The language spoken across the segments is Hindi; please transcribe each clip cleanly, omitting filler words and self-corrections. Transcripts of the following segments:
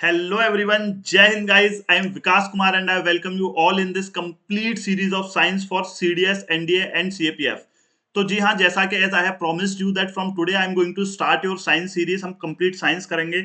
Hello everyone, Jai Hind guys. I am Vikas Kumar and I welcome you all in this complete series of science for CDS, NDA and CAPF. तो जी हाँ, जैसा कि as I have promised you that from today I am going to start your science series. हम complete science करेंगे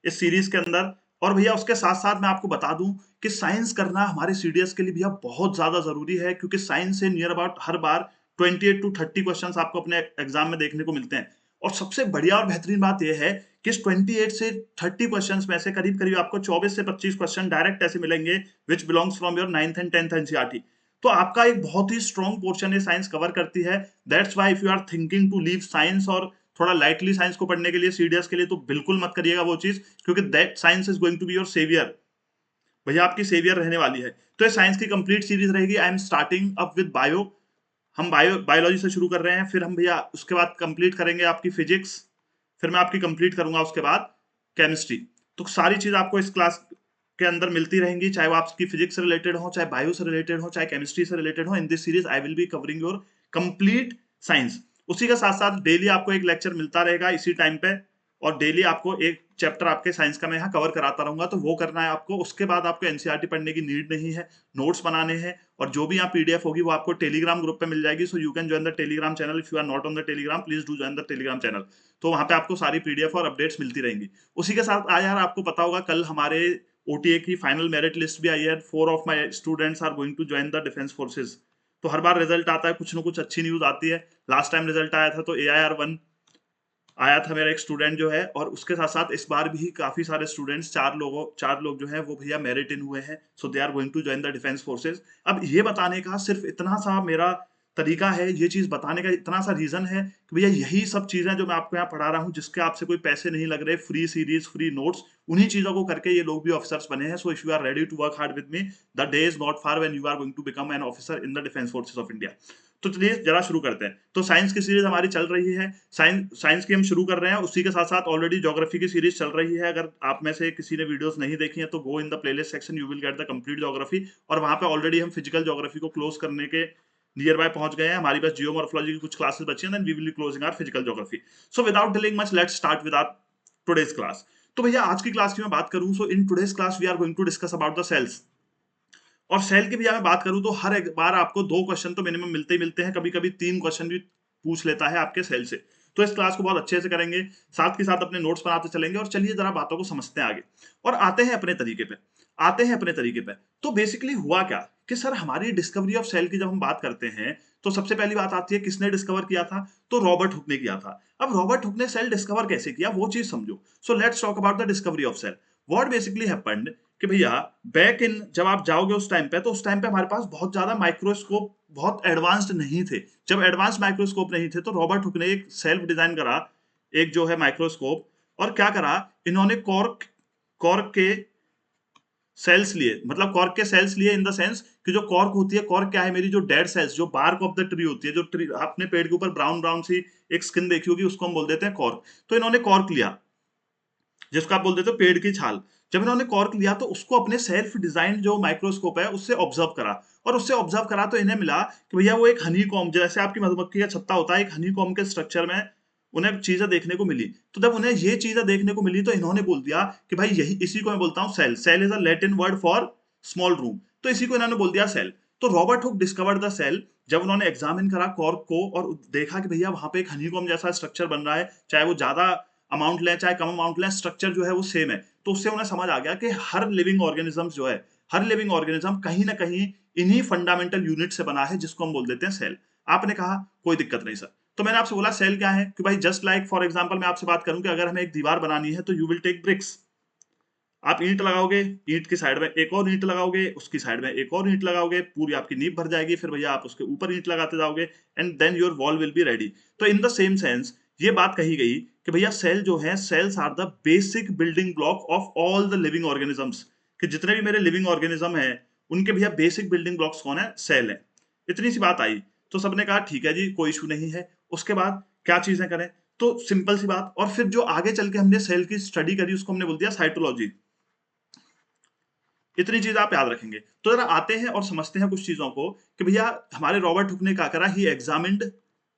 इस सीरीज के अंदर। और भैया उसके साथ साथ मैं आपको बता दूं कि साइंस करना हमारे सीडीएस के लिए भैया बहुत ज्यादा जरूरी है, क्योंकि साइंस से near about her bar 28 to 30 questions आपको अपने एग्जाम में देखने को मिलते हैं। और सबसे बढ़िया और बेहतरीन बात यह है कि इस 28 से 30 क्वेश्चंस में से करीब करीब आपको 24 से 25 क्वेश्चन डायरेक्ट ऐसे मिलेंगे which belongs from your 9th and 10th NCERT. तो आपका एक बहुत ही स्ट्रॉन्ग पोर्शन ये साइंस कवर करती है। That's why if you are thinking to leave science और थोड़ा लाइटली साइंस को पढ़ने के लिए सीडीएस के लिए, तो बिल्कुल मत करिएगा वो चीज, क्योंकि that science is going to be your saviour. भैया आपकी सेवियर रहने वाली है। तो ये साइंस की कंप्लीट सीरीज रहेगी। I am starting up with bio. हम बायोलॉजी से शुरू कर रहे हैं, फिर हम भैया उसके बाद कंप्लीट करेंगे आपकी फिजिक्स, फिर मैं आपकी कंप्लीट करूंगा उसके बाद केमिस्ट्री। तो सारी चीज आपको इस क्लास के अंदर मिलती रहेंगी, चाहे वो आपकी फिजिक्स से रिलेटेड हो, चाहे बायो से रिलेटेड हो, चाहे केमिस्ट्री से रिलेटेड हो। In this series I will be covering your complete science. उसी के साथ साथ डेली आपको एक लेक्चर मिलता रहेगा इसी टाइम पे, और डेली आपको एक चैप्टर आपके साइंस का मैं यहाँ कवर कराता रहूंगा। तो वो करना है आपको। उसके बाद आपको एनसीईआरटी पढ़ने की नीड नहीं है, नोट्स बनाने हैं, और जो भी यहाँ पीडीएफ होगी वो आपको टेलीग्राम ग्रुप पे मिल जाएगी। So you can join the Telegram channel. If you are not on the Telegram, please do join the Telegram channel. तो वहां पे आपको सारी पीडीएफ और अपडेट्स मिलती रहेंगी। उसी के साथ यार आपको पता होगा कल हमारे ओटीए की फाइनल मेरिट लिस्ट भी आई है। 4 of my students are going to join the defence forces. तो हर बार रिजल्ट आता है, कुछ ना कुछ अच्छी न्यूज आती है। लास्ट टाइम रिजल्ट आया था तो AIR-1 आया था मेरा एक स्टूडेंट जो है, और उसके साथ साथ इस बार भी काफी सारे स्टूडेंट्स, 4 लोग जो हैं वो भैया मेरिट इन हुए हैं। So they are going to join the defence forces. अब ये बताने का सिर्फ इतना सा मेरा तरीका है, ये चीज बताने का इतना सा रीजन है कि भैया यही सब चीजें जो मैं आपको यहाँ पढ़ा रहा हूँ, जिसके आपसे कोई पैसे नहीं लग रहे, फ्री सीरीज, फ्री नोट्स, उन्हीं चीजों को करके ये लोग भी ऑफिसर्स बने हैं। So if you are ready to work hard with me, the day is not far when you are going to become an officer in the defence forces of India. तो चलिए जरा शुरू करते हैं। तो साइंस की सीरीज हमारी चल रही है। साइंस की हम शुरू कर रहे हैं। उसी के साथ साथ ऑलरेडी ज्योग्राफी की सीरीज चल रही है। अगर आप में से किसी ने वीडियोस नहीं देखी है तो go in the playlist section, you will get the complete geography. और वहां पे ऑलरेडी हम फिजिकल ज्योग्राफी को क्लोज करने के नियर बाय पहुंच गए हैं। हमारी बस जियोमॉर्फोलॉजी की कुछ क्लासेस बची हैं, then we will be closing our physical geography. So without delaying much, let's start with our today's class. तो भैया आज की क्लास की मैं बात करूं, so in today's class we are going to discuss about the cells. और सेल की भी मैं बात करूं तो हर एक बार आपको 2 क्वेश्चन तो मिनिमम मिलते ही मिलते हैं, कभी कभी 3 क्वेश्चन भी पूछ लेता है आपके सेल से। तो इस क्लास को बहुत अच्छे से करेंगे, साथ के साथ अपने नोट्स बनाते चलेंगे। और चलिए जरा बातों को समझते हैं आगे, और आते हैं अपने तरीके पे। तो बेसिकली हुआ क्या कि सर हमारी डिस्कवरी ऑफ सेल की जब हम बात करते हैं, तो सबसे पहली बात आती है किसने डिस्कवर किया था। तो रॉबर्ट हुक ने किया था। अब रॉबर्ट हुक ने सेल डिस्कवर कैसे किया वो चीज समझो। So let's talk about the discovery of cell. What basically happened कि भैया बैक इन, जब आप जाओगे उस टाइम पे, तो उस टाइम पे हमारे पास बहुत ज्यादा माइक्रोस्कोप बहुत एडवांस्ड नहीं थे। जब एडवांस माइक्रोस्कोप नहीं थे तो रॉबर्ट हुक ने एक सेल्फ डिजाइन करा, एक जो है माइक्रोस्कोप। और क्या करा इन्होंने, कॉर्क कॉर्क के सेल्स लिए, मतलब कॉर्क के सेल्स लिए इन द सेंस कि जो कॉर्क होती है, कॉर्क क्या है, मेरी जो डेड सेल्स, जो बार्क ऑफ द ट्री होती है, जो ट्री अपने पेड़ के ऊपर ब्राउन ब्राउन सी एक स्किन देखी होगी, उसको हम बोल देते हैं कॉर्क। तो इन्होंने कॉर्क लिया, जिसको आप बोल देते हो पेड़ की छाल। जब इन्होंने कॉर्क लिया तो उसको अपने सेल्फ डिजाइन जो माइक्रोस्कोप है उससे ऑब्जर्व करा। और उससे ऑब्जर्व करा तो इन्हें मिला कि भैया वो एक हनी कॉम, जैसे आपकी मधुमक्खी का छत्ता होता है, एक हनी कॉम के स्ट्रक्चर में उन्हें चीजें देखने को मिली। तो जब उन्हें ये चीजें देखने को मिली तो इन्होंने बोल दिया कि भाई यही, इसी को मैं बोलता हूँ cell. Cell is a Latin word for small room. तो इसी को इन्होंने बोल दिया सेल। तो Robert Hooke discovered the cell. जब उन्होंने एग्जामिन करा कॉर्क को और देखा कि भैया वहां पे एक हनीकॉम जैसा स्ट्रक्चर बन रहा है, चाहे वो ज्यादा अमाउंट लें चाहे कम अमाउंट लें, स्ट्रक्चर जो है वो सेम है। तो उससे उन्हें समझ आ गया कि हर लिविंग ऑर्गेनिज्म जो है, हर लिविंग ऑर्गेनिज्म कहीं ना कहीं इन्हीं फंडामेंटल यूनिट से बना है, जिसको हम बोल देते हैं सेल। आपने कहा कोई दिक्कत नहीं सर। तो मैंने आपसे बोला सेल क्या है, कि भाई जस्ट लाइक फॉर एग्जांपल मैं आपसे बात करूं कि अगर हमें एक दीवार बनानी है तो यू विल टेक ब्रिक्स। आप ईंट लगाओगे, ईंट की साइड में एक और ईंट लगाओगे, उसकी साइड में एक और ईंट लगाओगे, पूरी आपकी नींव भर जाएगी। फिर भैया आप उसके ऊपर ईंट लगाते जाओगे, and then your wall will be ready. तो इन द सेम सेंस ये बात कही गई कि भैया सेल जो है, cells are the basic building block of all the living organisms. कि जितने भी मेरे लिविंग ऑर्गेनिज्म है उनके भैया बेसिक बिल्डिंग ब्लॉक्स कौन है, सेल है। इतनी सी बात आई तो सबने कहा ठीक है जी, कोई इशू नहीं है। उसके बाद क्या चीजें करें, तो सिंपल सी बात। और फिर जो आगे चल के हमने सेल की स्टडी करी उसको हमने बोल दिया साइटोलॉजी। इतनी चीज आप याद रखेंगे। तो जरा आते हैं और समझते हैं कुछ चीजों को कि भैया हमारे रॉबर्ट हुक ने क्या करा, he examined,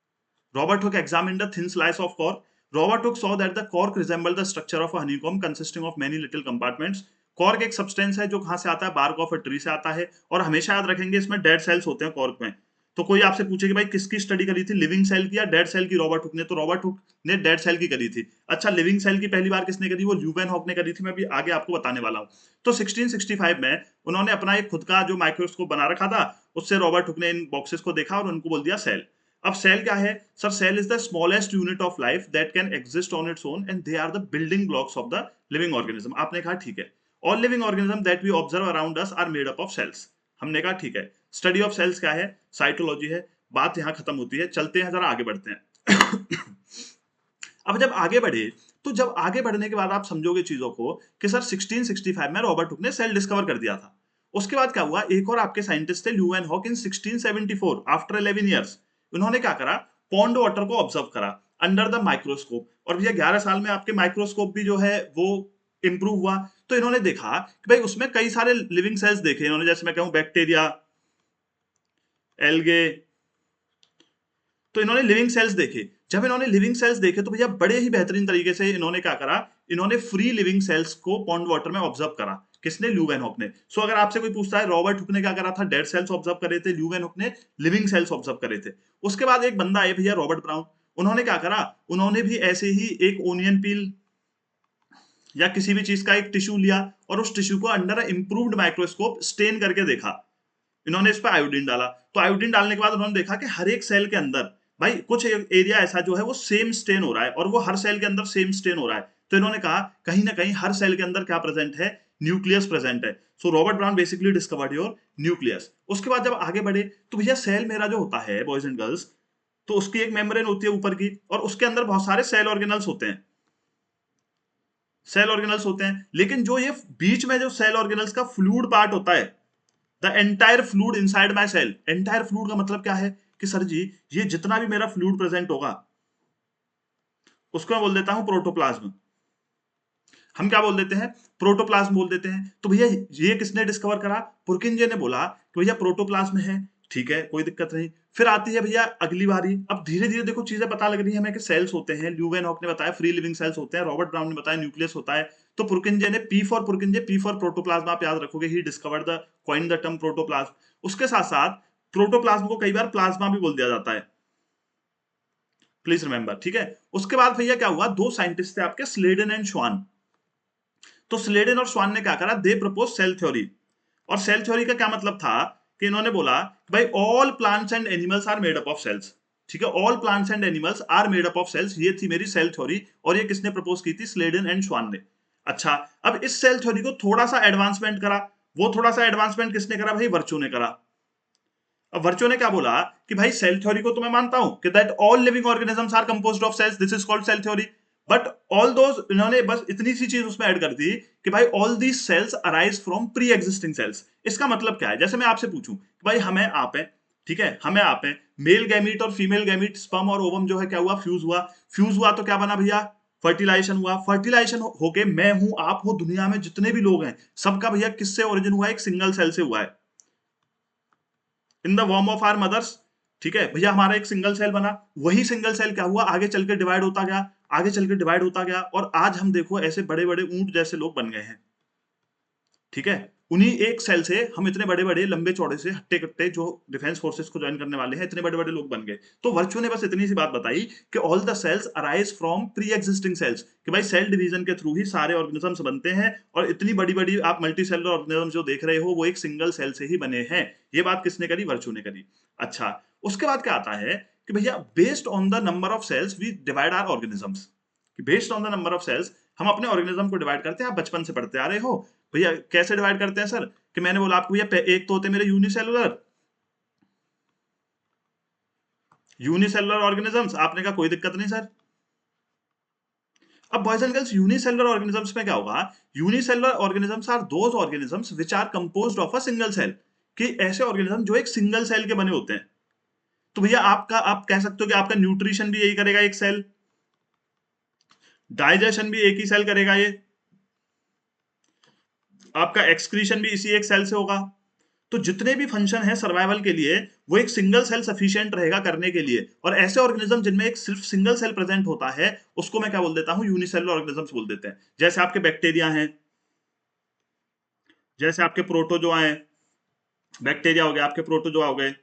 Robert Hooke examined the thin slice of cork. Robert Hooke saw that the cork resemble the structure of a honeycomb consisting of many little compartments. Cork एक सब्सटेंस है जो कहां से आता है, बार्क ऑफ अ ट्री से आता है, और हमेशा याद रखेंगे इसमें डेड सेल्स होते हैं कॉर्क में। तो कोई आपसे पूछे कि भाई किसकी स्टडी करी थी, लिविंग सेल की या डेड सेल की रॉबर्ट हुक ने, तो रॉबर्ट हुक ने डेड सेल की करी थी। अच्छा, लिविंग सेल की पहली बार किसने करी, वो ल्यूवेनहॉक ने करी थी, मैं भी आगे आपको बताने वाला हूँ। तो 1665 में उन्होंने अपना एक खुद का जो माइक्रोस्कोप बना रखा था, उससे रॉबर्ट हुक ने इन बॉक्सेस को देखा और उनको बोल दिया सेल। अब सेल क्या है sir, cell is the smallest unit of life that can exist on its own and they are the building blocks of the living organism. आपने कहा ठीक है, all living organism that we observe around us are made up of cells. हमने कहा ठीक है, स्टडी ऑफ सेल्स क्या है, साइटोलॉजी है। बात यहां खत्म होती है, चलते हैं जरा आगे बढ़ते हैं। अब जब आगे बढ़े, तो जब आगे बढ़ने के बाद आप समझोगे चीजों को कि सर 1665 में रॉबर्ट हुक ने सेल डिस्कवर कर दिया था। उसके बाद क्या हुआ, एक और आपके साइंटिस्ट थे ल्यूवेनहॉक इन 1674 आफ्टर 11 इयर्स। उन्होंने क्या करा, पॉन्ड वाटर को ऑब्जर्व करा अंडर द माइक्रोस्कोप। और भैया 11 साल में आपके माइक्रोस्कोप भी जो है वो इंप्रूव हुआ। तो इन्होंने देखा कि भाई उसमें कई सारे लिविंग सेल्स देखे इन्होंने, जैसे मैं कहूं बैक्टीरिया, एल्गे। तो इन्होंने लिविंग सेल्स देखे। जब इन्होंने लिविंग सेल्स देखे तो भैया बड़े ही बेहतरीन तरीके से इन्होंने क्या करा, इन्होंने फ्री लिविंग सेल्स को पॉन्ड वाटर में ऑब्जर्व करा। किसने, ल्यूवेनहॉक ने। सो अगर आपसे कोई पूछता है रॉबर्ट हुक ने क्या करा था, डेड सेल्स ऑब्जर्व करे थे, ल्यूवेनहॉक ने लिविंग सेल्स ऑब्जर्व करे थे। उसके बाद एक बंदा है भैया रॉबर्ट ब्राउन, उन्होंने क्या करा, उन्होंने भी ऐसे ही एक ओनियन पील या किसी भी चीज का एक टिश्यू लिया और उस टिश्यू को अंडर इंप्रूव्ड माइक्रोस्कोप स्टेन करके देखा। इन्होंने इस पर आयोडीन डाला। तो आयोडीन डालने के बाद उन्होंने देखा कि हर एक सेल के अंदर भाई कुछ एरिया ऐसा जो है वो सेम स्टेन हो रहा है, और वो हर सेल के अंदर सेम स्टेन हो रहा है। तो इन्होंने कहा कहीं ना कहीं हर सेल के अंदर क्या प्रेजेंट है, न्यूक्लियस प्रेजेंट है। सो Robert brown basically discovered your nucleus. उसके बाद जब आगे बढ़े तो भैया सेल मेरा जो होता है बॉयज एंड गर्ल्स, तो उसकी एक मेम्ब्रेन होती है ऊपर की, और उसके अंदर बहुत सारे सेल ऑर्गेनल्स होते हैं, सेल ऑर्गेनल्स होते हैं। लेकिन जो ये बीच में जो सेल ऑर्गेनल्स का फ्लूइड पार्ट होता है, the entire fluid inside my cell. Entire fluid का मतलब क्या है कि सर जी ये जितना भी मेरा फ्लूइड प्रेजेंट होगा उसको मैं बोल देता हूं प्रोटोप्लाज्म। हम क्या बोल देते हैं, प्रोटोप्लाज्म बोल देते हैं। तो भैया ये किसने डिस्कवर करा, पुरकिंजे ने बोला कि भैया प्रोटोप्लाज्म है, ठीक है कोई दिक्कत नहीं। फिर आती है भैया अगली बारी। अब धीरे धीरे देखो चीजें पता लग रही है हमें कि सेल्स होते हैं, ल्यूवेनहॉक ने बताया फ्री लिविंग सेल्स होते हैं, रॉबर्ट ब्राउन ने बताया न्यूक्लियस होता है। तो पुरकिंजे ने, P for पुरकिंजे, P for protoplasm, आप याद रखोगे, he discovered the coin the term protoplasm. उसके साथ साथ प्रोटोप्लाज्म को कई बार प्लाज्मा भी बोल दिया जाता है, प्लीज रिमेंबर, ठीक है। उसके बाद भैया क्या हुआ, दो साइंटिस्ट थे आपके, स्लेडन एंड श्वान। तो स्लेडन और श्वान ने क्या करा, दे प्रपोज सेल थ्योरी। और सेल थ्योरी का क्या मतलब था कि इन्होंने बोला भाई all plants and animals are made up of cells. ठीक है, all plants and animals are made up of cells, ये थी मेरी सेल थ्योरी। और ये किसने प्रपोज की थी, स्लेडन एंड श्वान ने। अच्छा, अब इस सेल थ्योरी को थोड़ा सा एडवांसमेंट करा। वो थोड़ा सा एडवांसमेंट किसने करा भाई, वर्चू ने करा। अब वर्चू ने क्या बोला कि भाई सेल थ्योरी को तो मैं मानता हूं कि that all living organisms are composed of cells, this is called cell theory. But all those, इन्होंने बस इतनी सी चीज उसमें ऐड कर दी कि भाई all these cells arise from pre existing sales. इसका मतलब क्या है, जैसे मैं आपसे पूछूं भाई हमें आप है, ठीक है, हमें आप है, मेल गैमीट और फीमेल गैमीट, स्पर्म और ओवम जो है क्या हुआ, फ्यूज हुआ। फ्यूज हुआ तो क्या बना भैया, फर्टिलाइजेशन हुआ। फर्टिलाइजेशन होके मैं हूं, आप हो, दुनिया में जितने भी लोग हैं, सबका भैया किससे ओरिजिन हुआ है, एक सिंगल सेल से हुआ है, इन द वॉर्म ऑफ आर मदर्स। ठीक है भैया, हमारा एक सिंगल सेल बना। वही सिंगल सेल क्या हुआ, आगे चल के डिवाइड होता गया, आगे चल के डिवाइड होता गया, और आज हम देखो ऐसे बड़े बड़े ऊंट जैसे लोग बन गए हैं। ठीक है, उन्हीं एक सेल से हम इतने बड़े बड़े लंबे चौड़े से हट्टे कट्टे जो डिफेंस फोर्सेस को ज्वाइन करने वाले हैं, इतने बड़े बड़े लोग बन गए। तो वर्चू ने बस इतनी सी बात बताई कि all the cells arise from pre existing cells, कि भाई सेल डिवीजन के थ्रू ही सारे ऑर्गेनिजम्स बनते हैं, और इतनी बड़ी बड़ी आप मल्टी सेलुलर ऑर्गेनिजम्स जो देख रहे हो वो एक सिंगल सेल से ही बने हैं। ये बात किसने करी, वर्चू ने करी। अच्छा, उसके बाद क्या आता है कि भैया based on the number of cells we divide our organisms. Based on the number of cells हम अपने ऑर्गेनिज्म को डिवाइड करते हैं। आप बचपन से पढ़ते आ रहे हो भैया, कैसे डिवाइड करते हैं सर, कि मैंने बोला आपको भैया एक तो होते मेरे यूनिसेलुलर, यूनिसेलुलर ऑर्गेनिजम्स। आपने कहा कोई दिक्कत नहीं सर। अब boys and girls, unicellular organisms में क्या होगा, unicellular organisms are those organisms which are composed of a single cell, कि ऐसे ऑर्गेनिज्म जो एक सिंगल सेल के बने होते हैं। तो भैया आपका, आप कह सकते हो कि आपका न्यूट्रिशन भी यही करेगा एक सेल, डाइजेशन भी एक ही सेल करेगा ये, आपका एक्सक्रीशन भी इसी एक सेल से होगा, तो जितने भी फंक्शन है सर्वाइवल के लिए वो एक सिंगल सेल सफिशिएंट रहेगा करने के लिए। और ऐसे ऑर्गेनिज्म जिनमें एक सिर्फ सिंगल सेल प्रेजेंट होता है उसको मैं क्या बोल देता हूं, यूनिसेलुलर ऑर्गेनिजम्स बोल देते हैं। जैसे आपके बैक्टीरिया हैं, जैसे आपके प्रोटोजोआ हैं, बैक्टीरिया हो गया, आपके प्रोटोजोआ हो गए,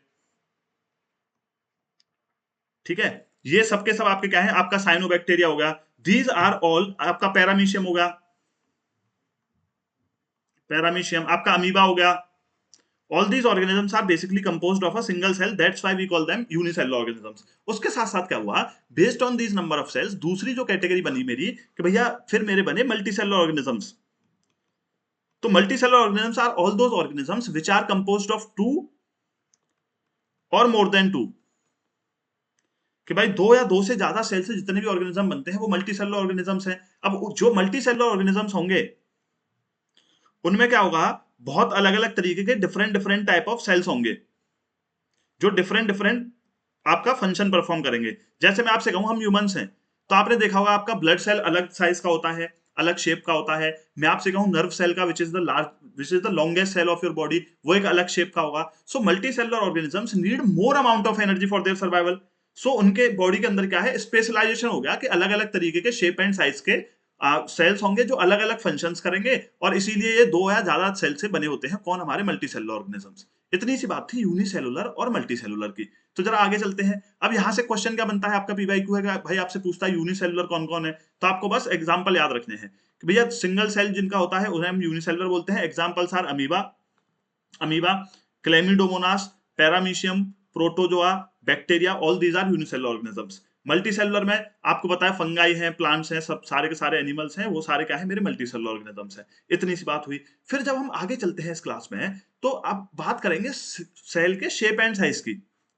ठीक है। ये सबके सब आपके क्या है, आपका साइनोबैक्टीरिया हो गया। दीज आर ऑल, आपका पैरामीशियम हो गया, पैरामीशियम आपका अमीबा हो गया। All these organisms are basically composed of a single cell. That's why we call them unicellular organisms. उसके साथ साथ क्या हुआ, based on these number of cells, दूसरी जो कैटेगरी बनी मेरी कि भैया फिर मेरे बने मल्टीसेलुलर ऑर्गेनिजम्स। तो multicellular organisms are all those organisms which are composed of two और मोर देन टू। कि भाई दो या दो से ज्यादा सेल से जितने भी ऑर्गेनिज्म बनते हैं वो मल्टीसेलुलर ऑर्गेनिजम्स हैं। अब जो मल्टीसेलुलर ऑर्गेनिजम्स होंगे उनमें क्या होगा, बहुत अलग अलग तरीके के different different type of cells होंगे जो डिफरेंट डिफरेंट आपका फंक्शन परफॉर्म करेंगे। जैसे मैं आपसे कहूं हम ह्यूमंस हैं, तो आपने देखा होगा आपका ब्लड सेल अलग साइज का होता है, अलग शेप का होता है। मैं आपसे कहूं नर्व सेल का which is the longest cell of your body, वो एक अलग शेप का होगा। So multi cellular organisms need more amount of energy for their survival. So उनके बॉडी के अंदर क्या है, स्पेशलाइजेशन हो गया कि अलग अलग तरीके के शेप एंड साइज के सेल्स होंगे जो अलग अलग फंक्शंस करेंगे। और इसीलिए ये दो या ज्यादा सेल से बने होते हैं कौन, हमारे मल्टी सेलुलर ऑर्गेनिजम्स। इतनी सी बात थी यूनिसेलुलर और मल्टी सेलुलर की। तो जरा आगे चलते हैं। अब यहां से क्वेश्चन क्या बनता है आपका, पीवाईक्यू है कि भाई आपसे पूछता है यूनिसेलुलर कौन कौन है। तो आपको बस एग्जांपल याद रखने हैं कि भैया सिंगल सेल जिनका होता है उन्हें हम यूनिसेलुलर बोलते हैं। Examples are amoeba, amoeba, chlamydomonas, paramecium, protozoa, bacteria, all these are unicellular organisms. Multicellular में आपको पता है फंगाई हैं, प्लांट्स हैं, सब सारे के सारे एनिमल्स हैं, वो सारे क्या है मेरे मल्टीसेलुलर ऑर्गेनिजम्स हैं। इतनी सी बात हुई। फिर जब हम आगे चलते हैं इस क्लास में तो अब बात करेंगे सेल के शेप एंड साइज की,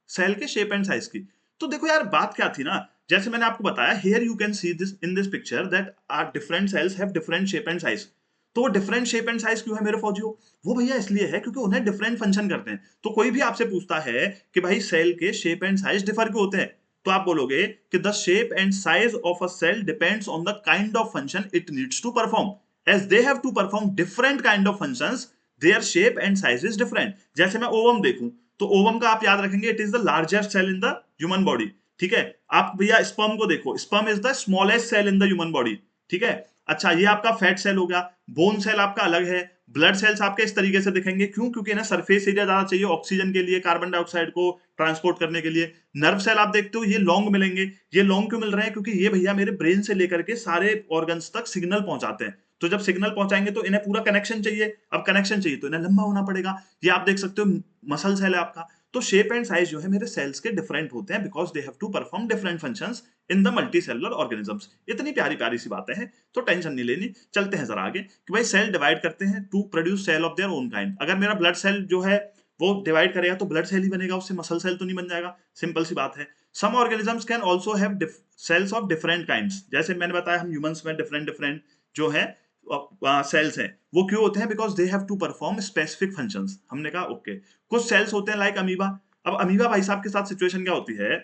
सेल के शेप एंड साइज की। तो देखो यार बात क्या थी ना, जैसे मैंने आपको बताया here you can see this in this picture that are different cells have different shape and size. तो वो डिफरेंट शेप एंड साइज क्यों है मेरे फौजियों, वो भैया इसलिए है क्योंकि उन्हें डिफरेंट फंक्शन करते हैं। तो कोई भी आपसे पूछता है कि भाई सेल के शेप एंड साइज डिफर क्यों होते हैं, तो आप बोलोगे कि the shape and size of a cell depends on the kind of function it needs to perform. As they have to perform different kind of functions, their shape and size is different. जैसे मैं ओवम देखूं तो ओवम का आप याद रखेंगे it is the largest cell in the human body, ठीक है। आप भैया स्पर्म को देखो, sperm is the smallest cell in the human body, ठीक है। अच्छा ये आपका फैट सेल हो गया। बोन सेल आपका अलग है। ब्लड सेल्स आपके इस तरीके से दिखेंगे, क्यों, क्योंकि ना सरफेस एरिया ज्यादा चाहिए ऑक्सीजन के लिए, कार्बन डाइऑक्साइड को ट्रांसपोर्ट करने के लिए। नर्व सेल आप देखते हो ये लॉन्ग मिलेंगे। ये लॉन्ग क्यों मिल रहे हैं, क्योंकि ये भैया मेरे ब्रेन से लेकर के सारे ऑर्गन्स तक सिग्नल पहुंचाते हैं। तो जब सिग्नल पहुंचाएंगे तो इन्हें पूरा कनेक्शन चाहिए। अब कनेक्शन चाहिए तो इन्हें लंबा होना पड़ेगा। ये आप देख सकते हो मसल सेल है आपका। तो शेप एंड साइज जो है मेरे सेल्स के डिफरेंट होते हैं because they have to perform different functions in the multicellular organisms. इतनी प्यारी प्यारी सी बातें हैं, तो टेंशन नहीं लेनी। चलते हैं जरा आगे कि भाई सेल डिवाइड करते हैं to produce cell of their own kind. अगर मेरा ब्लड सेल जो है वो डिवाइड करेगा तो ब्लड सेल ही बनेगा, उससे मसल सेल तो नहीं बन जाएगा, सिंपल सी बात है। Some organisms can also have cells of different kinds. जैसे मैंने बताया हम ह्यूमंस में डिफरेंट डिफरेंट जो है सेल्स हैं, वो क्यों होते हैं, because they have to perform specific functions. हमने कहा ओके। कुछ सेल्स होते हैं लाइक अमीबा। अब अमीबा भाई साहब के साथ सिचुएशन क्या होती है,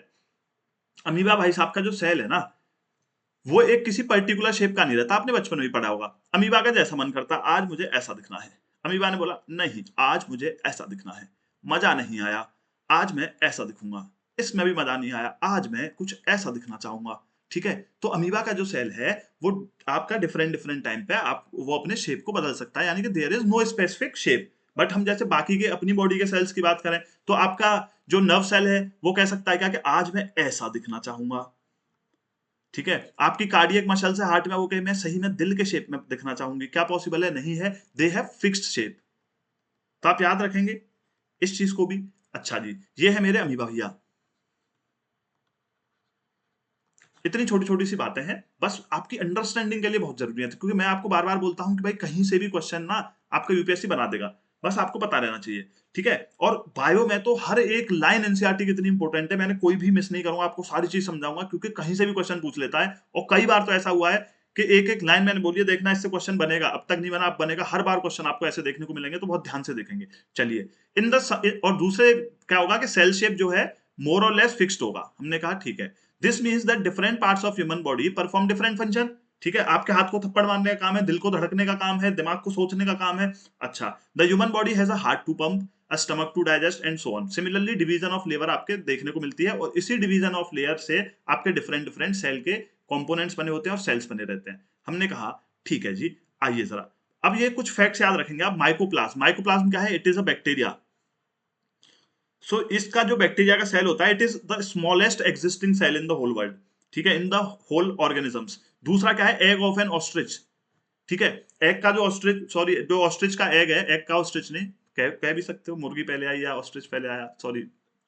अमीबा भाई साहब का जो सेल है ना वो एक किसी पर्टिकुलर शेप का नहीं रहता। आपने बचपन में भी पढ़ा होगा, अमीबा का जैसा मन करता आज मुझे ऐसा दिखना है। अमीबा ने बोला नहीं आज मुझे ऐसा दिखना है, मजा नहीं आया, आज मैं ऐसा दिखूंगा। इसमें भी मजा नहीं आया, आज मैं कुछ ऐसा दिखना चाहूंगा, ठीक है। तो अमीबा का जो सेल है वो आपका डिफरेंट डिफरेंट टाइम पे आप वो अपने शेप को बदल सकता है, यानी कि there is no specific shape. But हम जैसे बाकी के अपनी बॉडी के सेल्स की बात करें तो आपका जो नर्व सेल है वो कह सकता है क्या कि आज मैं ऐसा दिखना चाहूंगा, ठीक है। आपकी कार्डियक मसल से हार्ट में वो कहे मैं सही में दिल के शेप में दिखना चाहूंगी, क्या पॉसिबल है, नहीं है। They have fixed shape. तो आप याद रखेंगे इस चीज को भी। अच्छा जी, ये है मेरे अमीबा भैया। इतनी छोटी छोटी सी बातें हैं, बस आपकी अंडरस्टैंडिंग के लिए बहुत जरूरी है, क्योंकि मैं आपको बार बार बोलता हूं कि भाई कहीं से भी क्वेश्चन ना आपका यूपीएससी बना देगा, बस आपको पता रहना चाहिए, ठीक है। और बायो में तो हर एक लाइन एनसीईआरटी कितनी इंपॉर्टेंट है, मैंने कोई भी मिस नहीं करूंगा, आपको सारी चीज समझाऊंगा, क्योंकि कहीं से भी क्वेश्चन पूछ लेता है। और कई बार तो ऐसा हुआ है कि एक एक लाइन मैंने बोलिए देखना इससे क्वेश्चन बनेगा, अब तक नहीं बना अब बनेगा, हर बार क्वेश्चन आपको ऐसे देखने को मिलेंगे, तो बहुत ध्यान से देखेंगे। चलिए इन द और दूसरे क्या होगा कि सेल शेप जो है मोर और लेस फिक्स्ड होगा। हमने कहा ठीक है, this means that different parts of human body perform different function, ठीक है। आपके हाथ को थप्पड़ मारने का काम है, दिल को धड़कने का काम है, दिमाग को सोचने का काम है। अच्छा, the human body has a heart to pump, a stomach to digest and so on. Similarly division of labour आपके देखने को मिलती है और इसी डिवीजन ऑफ लेयर से आपके डिफरेंट डिफरेंट सेल के कंपोनेंट्स बने होते हैं और सेल्स बने रहते हैं। हमने कहा ठीक है जी, आइए जरा अब ये कुछ फैक्ट्स याद रखेंगे आप। माइकोप्लाज्म, माइकोप्लाज्म क्या है? It is a bacteria. So इसका जो बैक्टीरिया का सेल होता है, it is the smallest existing cell in the whole world, ठीक है, इन द होल ऑर्गेनिजम्स। दूसरा क्या है? एग ऑफ एन ऑस्ट्रिच, ठीक है। एग का जो ऑस्ट्रिच, सॉरी, जो ऑस्ट्रिच का एग है, एग का ऑस्ट्रिच नहीं, कह भी सकते हो, मुर्गी पहले आई या ऑस्ट्रिच पहले आया, सॉरी,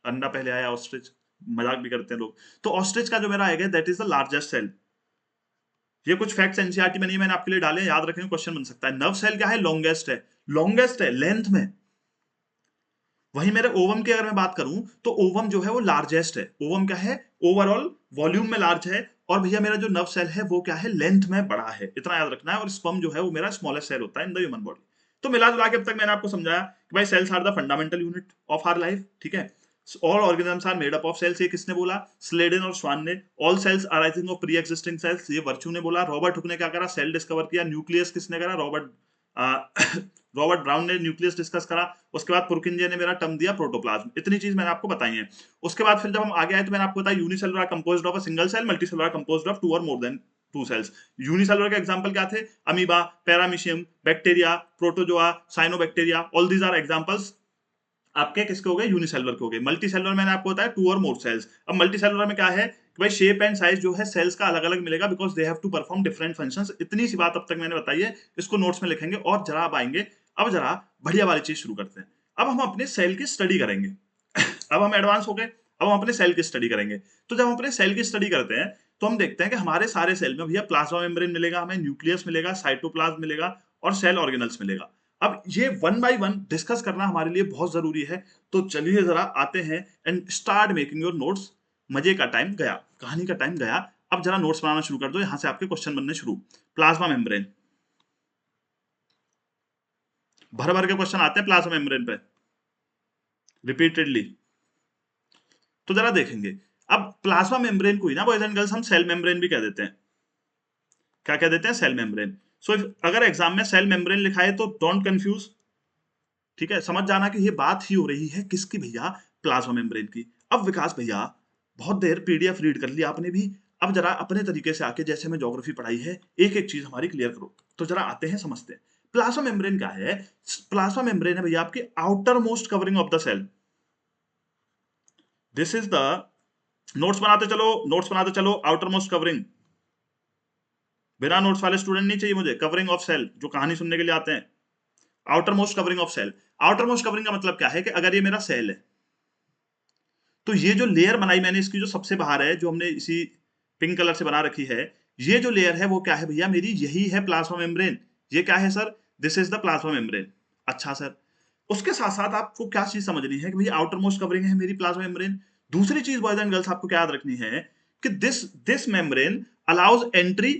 अंडा पहले आया ऑस्ट्रिच, मजाक भी करते हैं लोग। तो ऑस्ट्रिच का जो मेरा एग है, that is the largest cell. ये कुछ फैक्ट्स एनसीईआरटी में नहीं, मैंने आपके लिए डाले, याद रखेंगे, क्वेश्चन बन सकता है। नर्व सेल क्या है? लॉन्गेस्ट है, लॉन्गेस्ट है लेंथ में। वहीं मेरे ओवम की अगर मैं बात करूं तो ओवम जो है वो लार्जेस्ट है। ओवम क्या है? ओवरऑल वॉल्यूम में लार्ज है। और भैया मेरा जो नर्व सेल है वो क्या है? लेंथ में बड़ा है, इतना याद रखना है। और स्पर्म जो है वो मेरा स्मॉलेस्ट सेल होता है इन द ह्यूमन बॉडी। तो मिला जुला के अब तक मैंने आपको समझाया कि भाई cells are the fundamental unit of our life, ठीक है। All organisms are made up of cells, ये किसने बोला? स्लेडन और स्वान ने। All cells arising of pre existing cells, ये वर्च्यू ने बोला। रॉबर्ट हुक ने क्या करा? सेल डिस्कवर किया। न्यूक्लियस किसने करा? रॉबर्ट ब्राउन ने न्यूक्लियस डिस्कस करा। उसके बाद पुरकिंजे ने मेरा टर्म दिया प्रोटोप्लाज्म। इतनी चीज मैंने आपको बताई है। उसके बाद फिर जब हम आगे आए तो मैंने आपको बताया unicellular composed of a single cell, multicellular composed of two और more than two cells. Unicellular के एग्जांपल क्या थे? Amoeba, paramecium, bacteria, protozoa, cyanobacteria, all these are examples आपके किसके हो गए? यूनिसेलुलर के हो गए। मल्टी सेलुलर मैंने आपको बताया टू और मोर सेल्स। अब मल्टी सेलुलर में क्या है कि भाई शेप एंड साइज जो है सेल्स का अलग अलग मिलेगा, because they have to perform different functions. इतनी सी बात अब तक मैंने बताई है, इसको नोट्स में लिखेंगे। और जरा अब आएंगे, अब जरा बढ़िया वाली चीज शुरू करते हैं। अब हम अपने सेल की स्टडी करेंगे। अब हम एडवांस हो गए, अब हम अपने सेल की स्टडी करेंगे। तो जब हम अपने सेल की स्टडी करते हैं तो हम देखते हैं कि हमारे सारे सेल में भैया प्लाज्मा मेम्ब्रेन मिलेगा, हमें न्यूक्लियस मिलेगा, साइटोप्लाज्म मिलेगा और सेल ऑर्गेनल्स मिलेगा। अब ये वन बाय वन डिस्कस करना हमारे लिए बहुत जरूरी है। तो चलिए जरा आते हैं and start making your notes. मजे का टाइम गया, कहानी का टाइम गया। अब जरा नोट्स बनाना शुरू कर दो, यहां से आपके क्वेश्चन बनने शुरू। प्लाज्मा मेम्ब्रेन, भर भर के क्वेश्चन आते हैं प्लाज्मा मेम्ब्रेन पे रिपीटेडली। तो जरा देखेंगे। अब प्लाज्मा मेम्ब्रेन को ही ना बॉयज एंड गर्ल्स हम सेल मेम्ब्रेन भी कह देते हैं। क्या कह देते हैं? Cell membrane. सो अगर एग्जाम में सेल मेम्ब्रेन लिखा है तो डोंट कंफ्यूज, ठीक है, समझ जाना कि ये बात ही हो रही है किसकी भैया? प्लाज्मा मेम्ब्रेन की। अब विकास भैया, बहुत देर पीडीएफ रीड कर लिया आपने भी, अब जरा अपने तरीके से आके, जैसे हमें ज्योग्राफी पढ़ाई है, एक एक चीज हमारी क्लियर करो। तो जरा आते हैं, समझते हैं। प्लाज्मा मेम्ब्रेन क्या है? प्लाज्मा मेम्ब्रेन है भैया आपकी outermost covering of the cell. This is the, notes बनाते चलो, नोट्स बनाते चलो। आउटर मोस्ट कवरिंग, बिना नोट्स वाले स्टूडेंट नहीं चाहिए मुझे। कवरिंग ऑफ सेल, जो कहानी सुनने के लिए आते हैं। Outermost covering of cell. Outermost covering का मतलब क्या है कि अगर ये मेरा सेल है तो ये जो लेयर बनाई मैंने इसकी, जो सबसे बाहर है, जो हमने इसी पिंक कलर से बना रखी है, ये जो लेयर है वो क्या है भैया मेरी? यही है प्लाज्मा मेम्ब्रेन। ये क्या है sir? This is the plasma membrane. अच्छा सर, उसके साथ साथ आपको क्या चीज समझनी है कि भैया आउटर मोस्ट कवरिंग है मेरी प्लाज्मा मेम्ब्रेन। दूसरी चीज बॉयज एंड गर्ल्स आपको क्या याद रखनी है कि this this membrane allows entry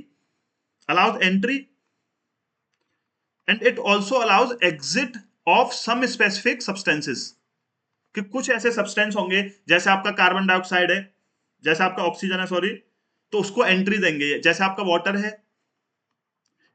and it also allows exit of some specific substances. कि कुछ ऐसे सब्सटेंस होंगे, जैसे आपका कार्बन डाइऑक्साइड है, जैसे आपका ऑक्सीजन है, सॉरी, तो उसको एंट्री देंगे। जैसे आपका वाटर है,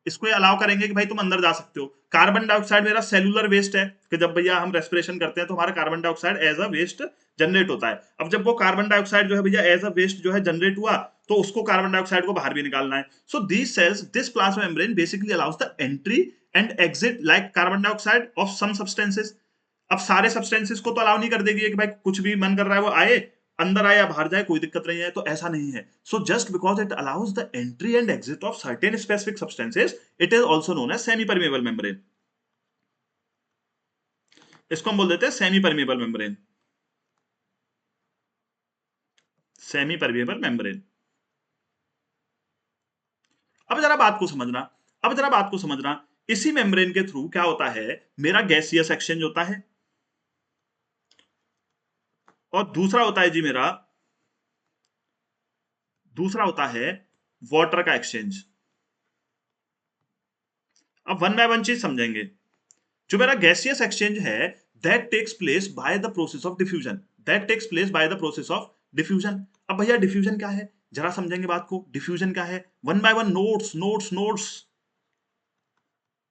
इसको ये अलाउ करेंगे कि भाई तुम अंदर जा सकते हो। कार्बन डाइऑक्साइड मेरा सेलुलर वेस्ट है, कि जब भैया हम रेस्पिरेशन करते हैं तो हमारा carbon dioxide as a waste generate होता है। अब जब वो कार्बन डाइऑक्साइड जो है भैया एज अ वेस्ट जो है जनरेट हुआ, तो उसको कार्बन डाइऑक्साइड को बाहर भी निकालना है। So these cells, this plasma membrane basically allows the entry and exit like carbon dioxide of some substances. अब सारे सब्सटेंसेस को तो अलाउ नहीं कर देगी कि भाई कुछ भी मन कर रहा है वो आए, अंदर आए या बाहर जाए, कोई दिक्कत नहीं है, तो ऐसा नहीं है। So just because it allows the entry and exit of certain specific substances, it is also known as semi permeable membrane. इसको हम बोल देते हैं semi permeable membrane. Semi permeable membrane. अब जरा बात को समझना, अब जरा बात को समझना। इसी मेम्ब्रेन के थ्रू क्या होता है? मेरा गैसियस एक्सचेंज होता है, और दूसरा होता है जी मेरा, दूसरा होता है वाटर का एक्सचेंज। अब वन बाय वन चीज समझेंगे। जो मेरा गैसियस एक्सचेंज है, that takes place by the process of diffusion. That takes place by the process of diffusion. अब भैया डिफ्यूजन क्या है? जरा समझेंगे बात को। डिफ्यूजन क्या है? One by one, notes notes notes.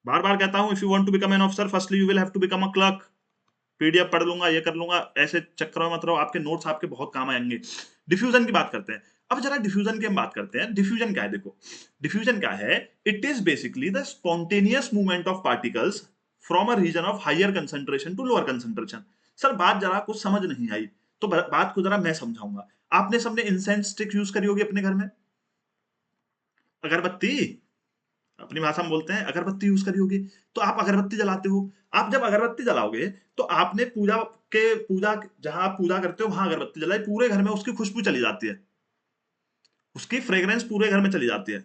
बार बार कहता हूं, if you want to become an officer, firstly you will have to become a clerk. PDF पढ़ लूंगा, ये कर लूंगा, ऐसे चक्कर में मत रहो, आपके नोट्स आपके बहुत काम आएंगे। डिफ्यूजन की बात करते हैं। अब जरा डिफ्यूजन की हम बात करते हैं। डिफ्यूजन क्या है? देखो, डिफ्यूजन क्या है? It is basically the spontaneous movement of particles from a region of higher concentration to lower concentration. Sir बात जरा कुछ समझ नहीं आई तो बात को जरा मैं समझाऊंगा। आपने सबने इंसेंस स्टिक यूज करी होगी अपने घर में, अगरबत्ती, अपनी भाषा में बोलते हैं अगरबत्ती यूज करी होगी। तो आप अगरबत्ती जलाते हो। आप जब अगरबत्ती जलाओगे तो आपने पूजा जहां आप पूजा करते हो वहां अगरबत्ती जलाई, पूरे घर में उसकी खुशबू चली जाती है, उसकी फ्रेग्रेंस पूरे घर में चली जाती है।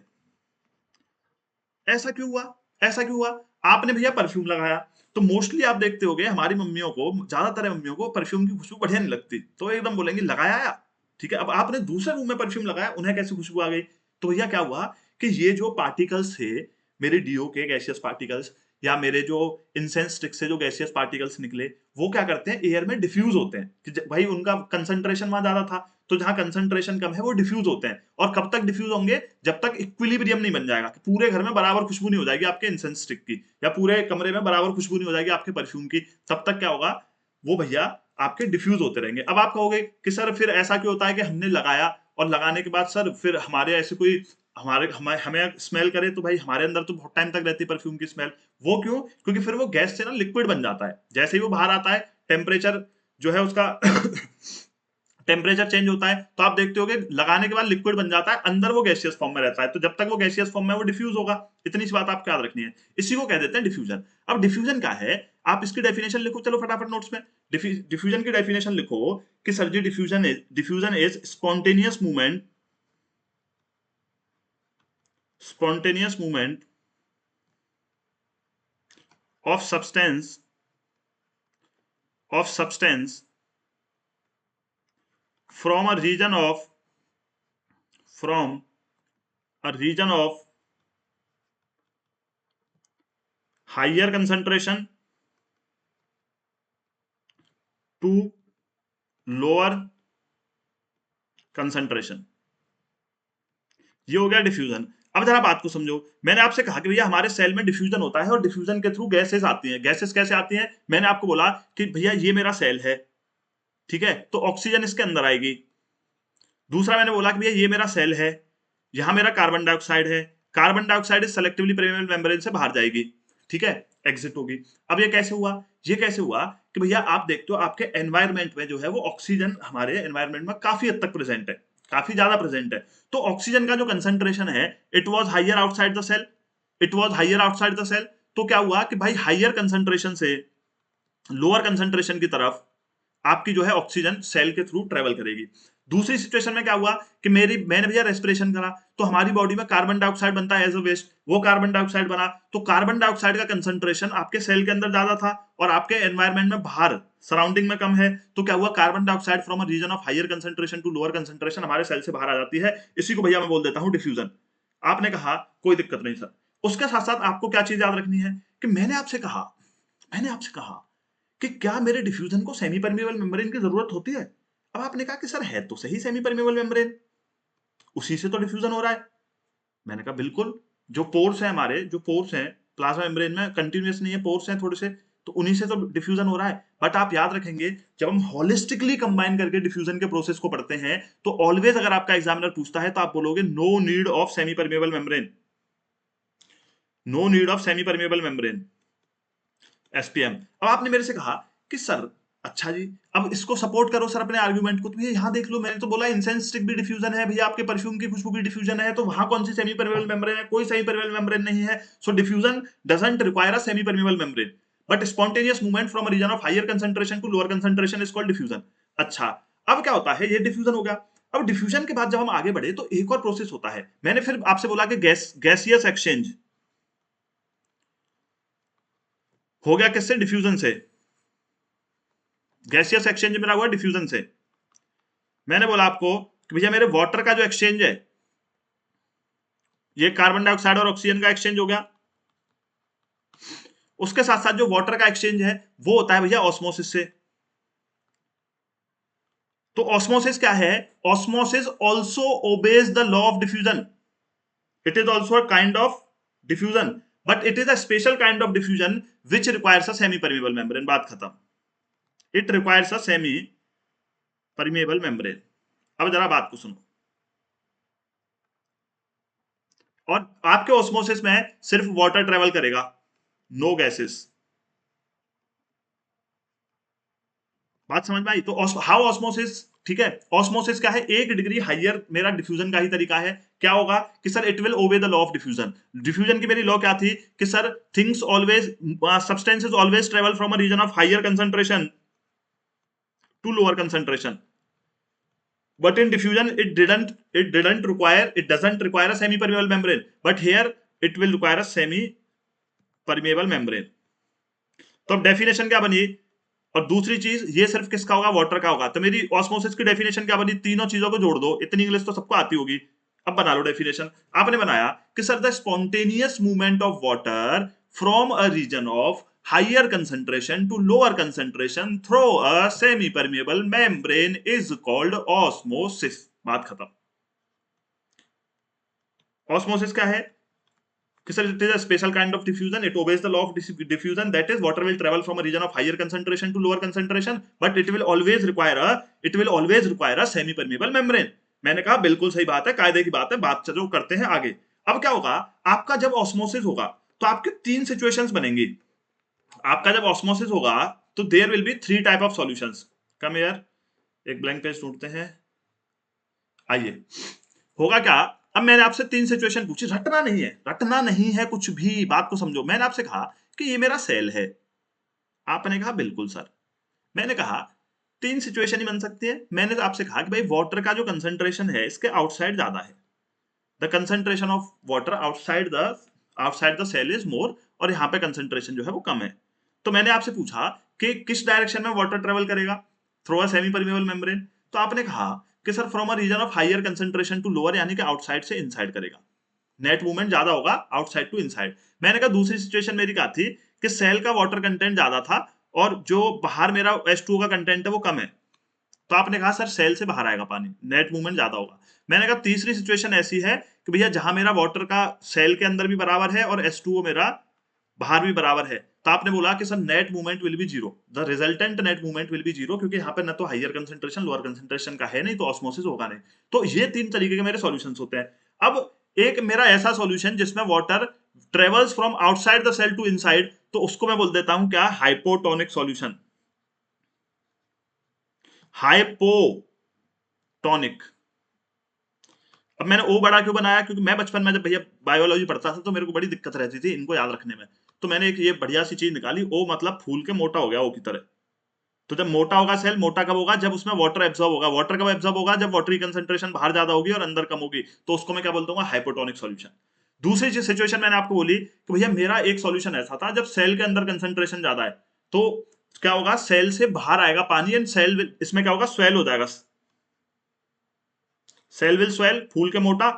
ऐसा क्यों हुआ? ऐसा क्यों हुआ? आपने भैया परफ्यूम लगाया। तो मोस्टली आप देखते होगे हमारी मम्मियों को, ज्यादातर मम्मियों को परफ्यूम की खुशबू बढ़िया नहीं लगती, तो एकदम बोलेंगी लगाया आया। ठीक है, अब आपने दूसरे रूम में परफ्यूम लगाया, उन्हें कैसी खुशबू आ गई? तो भैया क्या हुआ कि ये जो पार्टिकल्स थे, मेरे डीओ के गैसियस पार्टिकल्स, या मेरे जो इंसेंस स्टिक से जो गैसियस पार्टिकल्स निकले, वो क्या करते हैं, एयर में डिफ्यूज होते हैं कि भाई उनका कंसंट्रेशन वहां ज्यादा था, तो जहां कंसंट्रेशन कम है वो डिफ्यूज होते हैं। और कब तक डिफ्यूज होंगे? जब तक इक्विलिब्रियम नहीं बन जाएगा, कि पूरे घर में बराबर खुशबू नहीं हो जाएगी आपके इंसेंस स्टिक की, या पूरे कमरे में बराबर खुशबू नहीं हो जाएगी आपके परफ्यूम की, तब तक क्या होगा, वो भैया आपके डिफ्यूज होते रहेंगे। अब आप कहोगे कि सर फिर ऐसा क्यों होता है कि हमने लगाया और लगाने के बाद सर फिर हमारे ऐसे कोई हमें स्मेल करे, तो भाई हमारे अंदर तो बहुत टाइम तक रहती है परफ्यूम की स्मेल। वो क्यों? क्योंकि फिर वो गैस से ना लिक्विड बन जाता है, जैसे ही वो बाहर आता है टेम्परेचर जो है उसका टेम्परेचर चेंज होता है, तो आप देखते होगे लगाने के बाद लिक्विड बन जाता है, अंदर वो गैसियस फॉर्म में रहता है, तो जब तक वो गैसियस फॉर्म में वो डिफ्यूज होगा। इतनी सी बात आपको याद रखनी है, इसी को कह देते हैं डिफ्यूजन। अब डिफ्यूजन क्या है, आप इसकी डेफिनेशन लिखो, चलो फटाफट नोट्स में। डिफ्यूजन की डेफिनेशन लिखो कि sir ji diffusion is spontaneous movement of substance from a region of from a region of higher concentration to lower concentration। ये हो गया डिफ्यूजन। अब जरा बात को समझो, मैंने आपसे कहा कि भैया हमारे सेल में डिफ्यूजन होता है और डिफ्यूजन के थ्रू गैसेस आती हैं। गैसेस कैसे आती हैं? मैंने आपको बोला कि भैया ये मेरा सेल है, ठीक है, तो ऑक्सीजन इसके अंदर आएगी। दूसरा मैंने बोला कि भैया ये मेरा सेल है, यहां मेरा कार्बन डाइऑक्साइड है, carbon dioxide selectively permeable membrane से बाहर जाएगी, ठीक है, एग्जिट होगी। अब ये कैसे हुआ? ये कैसे हुआ कि भैया आप देखते हो आपके एनवायरमेंट में जो है वो ऑक्सीजन हमारे एनवायरमेंट में काफी हद तक प्रेजेंट है, काफी ज्यादा प्रेजेंट है। तो ऑक्सीजन का जो कंसंट्रेशन है, it was higher outside the cell, it was higher outside the cell. तो क्या हुआ कि भाई हाइयर कंसंट्रेशन से लोअर कंसंट्रेशन की तरफ आपकी जो है ऑक्सीजन सेल के थ्रू ट्रेवल करेगी। दूसरी सिचुएशन में क्या हुआ कि मैंने भैया रेस्पिरेशन करा, तो हमारी बॉडी में कार्बन डाइऑक्साइड बनता है एज अ वेस्ट, वो कार्बन डाइऑक्साइड बना, तो कार्बन डाइऑक्साइड का कंसंट्रेशन आपके सेल के अंदर ज्यादा था और आपके एनवायरमेंट में बाहर सराउंडिंग में कम है। तो क्या हुआ, carbon dioxide from a region of higher concentration to lower concentration हमारे सेल से बाहर आ जाती है। इसी को भैया मैं बोल देता हूं डिफ्यूजन। आपने कहा कोई दिक्कत नहीं सर। उसके साथ साथ आपको क्या चीज याद रखनी है कि मैंने आपसे कहा कि क्या मेरे डिफ्यूजन को सेमी परमेबल मेम्ब्रेन की जरूरत होती है? अब आपने कहा कि सर है तो सही सेमी परमेबल मेम्ब्रेन, उसी से तो डिफ्यूजन हो रहा है। मैंने कहा बिल्कुल, जो पोर्स है हमारे, जो पोर्स हैं प्लाज्मा मेम्ब्रेन में, कंटिन्यूअस नहीं है, पोर्स हैं थोड़े से, तो उन्हीं से तो डिफ्यूजन हो रहा है। बट आप याद रखेंगे, जब हम होलिस्टिकली कंबाइन करके डिफ्यूजन के प्रोसेस को पढ़ते हैं, तो ऑलवेज अगर आपका एग्जामिनर पूछता है तो आप बोलोगे no need of semi permeable membrane, no need of semi permeable membrane, SPM. अब आपने मेरे से कहा कि सर अच्छा जी, अब इसको सपोर्ट करो सर अपने आर्गुमेंट को, तो भैया यहाँ देख लो, मैंने तो बोला इंसेंस स्टिक भी डिफ्यूजन है भैया, आपके परफ्यूम की खुशबू भी डिफ्यूजन है, तो वहां कौन सी सेमी परमेबल मेम्ब्रेन है? कोई सेमी परमेबल मेम्ब्रेन नहीं है। So diffusion doesn't require a semi permeable membrane, but spontaneous movement from region of higher concentration to lower concentration is called diffusion. अच्छा, अब क्या होता है, ये डिफ्यूजन हो गया। अब डिफ्यूजन के बाद जब हम आगे बढ़े तो एक और प्रोसेस होता है। मैंने फिर आपसे बोला कि गैसियस एक्सचेंज हो गया किससे? डिफ्यूजन से। गैसियस एक्सचेंज मेरा हुआ डिफ्यूजन से। मैंने बोला आपको कि भैया मेरे वाटर का जो एक्सचेंज है, ये कार्बन डाइऑक्साइड और ऑक्सीजन का एक्सचेंज हो गया। उसके साथ साथ जो वाटर का एक्सचेंज है वो होता है भैया ऑस्मोसिस से। तो ऑस्मोसिस क्या है? Osmosis also obeys the law of diffusion, it is also a kind of diffusion, but it is a special kind of diffusion which requires a semi permeable membrane. बात खत्म। It requires a semi permeable membrane. अब जरा बात को सुनो, और आपके ऑस्मोसिस में सिर्फ वाटर ट्रेवल करेगा, नो गैसेस। बात समझ में आई? तो हाउ ऑस्मोसिस, ठीक है, ऑस्मोसिस क्या है, एक डिग्री हाइयर मेरा डिफ्यूजन का ही तरीका है। क्या होगा कि sir it will obey the law of diffusion. Diffusion की मेरी लॉ क्या थी कि sir things always, substances always travel from a region of higher concentration to lower concentration, but in diffusion it doesn't require a semi permeable membrane, but here it will require a semi permeable membrane। तो अब डेफिनेशन क्या बनी? और दूसरी चीज, ये सिर्फ किसका होगा, वाटर का होगा। तो मेरी ऑस्मोसिस की डेफिनेशन क्या बनी? तीनों चीजों को जोड़ दो, इतनी इंग्लिश तो सबको आती होगी। अब बना लो डेफिनेशन। आपने बनाया कि sir the spontaneous movement of water from a region of higher concentration to lower concentration through a semi permeable membrane is called osmosis। बात खत्म। ऑस्मोसिस क्या है कि sir it is a special kind of diffusion, it obeys the law of diffusion, that is water will travel from a region of higher concentration to lower concentration, but it will always require a semi permeable membrane. मैंने कहा बिल्कुल सही बात है, कायदे की बात है, बात जो करते हैं आगे। अब क्या होगा, आपका जब ऑस्मोसिस होगा तो आपके तीन सिचुएशंस बनेंगी। आपका जब ऑस्मोसिस होगा तो there will be three type of solutions. Come here, एक ब्लैंक पेज ढूंढते हैं। आइए, होगा क्या, अब मैंने आपसे तीन सिचुएशन पूछी, रटना नहीं है, रटना नहीं है कुछ भी, बात को समझो। मैंने आपसे कहा कि ये मेरा सेल है, आपने कहा बिल्कुल सर। मैंने कहा तीन सिचुएशन ही बन सकती है। मैंने तो आपसे कहा कि भाई वाटर का जो कंसंट्रेशन है इसके आउटसाइड ज्यादा है, the concentration of water outside the cell is more, और यहाँ पे कंसंट्रेशन जो है वो कम है। तो मैंने आपसे पूछा कि किस डायरेक्शन में वाटर ट्रेवल करेगा, through a semi permeable membrane. तो आपने कहा कि sir from a region of higher concentration to lower, यानी कि आउटसाइड से इनसाइड करेगा, नेट मूवमेंट ज्यादा होगा आउटसाइड टू इनसाइड। मैंने कहा दूसरी सिचुएशन मेरी क्या थी कि सेल का वाटर कंटेंट ज्यादा था और जो बाहर मेरा H2O का कंटेंट है वो कम है। तो आपने कहा सर सेल से बाहर आएगा पानी, नेट मूवमेंट ज्यादा होगा। मैंने कहा तीसरी सिचुएशन ऐसी है कि भैया जहां मेरा वाटर का सेल के अंदर भी बराबर है और H2O मेरा बाहर भी बराबर है, तो आपने बोला कि sir net movement will be zero, the resultant net movement will be zero, क्योंकि यहाँ पे ना तो हाइयर कंसंट्रेशन लोअर कंसंट्रेशन का है, नहीं तो ऑस्मोसिस होगा नहीं। तो ये तीन तरीके के मेरे सॉल्यूशंस होते हैं। अब एक मेरा ऐसा सॉल्यूशन जिसमें water travels from outside the cell to inside, तो उसको मैं बोल देता हूं क्या, हाइपोटोनिक सॉल्यूशन, हाइपोटोनिक। अब मैंने ओ बड़ा क्यों बनाया, क्योंकि मैं बचपन में जब भैया बायोलॉजी पढ़ता था तो मेरे को बड़ी दिक्कत रहती थी इनको याद रखने में। तो मैंने एक ये बढ़िया सी चीज निकाली, ओ मतलब फूल के मोटा हो गया, ओ की तरह। तो जब मोटा होगा सेल, मोटा कब होगा, जब उसमें वाटर एब्जॉर्ब होगा। वाटर कब एब्जॉर्ब होगा, जब वाटर की कंसंट्रेशन बाहर ज्यादा होगी और अंदर कम होगी। तो उसको मैं क्या बोलता हूँ, हाइपोटोनिक सॉल्यूशन। दूसरी जो सिचुएशन मैंने आपको बोली कि भैया मेरा एक सॉल्यूशन ऐसा था जब सेल के अंदर कंसंट्रेशन ज्यादा है, तो क्या होगा, सेल से बाहर आएगा पानी एंड सेल इसमें क्या होगा, स्वेल हो जाएगा, सेल विल स्वेल, फूल के मोटा,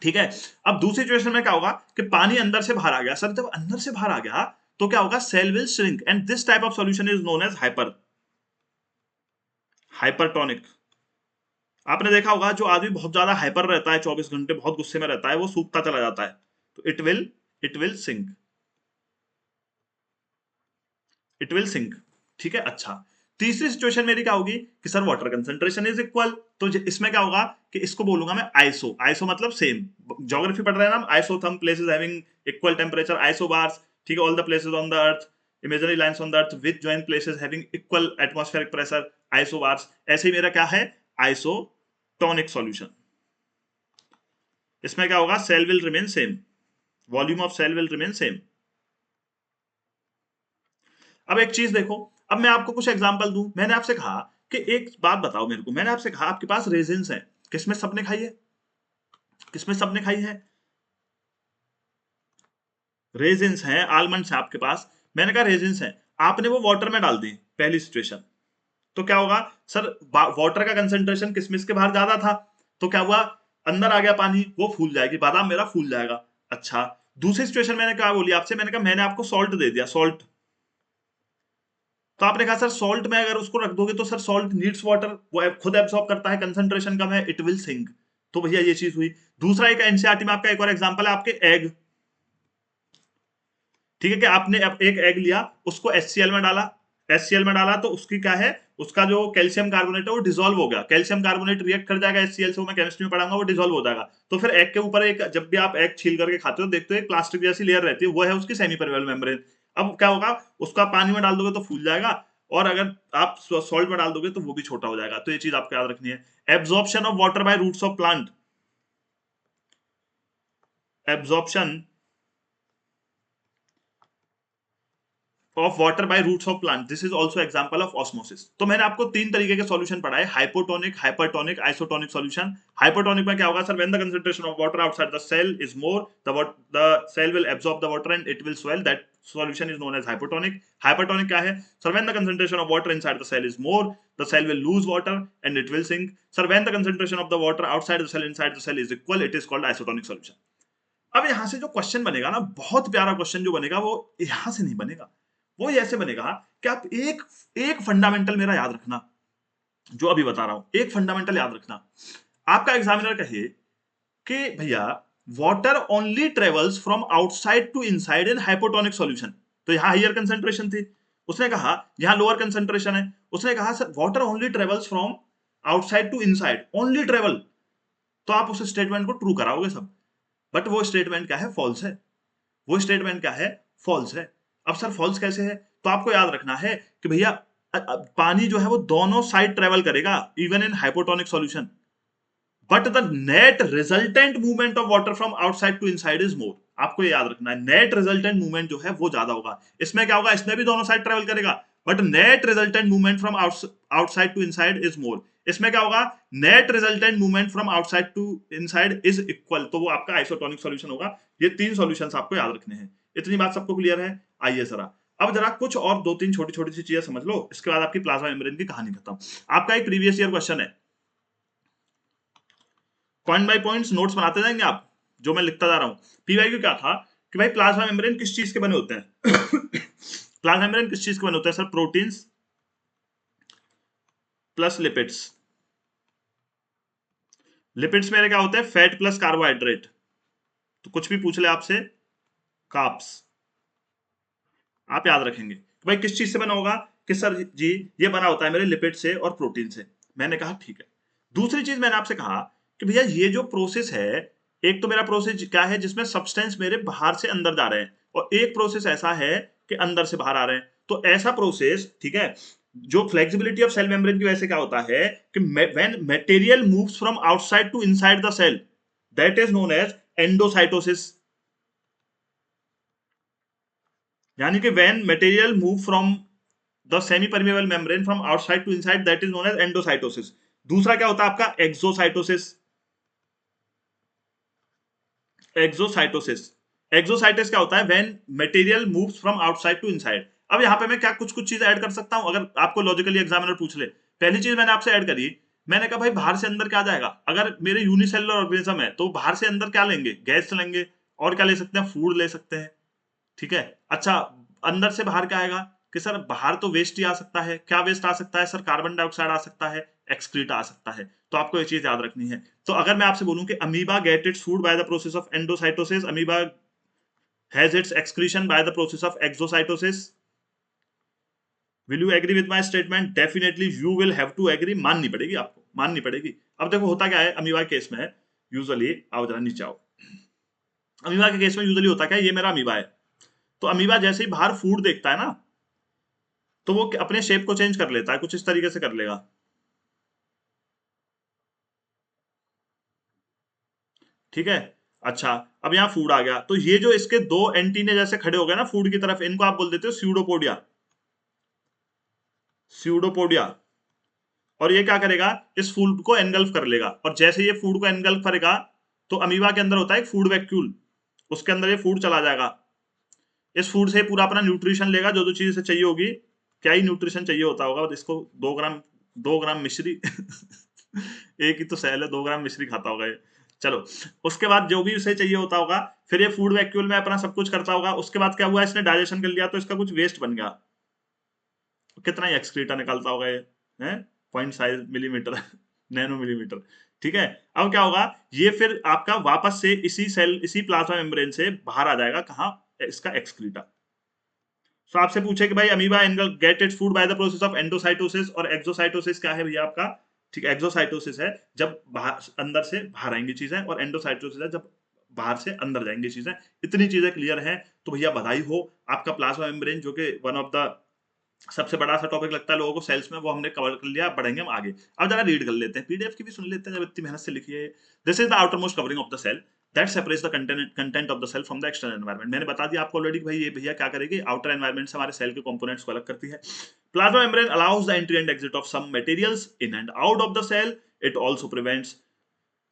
ठीक है। अब दूसरी सिचुएशन में क्या होगा कि पानी अंदर से बाहर आ गया। सर जब अंदर से बाहर आ गया तो क्या होगा, cell will shrink, and this type of solution is known as hypertonic. आपने देखा होगा जो आदमी बहुत ज्यादा हाइपर रहता है, 24 घंटे बहुत गुस्से में रहता है, वो सूखता चला जाता है। तो it will sink, it will sink, ठीक है। अच्छा, तीसरी सिचुएशन मेरी क्या होगी कि sir water concentration is equal, तो इसमें क्या होगा कि इसको बोलूंगा मैं आइसो। आइसो मतलब सेम, ज्योग्राफी पढ़ रहे हैं ना हम, isotherm places having equal temperature, isobars, ठीक है, all the places on the earth, imaginary lines on the earth with joint places having equal atmospheric pressure, isobars. ऐसे ही मेरा क्या है, आइसोटोनिक सॉल्यूशन। इसमें क्या होगा, cell will remain same, volume of cell will remain same. अब एक चीज देखो, अब मैं आपको कुछ एग्जांपल दूं। मैंने आपसे कहा कि एक बात बताओ मेरे को, मैंने आपसे कहा आपके पास रेजिन्स है, किसमें सबने खाई है, किसमें सबने खाई है, रेजिन्स हैं, आलमंड्स हैं आपके पास। मैंने कहा रेजिन्स हैं, आपने वो वाटर में डाल दी, पहली सिचुएशन। तो क्या होगा सर, वाटर का कंसंट्रेशन किसमिस के बाहर ज्यादा था, तो क्या हुआ, अंदर आ गया पानी, वो फूल जाएगी, बादाम मेरा फूल जाएगा। अच्छा, दूसरी सिचुएशन मैंने क्या बोली आपसे, मैंने कहा मैंने आपको सॉल्ट दे दिया, सॉल्ट। तो आपने कहा सर सॉल्ट में अगर उसको रख दोगे तो सर सॉल्ट नीड्स वाटर, वो खुद एब्सॉर्ब करता है, कंसंट्रेशन कम है, इट विल सिंक। तो भैया ये चीज हुई। दूसरा एक एनसीईआरटी में आपका एक और एग्जांपल है, आपके एग, ठीक है, कि आपने एक एग लिया, उसको HCl में डाला, HCl में डाला तो उसकी क्या है, उसका जो कैल्शियम कार्बोनेट है वो डिसॉल्व हो गया, कैल्शियम कार्बोनेट रिएक्ट कर जाएगा HCl से, वो मैं केमिस्ट्री में पढ़ाऊंगा, वो डिसॉल्व हो जाएगा। तो फिर एग के ऊपर एक, जब भी आप एग छील करके खाते हो देखते हो एक प्लास्टिक जैसी लेयर रहती है, वो है उसकी सेमी परमेबल मेम्ब्रेन। अब क्या होगा, उसका पानी में डाल दोगे तो फूल जाएगा, और अगर आप सॉल्ट में डाल दोगे तो वो भी छोटा हो जाएगा। तो ये चीज आपको याद रखनी है। Absorption of water by roots of plant, absorption of water by roots of plant, this is also example of osmosis. तो मैंने आपको तीन तरीके के सॉल्यूशन पढ़ाए, hypotonic, hypertonic, isotonic solution. Hypotonic में क्या होगा sir, when the concentration of water outside the cell is more, the cell will absorb the water and it will swell, that solution is known as hypotonic. Hypertonic क्या है sir, when the concentration of water inside the cell is more, the cell will lose water and it will sink. Sir, when the concentration of the water outside the cell inside the cell is equal, it is called isotonic solution. अब यहां से जो क्वेश्चन बनेगा ना, बहुत प्यारा क्वेश्चन जो बनेगा, वो यहां से नहीं बनेगा, वो ऐसे बनेगा कि आप एक एक फंडामेंटल मेरा याद रखना, जो अभी बता रहा हूं, एक फंडामेंटल याद रखना। आपका एग्जामिनर कहे कि भैया water only travels from outside to inside in hypotonic solution, तो यहां हायर कंसेंट्रेशन थी, उसने कहा यहां लोअर कंसेंट्रेशन है, उसने कहा sir water only travels from outside to inside, only travel, तो आप उस स्टेटमेंट को ट्रू कराओगे सब, बट वो स्टेटमेंट क्या है, फॉल्स है, वो स्टेटमेंट क्या है, फॉल्स है। अब सर फॉल्स कैसे है, तो आपको याद रखना है कि भैया पानी जो है वो दोनों साइड ट्रेवल करेगा even in hypotonic solution, but the net resultant movement of water from outside to inside is more. आपको ये याद रखना है, नेट रिजल्टेंट मूवमेंट जो है वो ज्यादा होगा। इसमें क्या होगा, इसमें भी दोनों साइड ट्रेवल करेगा, but net resultant movement from outside to inside is more. इसमें क्या होगा, net resultant movement from outside to inside is equal, तो वो आपका आइसोटोनिक सॉल्यूशन होगा। ये तीन सॉल्यूशंस आपको याद रखने हैं। इतनी बात सबको क्लियर है? आइए जरा अब जरा कुछ और दो तीन छोटी छोटी सी चीजें समझ लो, इसके बाद आपकी प्लाज्मा मेम्ब्रेन की कहानी खत्म। आपका एक प्रीवियस ईयर क्वेश्चन है, पॉइंट बाय पॉइंट्स नोट्स बनाते जाएंगे आप, जो मैं लिखता जा रहा हूं। पीवाईक्यू क्या था कि भाई प्लाज्मा मेम्ब्रेन किस चीज के बने होते हैं प्लाज्मा मेम्ब्रेन किस चीज के बने होते हैं sir, proteins plus lipids. Lipids मेरे क्या होते हैं, फैट प्लस कार्बोहाइड्रेट। तो कुछ भी पूछ ले आपसे, कार्ब्स आप याद रखेंगे। तो भाई किस चीज से बना होगा कि सर जी ये बना होता है मेरे लिपिड से और प्रोटीन से। मैंने कहा ठीक है। दूसरी चीज मैंने आपसे कहा कि भैया ये जो प्रोसेस है, एक तो मेरा प्रोसेस क्या है जिसमें सब्सटेंस मेरे बाहर से अंदर जा रहे हैं, और एक प्रोसेस ऐसा है कि अंदर से बाहर आ रहे हैं। तो ऐसा प्रोसेस, ठीक है, जो फ्लेक्सिबिलिटी ऑफ सेल मेम्ब्रेन की वजह से क्या होता है कि when material moves from outside to inside the cell, that is known as endocytosis. यानी कि when material move from the semi permeable membrane from outside to inside, that is known as endocytosis. दूसरा क्या होता है आपका, एक्सोसाइटोसिस। एक्सोसाइटोसिस, एक्सोसाइटिस क्या होता है, when material moves from outside to inside. अब यहाँ पे मैं क्या कुछ कुछ चीजें ऐड कर सकता हूं, अगर आपको लॉजिकली एग्जामिनर पूछ ले। पहली चीज मैंने आपसे ऐड करी, मैंने कहा भाई बाहर से अंदर क्या जाएगा, अगर मेरे यूनिसेलुलर ऑर्गेनिज्म है तो बाहर से अंदर क्या लेंगे, गैस लेंगे, और क्या ले सकते हैं, फूड ले सकते हैं, ठीक है। अच्छा, अंदर से बाहर क्या आएगा कि सर बाहर तो वेस्ट ही आ सकता है, क्या वेस्ट आ सकता है सर, कार्बन डाइऑक्साइड आ सकता है, एक्सक्रीटा आ सकता है। तो आपको ये चीज याद रखनी है। तो अगर मैं आपसे बोलूं कि amoeba get its food by the process of endocytosis, amoeba has its excretion by the process of exocytosis, will you agree with my statement? Definitely you will have to agree, माननी पड़ेगी आपको, माननी पड़ेगी। अब देखो होता क्या है अमीबा के केस में, यूजुअली आओ जरा नीचे आओ, अमीबा के केस में यूजुअली होता क्या है, ये मेरा अमीबा है, तो अमीबा जैसे ही बाहर फूड देखता है ना, तो वो अपने शेप को चेंज कर लेता है, कुछ इस तरीके से कर लेगा, ठीक है। अच्छा, अब यहाँ फूड आ गया, तो ये जो इसके दो एंटीने जैसे खड़े हो गए ना फूड की तरफ, इनको आप बोल देते हो स्यूडोपोडिया, स्यूडोपोडिया। और ये क्या करेगा, इस फूड को एनगल्फ कर लेगा, और जैसे ये फूड को एनगल्फ करेगा, तो अमीबा के अंदर होता है एक फूड वैक्यूल, उसके अंदर ये फूड चला जाएगा। इस फूड से पूरा अपना न्यूट्रिशन लेगा, जो जो चीज से चाहिए होगी, क्या ही न्यूट्रिशन चाहिए होता होगा इसको, 2 ग्राम, 2 ग्राम मिश्री एक ही तो सेल है, 2 ग्राम मिश्री खाता होगा ये। चलो, उसके बाद जो भी उसे चाहिए होता होगा, फिर ये फूड वैक्यूल में अपना सब कुछ करता होगा। उसके बाद क्या हुआ, इसने डाइजेशन कर लिया, तो इसका कुछ वेस्ट बन गया, कितना ही एक्सक्रीटा निकालता होगा ये, है 0.5 मिलीमीटर नैनो मिलीमीटर, ठीक है। अब क्या होगा, ये फिर आपका वापस से इसी सेल, इसी प्लाज्मा मेम्ब्रेन से बाहर आ जाएगा, कहा, इसका एक्सक्रीटा। तो आपसे पूछे कि भाई amoeba get its food by the process of endocytosis और एक्सोसाइटोसिस क्या है भैया आपका? ठीक है, एक्सोसाइटोसिस है जब बाहर अंदर से बाहर आएंगी चीजें, और एंडोसाइटोसिस है जब बाहर से अंदर जाएंगी चीजें। इतनी चीजें क्लियर हैं तो भैया बधाई हो, आपका प्लाज्मा मेम्ब्रेन जो कि वन ऑफ द सबसे बड़ा सा टॉपिक लगता है लोगों को सेल्स में, वो हमने कवर कर लिया। बढ़ेंगे हम आगे। अब जरा रीड कर लेते हैं, पीडीएफ की भी सुन लेते हैं जब इतनी मेहनत से लिखी है। This is the outermost covering of the cell that separates the content of the cell from the external environment. मैंने बता दिया आपको ऑलरेडी भाई, ये भैया क्या करेगी, आउटर एनवायरनमेंट से हमारे सेल के कंपोनेंट्स को अलग करती है। Plasma membrane allows the entry and exit of some materials in and out of the cell. It also prevents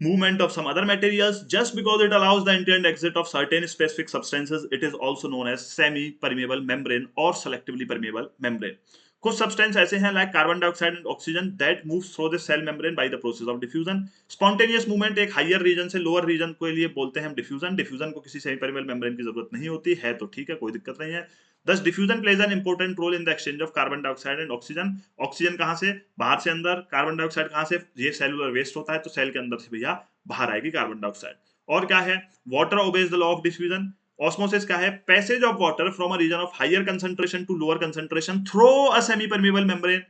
movement of some other materials. Just because it allows the entry and exit of certain specific substances, it is also known as semi permeable membrane or selectively permeable membrane. कुछ सब्सटेंस ऐसे हैं like carbon dioxide and oxygen that moves through the cell membrane by the process of diffusion. Spontaneous movement एक हायर रीजन से लोअर रीजन के लिए बोलते हैं हम डिफ्यूजन। डिफ्यूजन को किसी सेमी परमेबल मेम्ब्रेन की जरूरत नहीं होती है, तो ठीक है, कोई दिक्कत नहीं है। Thus diffusion plays an important role in the exchange of carbon dioxide and oxygen. Oxygen कहां से? बाहर से अंदर। कार्बन डाइऑक्साइड कहां से? ये सेलुलर वेस्ट होता है तो सेल के अंदर से भैया बाहर आएगी कार्बन डाइऑक्साइड। और क्या है? Water obeys the law of diffusion. Osmosis क्या है? Passage of water from a region of higher concentration to lower concentration through a semi permeable membrane,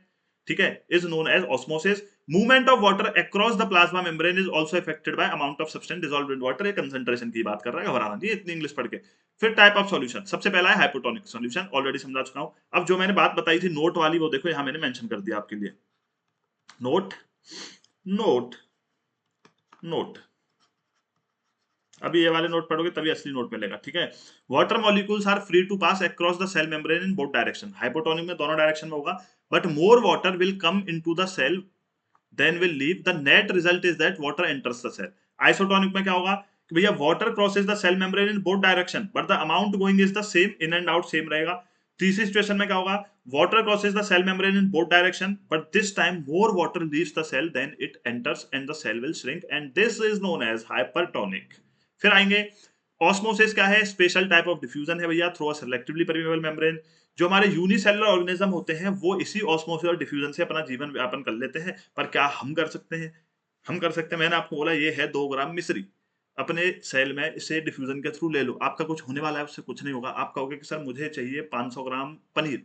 ठीक है, is known as osmosis. Movement of water across the plasma membrane is also affected by amount of substance dissolved in water. ये कंसंट्रेशन की बात कर रहा है, घबराना नहीं इतनी इंग्लिश पढ़ के। फिर टाइप ऑफ सॉल्यूशन, सबसे पहला है हाइपोटोनिक सॉल्यूशन, ऑलरेडी समझा चुका हूं। अब जो मैंने बात बताई थी नोट वाली, वो देखो यहां मैंने मेंशन कर दिया आपके लिए। नोट नोट नोट, अभी ये वाले नोट पढ़ोगे तभी असली नोट मिलेगा, ठीक है। Water molecules are free to pass across the cell membrane in both direction. Hypotonic में दोनों डायरेक्शन में होगा, but more water will come into the cell than will leave. The net result is that water enters the cell. Isotonic में क्या होगा कि भैया water crosses the cell membrane in both direction but the amount going is the same, in and out same रहेगा। तीसरी सिचुएशन में क्या होगा? Water crosses the cell membrane in both direction but this time more water leaves the cell than it enters and the cell will shrink, and this is known as hypertonic. फिर आएंगे ऑस्मोसिस, क्या है? स्पेशल टाइप ऑफ डिफ्यूजन है भैया through a selectively permeable membrane. जो हमारे यूनिसेलुलर ऑर्गेनिज्म होते हैं वो इसी ऑस्मोसिस और डिफ्यूजन से अपना जीवन व्यापन कर लेते हैं, पर क्या हम कर सकते हैं? हम कर सकते हैं। मैंने आपको बोला ये है 2 ग्राम मिश्री, अपने सेल में इसे डिफ्यूजन के थ्रू ले लो। आपका कुछ होने वाला है उससे? कुछ नहीं होगा। आप कहोगे कि सर मुझे चाहिए 500 ग्राम पनीर।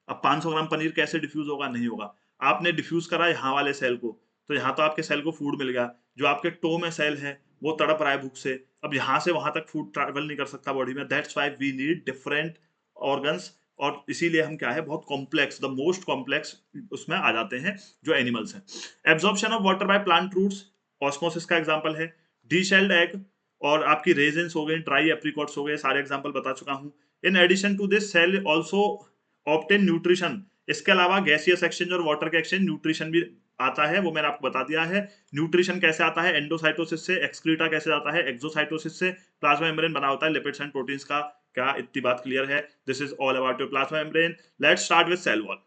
अब 500 ग्राम पनीर कैसे डिफ्यूज होगा? नहीं होगा। आपने डिफ्यूज करा यहाँ वाले सेल को, तो यहाँ तो आपके सेल को फूड मिल गया। जो आपके टो में सेल है वो तड़प रहा है भूख से, अब यहाँ से वहां तक फूड ट्रैवल नहीं कर सकता बॉडी में। That's why we need different organs, और इसीलिए हम क्या है, बहुत कॉम्प्लेक्स, द मोस्ट कॉम्प्लेक्स उसमें आ जाते हैं जो एनिमल्स हैं। Absorption of water by plant roots osmosis का एग्जांपल है। डी शेल्ड एग और आपकी रेजिन्स हो गए, ड्राई एप्रिकॉट्स हो गए, सारे एग्जांपल बता चुका हूं। In addition to this cell also obtain nutrition. इसके अलावा गैसियस एक्सचेंज और वाटर के एक्सचेंज, न्यूट्रिशन भी आता है, वो मैंने आपको बता दिया है। न्यूट्रिशन कैसे आता है? एंडोसाइटोसिस से। एक्सक्रीटा कैसे आता है? एक्सोसाइटोसिस से। प्लाज्मा मेम्ब्रेन बना होता है लिपिड्स एंड प्रोटीन्स का। क्या इतनी बात क्लियर है? This is all about your plasma membrane. Let's start with cell wall.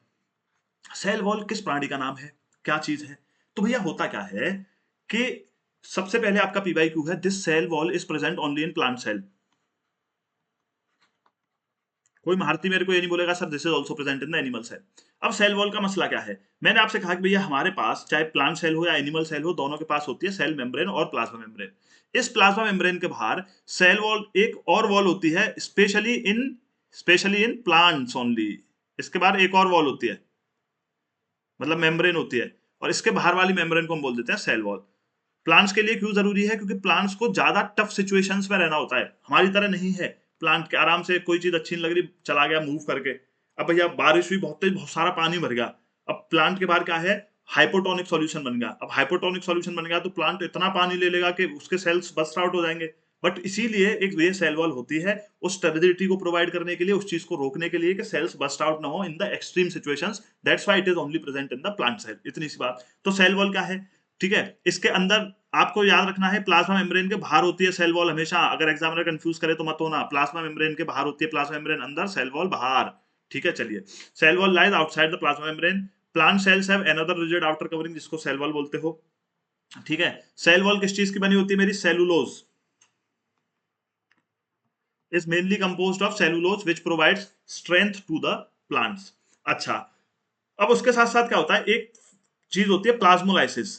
Cell wall किस प्राणी का नाम है? क्या चीज है? तो भैया होता क्या है कि सबसे पहले आपका पीवाईक्यू है, this cell wall is present only in plant cell. कोई महारती मेरे को ये नहीं बोलेगा sir this is also present in the animal cell. अब सेल वॉल का मसला क्या है? मैंने आपसे कहा कि भैया हमारे पास चाहे प्लांट सेल हो या एनिमल सेल हो, दोनों के पास होती है सेल मेम्ब्रेन और प्लाज्मा मेम्ब्रेन। इस प्लाज्मा मेम्ब्रेन के बाहर सेल वॉल, एक और वॉल होती है स्पेशली इन प्लांट्स ओनली। इसके बाहर एक और वॉल होती है, मतलब मेम्ब्रेन होती है, और इसके बाहर वाली मेम्ब्रेन को हम बोल देते हैं सेल वॉल। प्लांट्स के लिए क्यों जरूरी है? क्योंकि प्लांट्स को ज्यादा टफ सिचुएशंस में रहना होता है, हमारी तरह नहीं है। प्लांट के आराम से कोई चीज अच्छी नहीं लग रही, चला गया मूव करके। अब भैया बारिश हुई बहुत तेज, बहुत सारा पानी भर गया, अब प्लांट के बाहर क्या है? हाइपोटोनिक सॉल्यूशन बन गया। अब हाइपोटोनिक सॉल्यूशन बन गया तो प्लांट इतना पानी ले लेगा कि उसके सेल्स बस्ट आउट हो जाएंगे। बट इसीलिए एक ये सेल वॉल होती है उस स्टेबिलिटी को प्रोवाइड करने के लिए, उस चीज को रोकने के लिए कि सेल्स बस्ट आउट ना हो in the extreme situations. That's why it is only present in the plant cell. इतनी सी बात। तो सेल वॉल क्या है? ठीक है, इसके अंदर आपको याद रखना है प्लाज्मा मेम्ब्रेन के बाहर होती है सेल वॉल हमेशा। अगर एग्जामिनर कंफ्यूज करे तो मत होना, प्लाज्मा मेम्ब्रेन के बाहर होती है, प्लाज्मा मेम्ब्रेन अंदर, सेल वॉल बाहर। ठीक है, चलिए। Cell wall lies outside the plasma membrane. Plant cells have another rigid outer covering, जिसको सेल वॉल बोलते हो। ठीक है, सेल वॉल किस चीज की बनी होती है मेरी? Cellulose. is mainly composed of cellulose which provides strength to the plants। अच्छा, अब उसके साथ साथ क्या होता है, एक चीज होती है प्लाज्मोलाइसिस।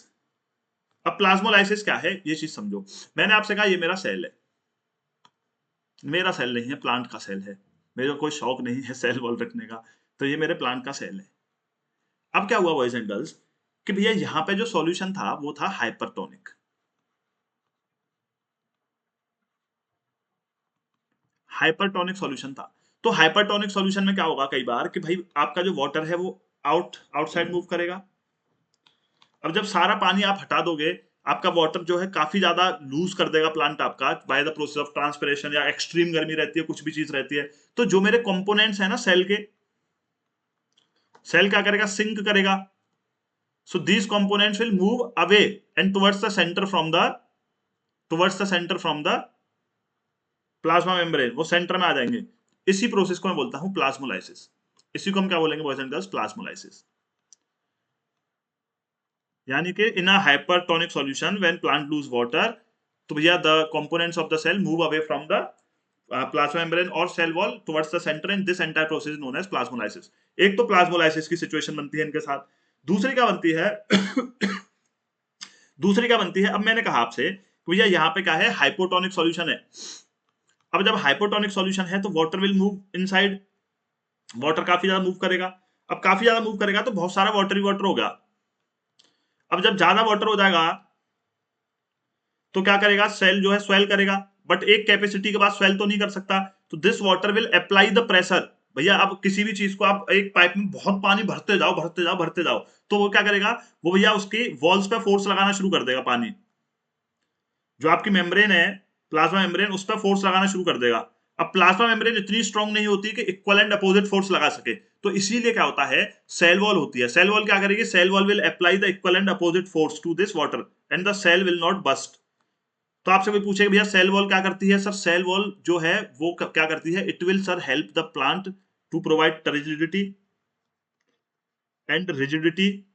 अब प्लाज्मोलाइसिस क्या है ये चीज समझो। मैंने आपसे कहा ये मेरा सेल है, मेरा सेल नहीं है, प्लांट का सेल है। मेरे को कोई शौक नहीं है सेल वॉल रखने का। तो ये मेरे प्लांट का सेल है। अब क्या हुआ बॉयज एंड गर्ल्स कि भैया यहाँ पे जो सॉल्यूशन था वो था हाइपरटोनिक। हाइपरटोनिक सॉल्यूशन था। तो हाइपरटोनिक सॉल्यूशन में क्या होगा कई बार कि भाई आपका जो वाटर है वो आउटसाइड मूव करेगा। अब जब सारा पानी आप हटा दोगे, आपका वाटर जो है काफी ज्यादा लूज कर देगा प्लांट आपका bye the process of transpiration, या एक्सट्रीम गर्मी रहती है, कुछ भी चीज रहती है। तो जो मेरे कंपोनेंट्स है ना सेल के, सेल क्या करेगा, सिंक करेगा। So these components will move away and towards the centre from the plasma membrane, वो सेंटर में आ जाएंगे। इसी प्रोसेस को मैं बोलता हूं प्लाज्मोलाइसिस। इसी को हम क्या बोलेंगे बॉयज एंड गर्ल्स, प्लाज्मोलाइसिस। यानी कि in a hypertonic solution when plant lose water, तो भैया the components of the cell move away from the plasma membrane और cell wall towards the centre, and this entire process known as plasmolysis. एक तो प्लाज्मोलाइसिस की सिचुएशन बनती है इनके साथ। दूसरी क्या बनती है दूसरी क्या बनती है, अब मैंने कहा आपसे भैया यहाँ पे क्या है, हाइपोटोनिक सॉल्यूशन है। अब जब हाइपोटोनिक सॉल्यूशन है तो water will move inside, water काफी ज्यादा मूव करेगा। अब काफी ज्यादा मूव करेगा तो बहुत सारा वाटर ही वाटर होगा। अब जब ज्यादा वाटर हो जाएगा तो क्या करेगा, सेल जो है स्वेल करेगा, बट एक कैपेसिटी के बाद स्वेल तो नहीं कर सकता। तो this water will apply the pressure. भैया अब किसी भी चीज को आप एक पाइप में बहुत पानी भरते जाओ भरते जाओ भरते जाओ, तो वो क्या करेगा, वो भैया उसकी वॉल्स पे फोर्स लगाना शुरू कर देगा पानी। जो आपकी मेम्ब्रेन है, प्लाज्मा मेम्ब्रेन, उस पर फोर्स लगाना शुरू कर देगा। अब प्लाज्मा मेम्ब्रेन इतनी स्ट्रांग नहीं होती कि इक्वल एंड अपोजिट फोर्स लगा सके। तो इसीलिए क्या होता है, सेल वॉल होती है। सेल वॉल क्या करेगी, cell wall will apply the equal and opposite force to this water and the cell will not burst. तो आपसे कोई पूछेगा भैया सेल वॉल क्या करती है, सर सेल वॉल जो है वो क्या करती है, it will sir help the plant to provide rigidity and rigidity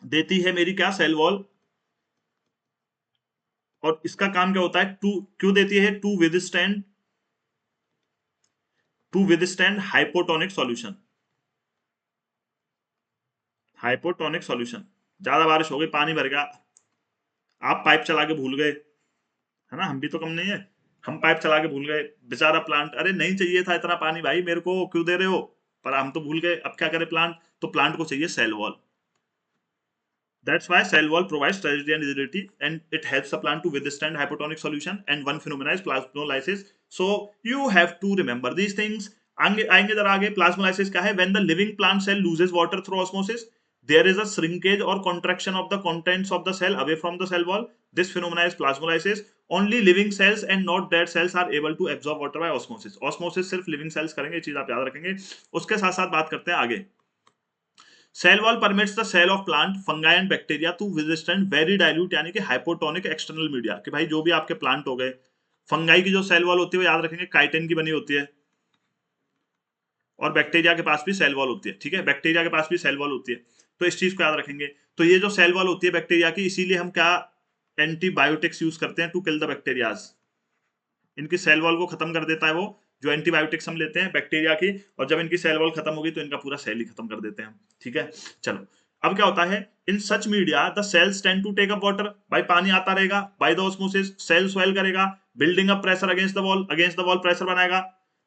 देती है मेरी क्या, सेल वॉल। और इसका काम क्या होता है, टू क्यों देती है, to withstand hypotonic solution. Hypotonic solution, ज्यादा बारिश हो गई, पानी भर गया, आप पाइप चला के भूल गए, है ना, हम भी तो कम नहीं है, हम पाइप चला के भूल गए, बेचारा प्लांट, अरे नहीं चाहिए था इतना पानी भाई, मेरे को क्यों दे रहे हो, पर हम तो भूल गए, अब क्या करे प्लांट, तो प्लांट को चाहिए cell wall. That's why cell wall provides stability and rigidity, and it helps the plant to withstand hypotonic solution. And one phenomenon is plasmolysis. So you have to remember these things. आएंगे जरा आगे, प्लाज्मोलाइसिस क्या है, when the living plant cell loses water through osmosis, there is a shrinkage or contraction of the contents of the cell away from the cell wall. This phenomenon is plasmolysis. Only living cells and not dead cells are able to absorb water by osmosis. Osmosis सिर्फ living cells करेंगे, ये चीज आप याद रखेंगे। उसके साथ साथ बात करते हैं आगे। Cell wall permits the cell of plant, fungi and bacteria to withstand very dilute यानी कि हाइपोटोनिक एक्सटर्नल मीडिया, कि भाई जो भी आपके प्लांट हो गए, फंगाई की जो सेल वॉल होती है वो याद रखेंगे काइटिन की बनी होती है, और बैक्टीरिया के पास भी सेल वॉल होती है, ठीक है, बैक्टीरिया के पास भी सेल वॉल होती है। तो इस चीज को याद रखेंगे। तो ये जो सेल वॉल होती है बैक्टीरिया की, इसीलिए हम क्या एंटीबायोटिक्स यूज करते हैं टू किल द बैक्टीरियाज। इनकी सेल वॉल को खत्म कर देता है वो, जो एंटीबायोटिक्स हम लेते हैं बैक्टीरिया की, और जब इनकी सेल वॉल खत्म होगी तो इनका पूरा सेल ही खत्म कर देते हैं, ठीक है। चलो अब क्या होता है, in such media the cells tend to take up water, भाई पानी आता रहेगा, by the osmosis cell swell करेगा, building up pressure against the wall pressure बनाएगा,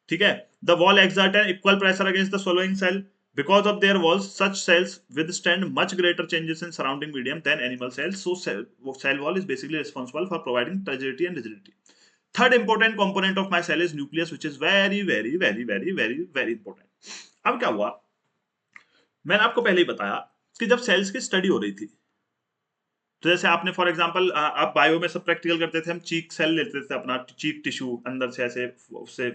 ठीक है। The wall exert an equal pressure against the swallowing cell. Because of their walls, such cells withstand much greater changes in surrounding medium than animal cells. So cell wall is basically responsible for providing turgidity and rigidity. Third important component of my cell is nucleus, which is very important. अब क्या हुआ, मैंने आपको पहले ही बताया कि जब सेल्स की स्टडी हो रही थी, तो जैसे आपने फॉर एग्जांपल आप बायो में सब प्रैक्टिकल करते थे, हम चीक सेल लेते थे अपना, चीक टिश्यू अंदर से ऐसे उससे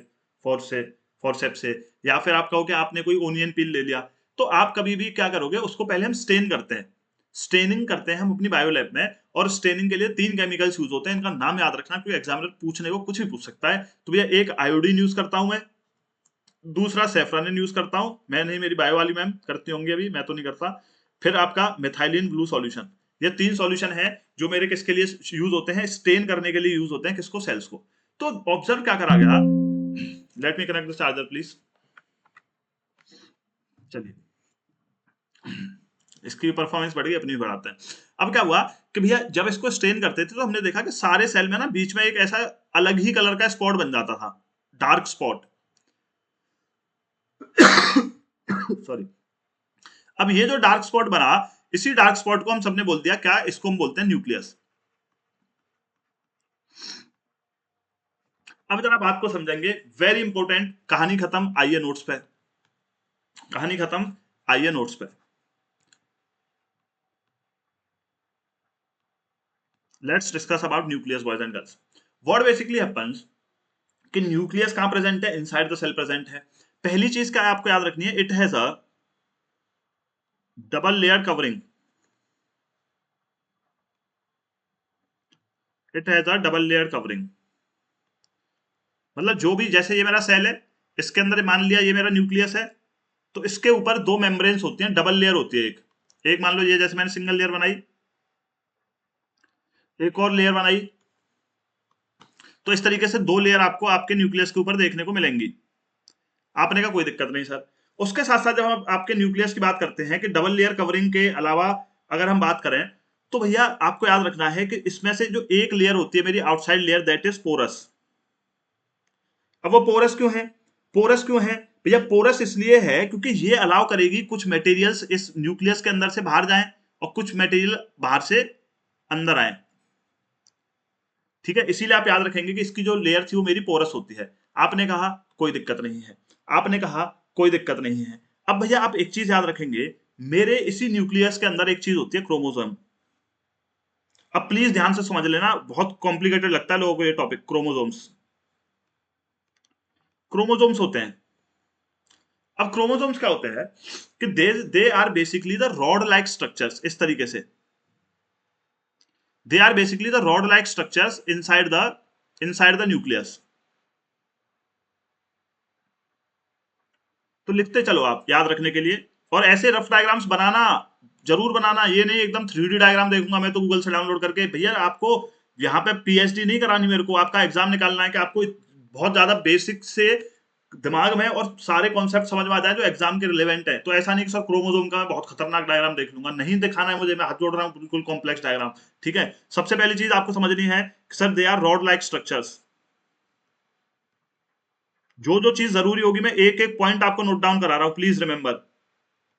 फोर्सेप से, या फिर आप कहो कि आपने कोई ओनियन पील ले लिया, तो आप कभी भी क्या करोगे, उसको पहले हम स्टेन करते हैं, स्टेनिंग करते हैं हम अपनी बायो लैब में। और स्टेनिंग के लिए 3 केमिकल्स यूज होते हैं, इनका नाम याद रखना क्योंकि एग्जामिनर पूछने को कुछ भी पूछ सकता है। तो भैया एक आयोडीन यूज करता हूं मैं, दूसरा सेफ्रानिन यूज करता हूं, मैं नहीं, मेरी बायो वाली मैम करती होंगी, अभी मैं तो नहीं करता। फिर आपका मेथाइलिन ब्लू सॉल्यूशन। ये 3 सॉल्यूशन है जो मेरे किसके लिए यूज होते हैं, स्टेन करने के लिए यूज होते हैं, किसको, सेल्स को। तो ऑब्जर्व क्या करा गया, let me connect the charger please. चलिए, इसकी परफॉर्मेंस बढ़ गई, अपनी भी बढ़ाते हैं। अब क्या हुआ कि भैया जब इसको स्टेन करते थे तो हमने देखा कि सारे सेल में ना बीच में एक ऐसा अलग ही कलर का स्पॉट बन जाता था, डार्क स्पॉट। सॉरी। अब ये जो डार्क स्पॉट बना, इसी डार्क स्पॉट को हम सबने बोल दिया क्या, इसको हम बोलते हैं न्यूक्लियस। अब जरा बात को समझेंगे, वेरी इंपॉर्टेंट। कहानी खत्म, आइए नोट्स पे। कहानी खत्म, आइए नोट्स पे। Let's discuss about nucleus, boys and girls. What basically happens कि न्यूक्लियस कहां प्रेजेंट है, इनसाइड द सेल प्रेजेंट है। पहली चीज क्या है आपको याद रखनी है, it has a double layer covering. It has a double layer covering. मतलब जो भी, जैसे ये मेरा सेल है, इसके अंदर मान लिया ये मेरा न्यूक्लियस है, तो इसके ऊपर दो मेम्ब्रेन्स होती हैं, डबल लेयर होती है। एक एक मान लो ये, जैसे मैंने सिंगल लेयर बनाई, एक और लेयर बनाई, तो इस तरीके से दो लेयर आपको आपके न्यूक्लियस के ऊपर देखने को मिलेंगी। आपने कहा कोई दिक्कत नहीं सर। उसके साथ साथ जब हम आपके न्यूक्लियस की बात करते हैं कि डबल लेयर कवरिंग के अलावा अगर हम बात करें, तो भैया आपको याद रखना है कि इसमें से जो एक लेयर होती है मेरी outside layer, that is porous. अब वो पोरस क्यों है? पोरस क्यों है भैया? पोरस इसलिए है क्योंकि ये अलाउ करेगी कुछ मटेरियल्स इस न्यूक्लियस के अंदर से बाहर जाएं और कुछ मटेरियल बाहर से अंदर आए। ठीक है, इसीलिए आप याद रखेंगे कि इसकी जो लेयर थी वो मेरी पोरस होती है। आपने कहा कोई दिक्कत नहीं है, आपने कहा कोई दिक्कत नहीं है। अब भैया आप एक चीज याद रखेंगे, मेरे इसी न्यूक्लियस के अंदर एक चीज होती है, क्रोमोसोम। अब प्लीज ध्यान से समझ लेना, बहुत कॉम्प्लिकेटेड लगता है लोगों को ये टॉपिक, क्रोमोसोम्स। क्रोमोसोम्स होते हैं। अब क्रोमोसोम्स क्या होते हैं कि they are basically the rod like structures. इस तरीके से they are basically the rod like structures inside the nucleus. तो लिखते चलो आप याद रखने के लिए, और ऐसे रफ डायग्राम्स बनाना, जरूर बनाना। ये नहीं एकदम 3D डायग्राम देखूंगा मैं तो गूगल से डाउनलोड करके। भैया आपको यहाँ पे पीएचडी नहीं करानी, मेरे को आपका एग्जाम निकालना है कि आपको बहुत ज्यादा बेसिक से दिमाग में और सारे कॉन्सेप्ट समझ में आ जाए जो एग्जाम के रिलेवेंट है। तो ऐसा नहीं कि सर क्रोमोसोम का मैं बहुत खतरनाक डायग्राम देख लूंगा, नहीं दिखाना है मुझे, मैं हाथ जोड़ रहा हूँ, बिल्कुल कॉम्प्लेक्स डायग्राम। ठीक है, सबसे पहली चीज आपको समझनी है, sir they are rod like structures. जो जो चीज जरूरी होगी मैं एक एक पॉइंट आपको नोट डाउन करा रहा हूं, प्लीज रिमेंबर।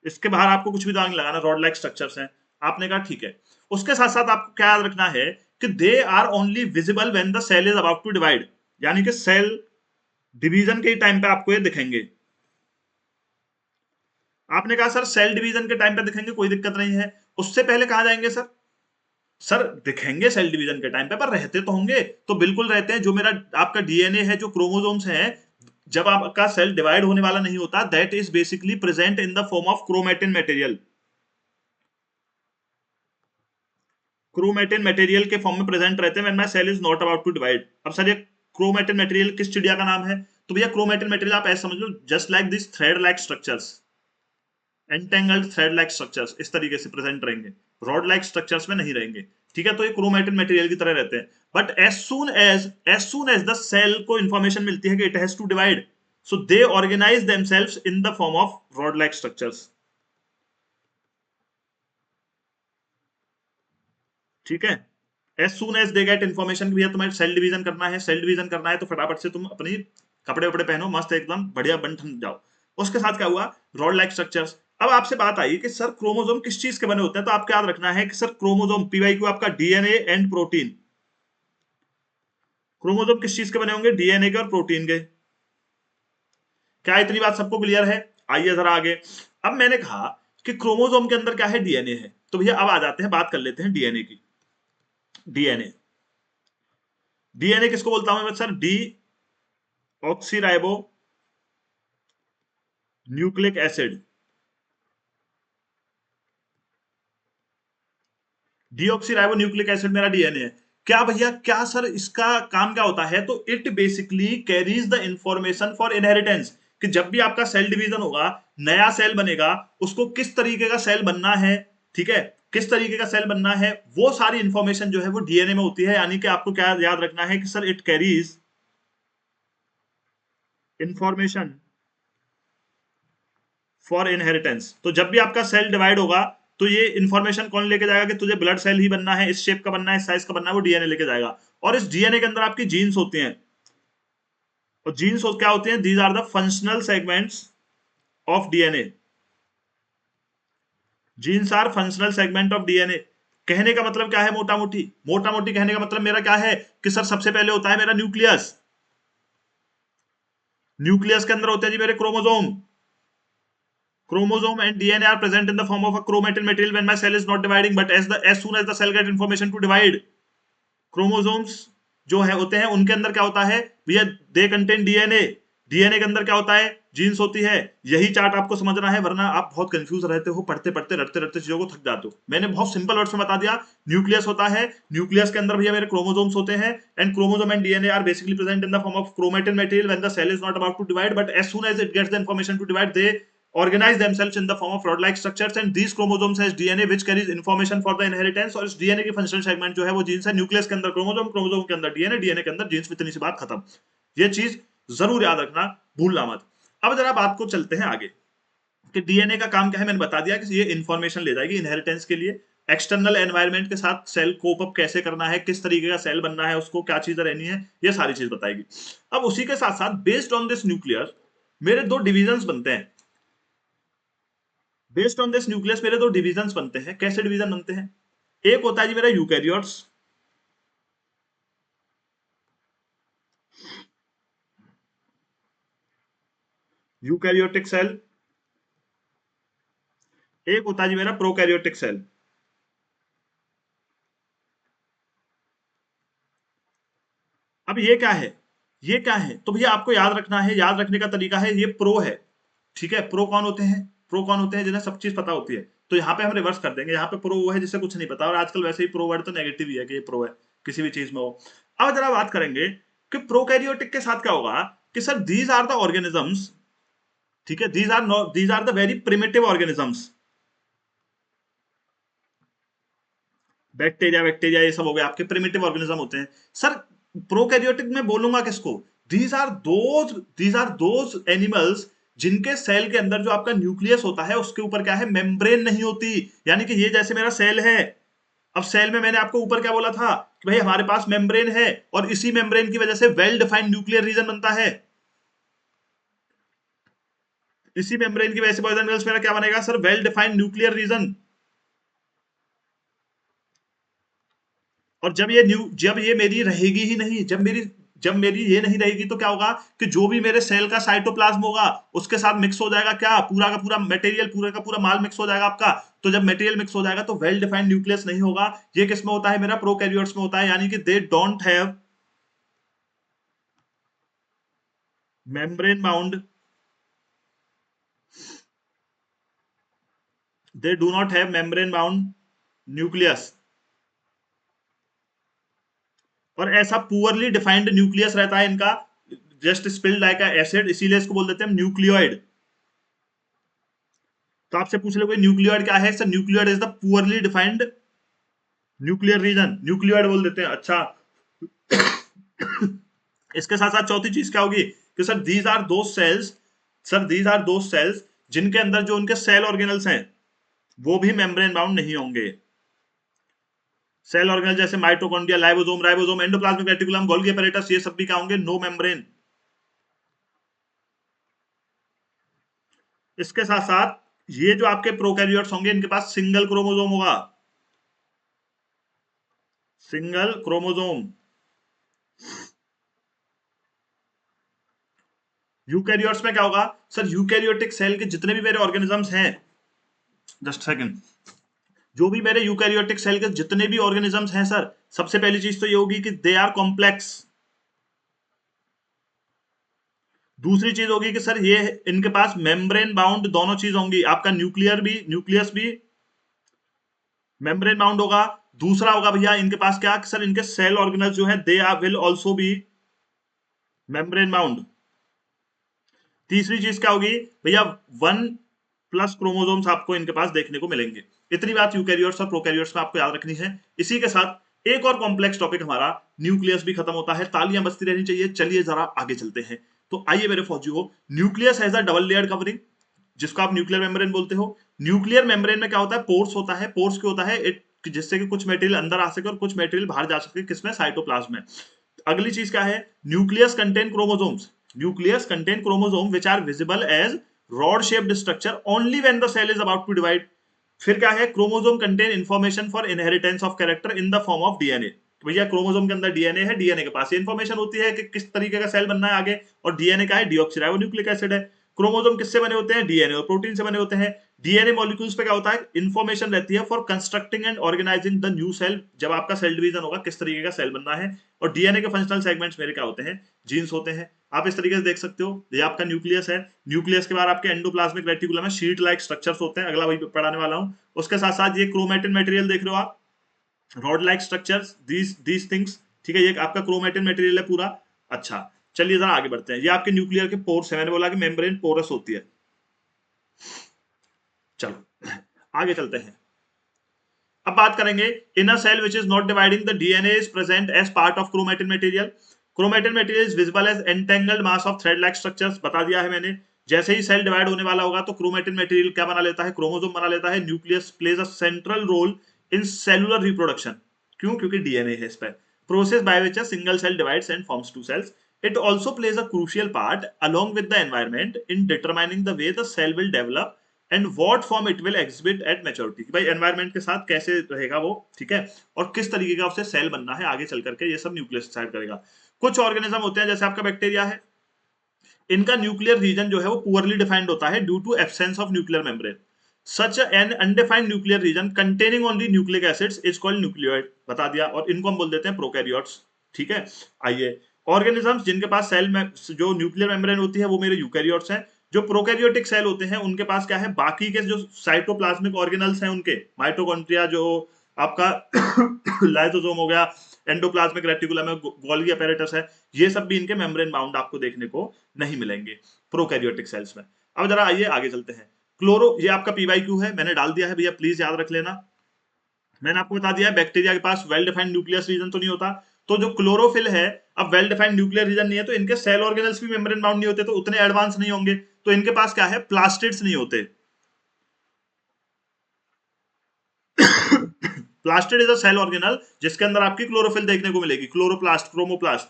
इसके बाहर आपको कुछ भी दिमाग नहीं लगाना, रॉड लाइक स्ट्रक्चर्स हैं। आपने कहा ठीक है। उसके साथ साथ आपको क्या याद रखना है कि they are only visible when the cell is about to divide. यानी कि सेल डिवीजन के टाइम पे आपको ये दिखेंगे। आपने कहा सर सेल डिवीजन के टाइम पे दिखेंगे, कोई दिक्कत नहीं है। उससे पहले कहा जाएंगे सर? सर दिखेंगे सेल डिवीजन के टाइम पे, पर रहते तो होंगे। तो बिल्कुल रहते हैं। जो मेरा आपका डीएनए है, जो क्रोमोसोम्स हैं, जब आपका सेल डिवाइड होने वाला नहीं होता, that is basically present in the form of chromatin material. Chromatin material के फॉर्म में प्रेजेंट रहते हैं when my cell is not about to divide. अब सर ये क्रोमेटिन मटेरियल किस चिड़िया का नाम है? तो भैया क्रोमेटिन मटेरियल आप ऐसे समझ लो, just like this thread like structures, entangled thread like structures इस तरीके से प्रेजेंट रहेंगे, रॉड लाइक स्ट्रक्चर्स में नहीं रहेंगे। ठीक है, तो ये क्रोमेटिन मटेरियल की तरह रहते हैं। But as soon as the cell को इंफॉर्मेशन मिलती है कि it has to divide, so they organise themselves in the form of rod like structures. ठीक है, as soon as they get information, भैया तुम्हें सेल डिवीजन करना है, सेल डिवीजन करना है, तो फटाफट से तुम अपनी कपड़े वपड़े पहनो, मस्त एकदम बढ़िया बन ठन जाओ। उसके साथ क्या हुआ, रॉड लाइक स्ट्रक्चर्स। अब आपसे बात आई कि सर क्रोमोसोम किस चीज के बने होते हैं, तो आपको याद रखना है कि सर क्रोमोसोम पीवाईक्यू आपका डीएनए एंड प्रोटीन। क्रोमोसोम किस चीज के बने होंगे? डीएनए के और प्रोटीन के। क्या इतनी बात सबको क्लियर है? आइए जरा आगे। अब मैंने कहा कि क्रोमोसोम के अंदर क्या है, डीएनए है। तो भैया अब आ जाते हैं, बात कर लेते हैं डीएनए की। डीएनए, डीएनए किसको बोलता हूं मैं sir? Deoxyribonucleic acid. Deoxyribonucleic acid मेरा डीएनए है। क्या भैया, क्या सर इसका काम क्या होता है? तो it basically carries the information for inheritance, कि जब भी आपका सेल डिवीजन होगा, नया सेल बनेगा, उसको किस तरीके का सेल बनना है, ठीक है, किस तरीके का सेल बनना है, वो सारी इंफॉर्मेशन जो है वो डीएनए में होती है। यानी कि आपको क्या याद रखना है कि sir it carries information for inheritance. तो जब भी आपका सेल डिवाइड होगा, तो ये इंफॉर्मेशन कौन लेके जाएगा कि तुझे ब्लड सेल ही बनना है, इस शेप का बनना है, इस साइज का बनना है, वो डीएनए लेके जाएगा। और इस डीएनए के अंदर आपकी जीन्स होती हैं। और जीन्स क्या होती हैं? These are the functional segments of DNA. Genes are functional segment of DNA. कहने का मतलब क्या है, मोटा मोटी कहने का मतलब मेरा क्या है कि सर सबसे पहले होता है मेरा न्यूक्लियस। न्यूक्लियस के अंदर होते हैं जी मेरे chromosome. Chromosome and DNA are present in the form of a chromatin material when my cell is not dividing, but as soon as the cell get information to divide, chromosomes जो है होते हैं उनके अंदर क्या होता है भैया, दे कंटेन डीएनए। डीएनए के अंदर क्या होता है, जीन्स होती है। यही चार्ट आपको समझना है, वरना आप बहुत कंफ्यूज रहते हो, पढ़ते पढ़ते रटते रटते चीजों को थक जाते हो। मैंने बहुत सिंपल वर्ड्स में बता दिया। न्यूक्लियस होता है, न्यूक्लियस के अंदर भैया मेरे क्रोमोसोम्स होते हैं, and chromosome and DNA are basically present in the form of chromatin material when the cell is not about to divide, but as soon as it gets the information to divide, they organize themselves in the form of rod-like structures, and these chromosomes has DNA which carries information for the inheritance। और इस DNA की फंक्शनल सेगमेंट जो है वो जीन्स है। न्यूक्लियस के अंदर क्रोमोसोम, क्रोमोसोम के अंदर डीएनए, डीएनए के अंदर जीन्स। इतनी सी बात खत्म। ये चीज जरूर याद रखना, भूलना मत। अब जरा बात को चलते हैं आगे कि डीएनए का काम क्या है। मैंने बता दिया कि ये इंफॉर्मेशन ले जाएगी इनहेरिटेंस के लिए। एक्सटर्नल एनवायरनमेंट के साथ सेल कोप अप कैसे करना है, किस तरीके का सेल बनना है, उसको क्या चीजें रहनी है, ये सारी चीज बताएगी। अब उसी के साथ साथ बेस्ड ऑन दिस न्यूक्लियर मेरे दो डिविजन्स बनते हैं। बेस्ड ऑन दिस न्यूक्लियस मेरे दो डिविजन्स बनते हैं। कैसे डिवीजन बनते हैं, एक होता है जी मेरा यूकैरियोट्स, यूकैरियोटिक सेल। एक होता है जी मेरा प्रोकैरियोटिक सेल। अब ये क्या है, ये क्या है, तो भैया आपको याद रखना है, याद रखने का तरीका है, ये प्रो है। ठीक है, प्रो कौन होते हैं, प्रो कौन होते हैं जिन्हें सब चीज पता होती है। तो यहाँ पे हम रिवर्स कर देंगे, यहाँ पे प्रो वो है जिसे कुछ नहीं पता, और आजकल वैसे ही प्रो वर्ड तो नेगेटिव ही है कि ये प्रो है किसी भी चीज में हो। अब जरा बात करेंगे कि प्रोकैरियोटिक के साथ क्या होगा कि sir these are the organisms. ठीक है, these are the very primitive organisms. Bacteria bacteria ये सब हो गए आपके प्रिमिटिव ऑर्गेनिज्म होते हैं। सर प्रोकैरियोटिक में बोलूंगा किसको, दीज आर दोज एनिमल्स जिनके सेल के अंदर जो आपका न्यूक्लियस होता है उसके ऊपर क्या है, मेम्ब्रेन नहीं होती। यानी कि ये जैसे मेरा सेल है, अब सेल में मैंने आपको ऊपर क्या बोला था कि भाई हमारे पास मेम्ब्रेन है, और इसी मेम्ब्रेन की वजह से वेल डिफाइंड न्यूक्लियर रीजन बनता है। इसी मेम्ब्रेन की वजह से बॉयज एंड गर्ल्स मेरा क्या बनेगा sir, well defined nuclear region. और जब ये मेरी रहेगी ही नहीं, जब मेरी ये नहीं रहेगी तो क्या होगा कि जो भी मेरे सेल का साइटोप्लाज्म होगा उसके साथ मिक्स हो जाएगा, क्या पूरा का पूरा मटेरियल, पूरा का पूरा माल मिक्स हो जाएगा आपका। तो जब मटेरियल मिक्स हो जाएगा तो वेल डिफाइंड न्यूक्लियस नहीं होगा। ये किस में होता है, मेरा प्रोकैरियोट्स में होता है, यानी कि they don't have membrane bound, they do not have membrane bound nucleus. और ऐसा पुअरली डिफाइंड न्यूक्लियस रहता है इनका, जस्ट स्पिल्ड लाइक एसिड, इसीलिए इसको बोल देते हैं न्यूक्लियोइड। तो आपसे पूछ ले न्यूक्लियोइड क्या है, sir nucleoid is the poorly defined nuclear region, nucleoid बोल देते हैं। अच्छा इसके साथ साथ चौथी चीज क्या होगी कि सर दीज आर दो सेल्स जिनके अंदर जो उनके सेल ऑर्गेनल्स हैं वो भी मेम्ब्रेन बाउंड नहीं होंगे। सेल ऑर्गेनल जैसे mitochondria, ribosome, endoplasmic reticulum, Golgi apparatus, ये सब भी क्या होंगे, नो मेम्ब्रेन। इसके साथ साथ ये जो आपके प्रोकैरियोट्स होंगे इनके पास सिंगल क्रोमोसोम होगा, सिंगल क्रोमोसोम। यूकैरियोट्स में क्या होगा सर, यूकैरियोटिक सेल के जितने भी मेरे ऑर्गेनिजम्स हैं, जस्ट सेकंड, जो भी मेरे यूकैरियोटिक सेल के जितने भी ऑर्गेनिजम्स हैं सर, सबसे पहली चीज तो ये होगी कि दे आर कॉम्प्लेक्स। दूसरी चीज होगी कि सर ये इनके पास मेम्ब्रेन बाउंड दोनों चीज होंगी, आपका न्यूक्लियस भी मेम्ब्रेन बाउंड होगा। दूसरा होगा भैया इनके पास क्या, सर इनके सेल ऑर्गेनल जो है they are will also be membrane bound. तीसरी चीज क्या होगी भैया, 1+ क्रोमोसोम्स आपको इनके पास देखने को मिलेंगे। इतनी बात यूकैरियोट्स और प्रोकैरियोट्स में आपको याद रखनी है। इसी के साथ एक और कॉम्प्लेक्स टॉपिक हमारा न्यूक्लियस भी खत्म होता है। तालियां बजती रहनी चाहिए। चलिए जरा आगे चलते हैं। तो आइए मेरे फौजियों, nucleus has a double layered covering, जिसको आप न्यूक्लियर मेम्ब्रेन बोलते हो। न्यूक्लियर मेम्ब्रेन में क्या होता है, पोर्स होता है। पोर्स क्यों होता है, जिससे कि कुछ मटेरियल अंदर आ सके और कुछ मटेरियल बाहर जा सके, किसमें, साइटोप्लाज्म में। अगली चीज क्या है, nucleus contain chromosomes, nucleus contain chromosome which are visible as rod shaped structure only when the cell is about to divide. फिर क्या है, chromosome contain information for inheritance of character in the form of DNA. भैया क्रोमोसोम के अंदर डीएनए है, डीएनए के पास इन्फॉर्मेशन होती है कि किस तरीके का सेल बनना है आगे, और डीएनए का है डीऑक्सीराइबोन्यूक्लिक एसिड है। क्रोमोसोम किससे बने होते हैं, डीएनए और प्रोटीन से बने होते हैं। डीएनए मॉलिक्यूल्स पे क्या होता है, इन्फॉर्मेशन रहती है for constructing and organising the new cell, जब आपका सेल डिवीजन होगा किस तरीके का सेल बनना है। और डीएनए के फंक्शनल सेगमेंट्स मेरे क्या होते हैं, जीन्स होते हैं। आप इस तरीके से देख सकते हो, ये आपका न्यूक्लियस है, न्यूक्लियस के बाद आपके एंडोप्लाज्मिक रेटिकुलम में शीट लाइक स्ट्रक्चर्स होते हैं, अगला वही पढ़ाने वाला हूं। उसके साथ साथ ये क्रोमेटिन मटेरियल देख रहे हो आप, rod like structures, these things, ठीक है, ये आपका क्रोमेटिन मटेरियल है पूरा। अच्छा, चलिए जरा आगे बढ़ते हैं। ये आपके न्यूक्लियर के पोर्स है, मैंने बोला कि मेम्ब्रेन पोरस होती है। चलो आगे चलते हैं। अब बात करेंगे, in a cell which is not dividing the DNA is present as part of chromatin material. Chromatin material is visible as entangled mass of thread like structures, बता दिया है मैंने। जैसे ही सेल डिवाइड होने वाला होगा तो क्रोमेटिन मटेरियल क्या बना लेता है, क्रोमोसोम बना लेता है। Nucleus plays a central role in cellular reproduction, क्यों, क्योंकि डीएनए है इस पर। Process by which a single cell divides and forms two cells. It also plays a crucial part along with the environment in determining the way the cell will develop and what form it will exhibit eight maturity, भाई एनवायरमेंट के साथ कैसे रहेगा वो, ठीक है, और किस तरीके का उसे सेल बनना है आगे चल करके, ये सब न्यूक्लियस डिसाइड करेगा। कुछ ऑर्गेनिज्म होते हैं जैसे आपका बैक्टीरिया है, इनका न्यूक्लियर रीजन जो है वो पुअरली डिफाइंड होता है due to absence of nuclear membrane. Such an undefined nuclear region containing only nucleic acids is called nucleoid, बता दिया, और इनको हम बोल देते हैं प्रोकैरियोट्स, ठीक है। आइए, ऑर्गेनिजम्स जिनके पास सेल में जो न्यूक्लियर मेम्ब्रेन होती है वो मेरे यूकैरियोट्स हैं। जो प्रोकैरियोटिक सेल होते हैं उनके पास क्या है, बाकी के जो साइटोप्लाज्मिक ऑर्गेनल्स हैं उनके, माइटोकॉन्ड्रिया जो आपका लाइसोसोम हो गया, एंडोप्लाज्मिक रेटिकुलम है, गोल्गी अपैरेटस है, ये सब भी इनके मेम्ब्रेन बाउंड आपको देखने को नहीं मिलेंगे प्रोकैरियोटिक सेल्स में। अब जरा आइए आगे चलते हैं। क्लोरो, ये आपका पीवाईक्यू है, मैंने डाल दिया है भैया, प्लीज याद रख लेना। मैंने आपको बता दिया है बैक्टीरिया के पास वेल डिफाइंड न्यूक्लियस रीजन तो नहीं होता, तो जो क्लोरोफिल है, अब वेल डिफाइंड न्यूक्लियर रीजन नहीं है तो इनके सेल ऑर्गेनल्स भी मेम्ब्रेन बाउंड नहीं होते, तो उतने एडवांस नहीं होंगे, तो इनके पास क्या है, प्लास्टिड्स नहीं होते। Plastid is a cell organelle जिसके अंदर आपकी क्लोरोफिल देखने को मिलेगी, क्लोरोप्लास्ट, क्रोमोप्लास्ट,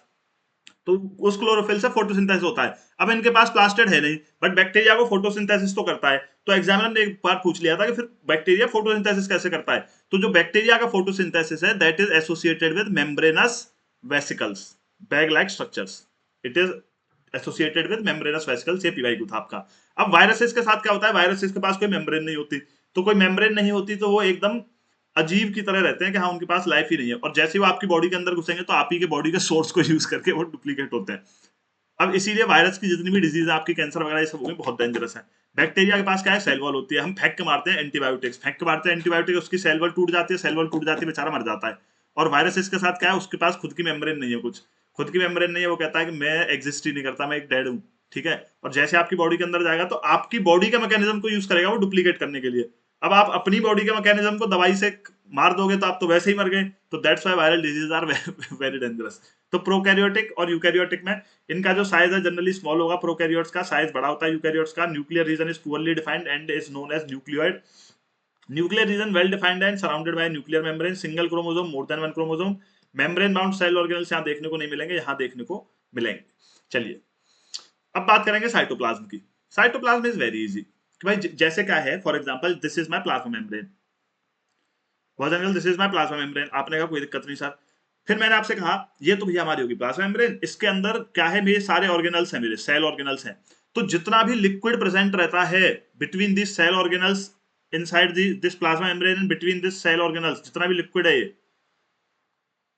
तो उस क्लोरोफिल से फोटोसिंथेसिस होता है। अब इनके पास प्लास्टिड है नहीं, बट बैक्टीरिया को फोटोसिंथेसिस तो करता है। तो एग्जामिनर ने एक बार पूछ लिया था कि फिर बैक्टीरिया फोटोसिंथेसिस कैसे करता है, तो जो बैक्टीरिया का फोटोसिंथेसिस है that is associated with membranes vesicles, bag like structures, it is associated with membranes vesicles, ये पीवाई था आपका। अब वायरसेस के साथ क्या होता है, वायरसेस के पास कोई मेम्ब्रेन नहीं होती, तो कोई मेम्ब्रेन नहीं होती तो वो एकदम अजीब की तरह रहते हैं कि हाँ उनके पास लाइफ ही नहीं है, और जैसे ही वो आपकी बॉडी के अंदर घुसेंगे तो आप ही के बॉडी के सोर्स को यूज करके वो डुप्लीकेट होते हैं। अब इसीलिए वायरस की जितनी भी डिजीज है आपकी, कैंसर वगैरह, ये सब होंगे बहुत डेंजरस है। बैक्टीरिया के पास क्या है, सेल वॉल होती है, हम फेंक के मारते हैं एंटीबायोटिक्स, फेंक के मारते हैं एंटीबायोटिक, उसकी सेल वॉल टूट जाती है, सेल वॉल टूट जाती है, बेचारा मर जाता है। और वायरस के साथ क्या है, उसके पास खुद की मेम्ब्रेन नहीं है, कुछ खुद की मेम्ब्रेन नहीं है, वो कहता है कि मैं एग्जिस्ट ही नहीं करता, मैं एक डेड हूँ, ठीक है। और जैसे आपकी बॉडी के अंदर जाएगा तो आपकी बॉडी के मैकेनिज्म को यूज करेगा वो डुप्लीकेट करने के लिए। अब आप अपनी बॉडी के मैकेनिज्म को दवाई से मार दोगे तो आप तो वैसे ही मर गए, तो that's why viral disease are very dangerous. तो प्रोकैरियोटिक और यूकैरियोटिक में इनका जो साइज है जनरली स्मॉल होगा, प्रोकैरियोट्स का साइज बड़ा होता है, यूकैरियोट्स का। Nuclear region is poorly defined and is known as nucleoid. Nuclear region well defined and surrounded by nuclear membrane, single chromosome, more than one chromosome. Membrane bound cell organelles यहाँ देखने को नहीं मिलेंगे, यहाँ देखने को मिलेंगे। चलिए अब बात करेंगे साइटोप्लाज्म की। साइटोप्लाज्म इज वेरी इजी कि भाई जैसे क्या है, for example this is my plasma membrane, this is my plasma membrane, आपने कहा कोई दिक्कत नहीं सर। फिर मैंने आपसे कहा ये तो भैया हमारी होगी प्लाज्मा मेम्ब्रेन, इसके अंदर क्या है, मेरे सारे ऑर्गेनल्स हैं, मेरे सेल ऑर्गेनल्स हैं, तो जितना भी लिक्विड प्रेजेंट रहता है between this cell organelles inside this plasma membrane and between this cell organelles, जितना भी लिक्विड है ये,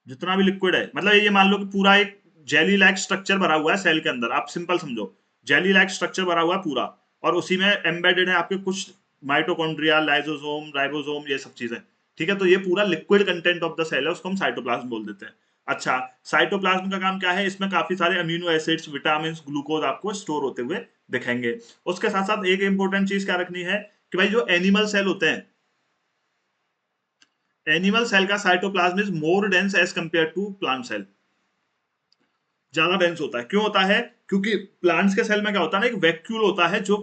जितना भी लिक्विड है, मतलब ये मान लो कि पूरा एक जेली लाइक स्ट्रक्चर भरा हुआ है सेल के अंदर, आप सिंपल समझो, जेली लाइक स्ट्रक्चर भरा हुआ है पूरा, और उसी में एम्बेडेड है आपके कुछ माइटोकॉन्ड्रिया, लाइसोसोम, राइबोसोम, ये सब चीजें, ठीक है। तो ये पूरा liquid content of the cell है, उसको हम साइटोप्लाज्म बोल देते हैं। अच्छा, साइटोप्लाज्म का काम क्या है, इसमें काफी सारे अमीनो एसिड्स, विटामिन, ग्लूकोज आपको स्टोर होते हुए दिखेंगे। उसके साथ साथ एक इंपॉर्टेंट चीज क्या रखनी है कि भाई जो एनिमल सेल होते हैं, एनिमल सेल का cytoplasm is more dense as compare to plant cell, ज्यादा डेंस होता है। क्यों होता है, क्योंकि प्लांट्स के सेल में क्या होता है ना, एक वैक्यूल होता है जो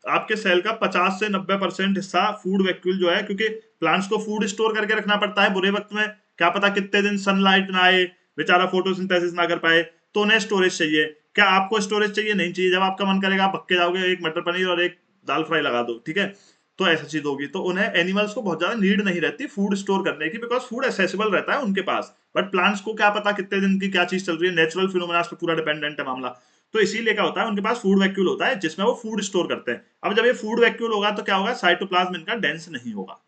आपके सेल का 50 से 90% हिस्सा फूड वैक्यूल जो है, क्योंकि प्लांट्स को फूड स्टोर करके रखना पड़ता है बुरे वक्त में, क्या पता कितने दिन सनलाइट ना आए, बेचारा फोटोसिंथेसिस ना कर पाए, तो उन्हें स्टोरेज चाहिए। क्या आपको स्टोरेज चाहिए? नहीं चाहिए। जब आपका मन करेगा आप पक्के जाओगे, एक मटर पनीर और एक दाल फ्राई लगा दो, ठीक है। तो ऐसा चीज होगी, तो उन्हें एनिमल्स को बहुत ज्यादा नीड नहीं रहती फूड स्टोर करने की, बिकॉज फूड एसेसिबल रहता है उनके पास। बट प्लांट्स को क्या पता कितने दिन की क्या चीज चल रही है, नेचुरल फिनोमेना पे पूरा डिपेंडेंट है मामला। तो इसीलिए क्या होता है, उनके पास फूड वैक्यूल होता है जिसमें वो फूड स्टोर करते हैं। अब जब ये फूड वैक्यूल होगा तो क्या होगा, साइटोप्लाज्म इनका डेंस नहीं होगा।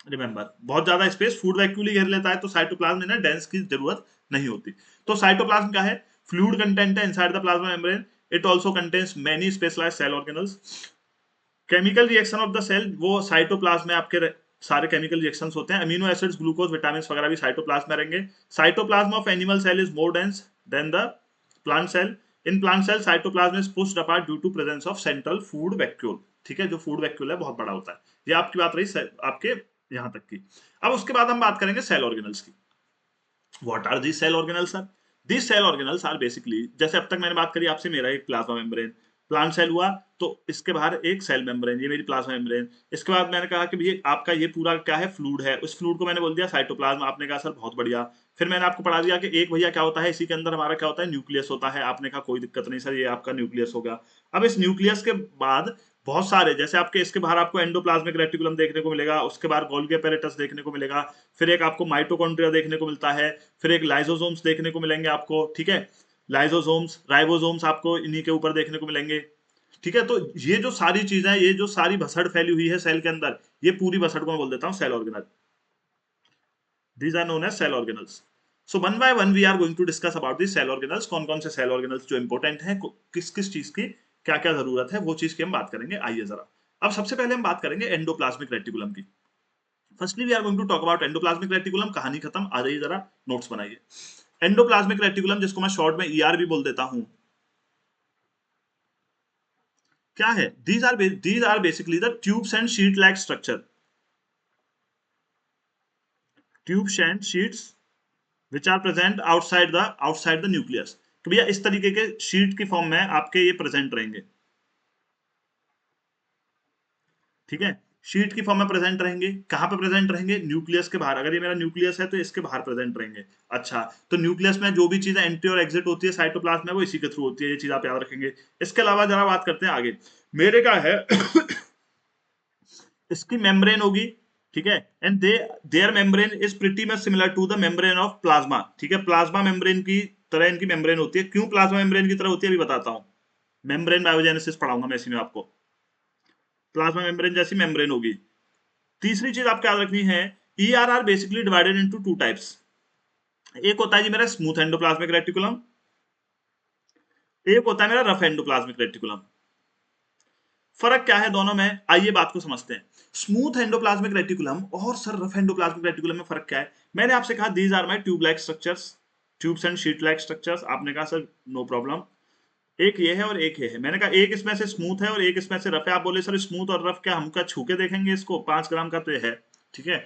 रिमेंबर, बहुत ज्यादा स्पेस फूड वैक्यूल ही घेर लेता है, तो साइटोप्लाज्म इन्हें डेंस की जरूरत नहीं होती। तो साइटोप्लाज्म क्या है, फ्लूइड कंटेंट है inside the plasma membrane. It also contains many specialised cell organelles. Chemical reaction of the cell, वो साइटोप्लाज्म में आपके सारे केमिकल रिएक्शंस होते हैं। अमीनो एसिड्स, ग्लूकोज, विटामिन वगैरह भी साइटोप्लाज्म में रहेंगे। Cytoplasm of animal cell is more dense than the plant cell. In plant cell cytoplasm is pushed apart due to presence of central food vacuole. ठीक है, जो फूड वैक्यूल है बहुत बड़ा होता है। ये आपकी बात रही आपके यहां तक की। अब उसके बाद हम बात करेंगे सेल ऑर्गेनल्स की। What are these cell organelles sir? These cell organelles are basically, जैसे अब तक मैंने बात करी आपसे, मेरा एक प्लाज्मा मेम्ब्रेन, प्लांट सेल हुआ, तो इसके बाहर एक सेल मेम्ब्रेन, ये मेरी प्लाज्मा मेम्ब्रेन। इसके बाद मैंने कहा कि ये आपका ये पूरा क्या है, फ्लूइड है। उस फ्लूइड को मैंने बोल दिया साइटोप्लाज्म। आपने कहा सर बहुत बढ़िया। फिर मैंने आपको पढ़ा दिया कि एक भैया क्या होता है, इसी के अंदर हमारा क्या होता है, न्यूक्लियस होता है। आपने कहा कोई दिक्कत नहीं सर, ये आपका न्यूक्लियस हो गया। अब इस न्यूक्लियस के बाद बहुत सारे, जैसे आपके इसके बाहर आपको एंडोप्लाज्मिक रेटिकुलम देखने को मिलेगा, उसके बाद गोल्गी एपेरेटस देखने को मिलेगा, फिर एक आपको माइटोकॉन्ड्रिया देखने को मिलता है, फिर एक लाइसोसोम्स देखने को मिलेंगे आपको। ठीक है, लाइसोसोम्स, राइबोसोम्स आपको इन्हीं के ऊपर देखने को मिलेंगे। ठीक है, तो ये जो सारी चीजें, ये जो सारी भसड़ फैली हुई है सेल के अंदर, ये पूरी भसड़ को मैं बोल देता हूं cell organelle. These are known as cell organelles. So one by one we are going to discuss about the cell organelles. कौन कौन से सेल ऑर्गेनल्स जो इंपॉर्टेंट है, किस किस चीज की क्या क्या जरूरत है, वो चीज की हम बात करेंगे। आइए जरा, अब सबसे पहले हम बात करेंगे एंडोप्लाज्मिक रेटिकुलम की। Firstly we are going to talk about endoplasmic reticulum. कहानी खत्म, आ जाइए जरा, नोट्स बनाइए। एंडोप्लाज्मिक रेटिकुलम, जिसको मैं शॉर्ट में ईआर भी बोल देता हूं, क्या है? These are basically the tubes and sheet like structure. Tubes and sheets which are present outside the nucleus. कि भैया इस तरीके के शीट की फॉर्म में आपके ये प्रेजेंट रहेंगे। ठीक है, शीट की फॉर्म में प्रेजेंट रहेंगे। कहां पे प्रेजेंट रहेंगे? न्यूक्लियस के बाहर। अगर ये मेरा न्यूक्लियस है तो इसके बाहर प्रेजेंट रहेंगे। अच्छा, तो न्यूक्लियस में जो भी चीजें एंट्री और एग्जिट होती है साइटोप्लाज्म में, वो इसी के थ्रू होती है। ये चीज आप याद रखेंगे। इसके अलावा जरा बात करते हैं आगे। मेरे का है इसकी मेम्ब्रेन होगी। ठीक है, and their membrane is pretty much similar to the membrane of plasma. ठीक है, प्लाज्मा मेम्ब्रेन की तरह इनकी मेम्ब्रेन होती है। क्यों प्लाज्मा मेम्ब्रेन की तरह होती है अभी बताता हूं। मेम्ब्रेन बायोजेनेसिस पढ़ाऊंगा मैं इसी में आपको। प्लाज्मा मेम्ब्रेन जैसी मेम्ब्रेन होगी। तीसरी चीज आपको याद रखनी है, ERR basically divided into two types. एक होता है जी मेरा स्मूथ एंडोप्लाज्मिक रेटिकुलम, एक होता है मेरा रफ एंडोप्लाज्मिक रेटिकुलम। फर्क क्या है दोनों में, आइए बात को समझते हैं। स्मूथ एंडोप्लाज्मिक रेटिकुलम और सर रफ एंडोप्लाज्मिक रेटिकुलम में फर्क क्या है? मैंने आपसे कहा these are my tube like structures, tubes and sheet like structures. आपने कहा सर नो प्रॉब्लम, एक ये है और एक ये है। मैंने कहा एक इसमें से स्मूथ है और एक इसमें से रफ है। आप बोले सर स्मूथ और रफ क्या हम क्या छू के देखेंगे इसको? 5 ग्राम का तो ये है। ठीक है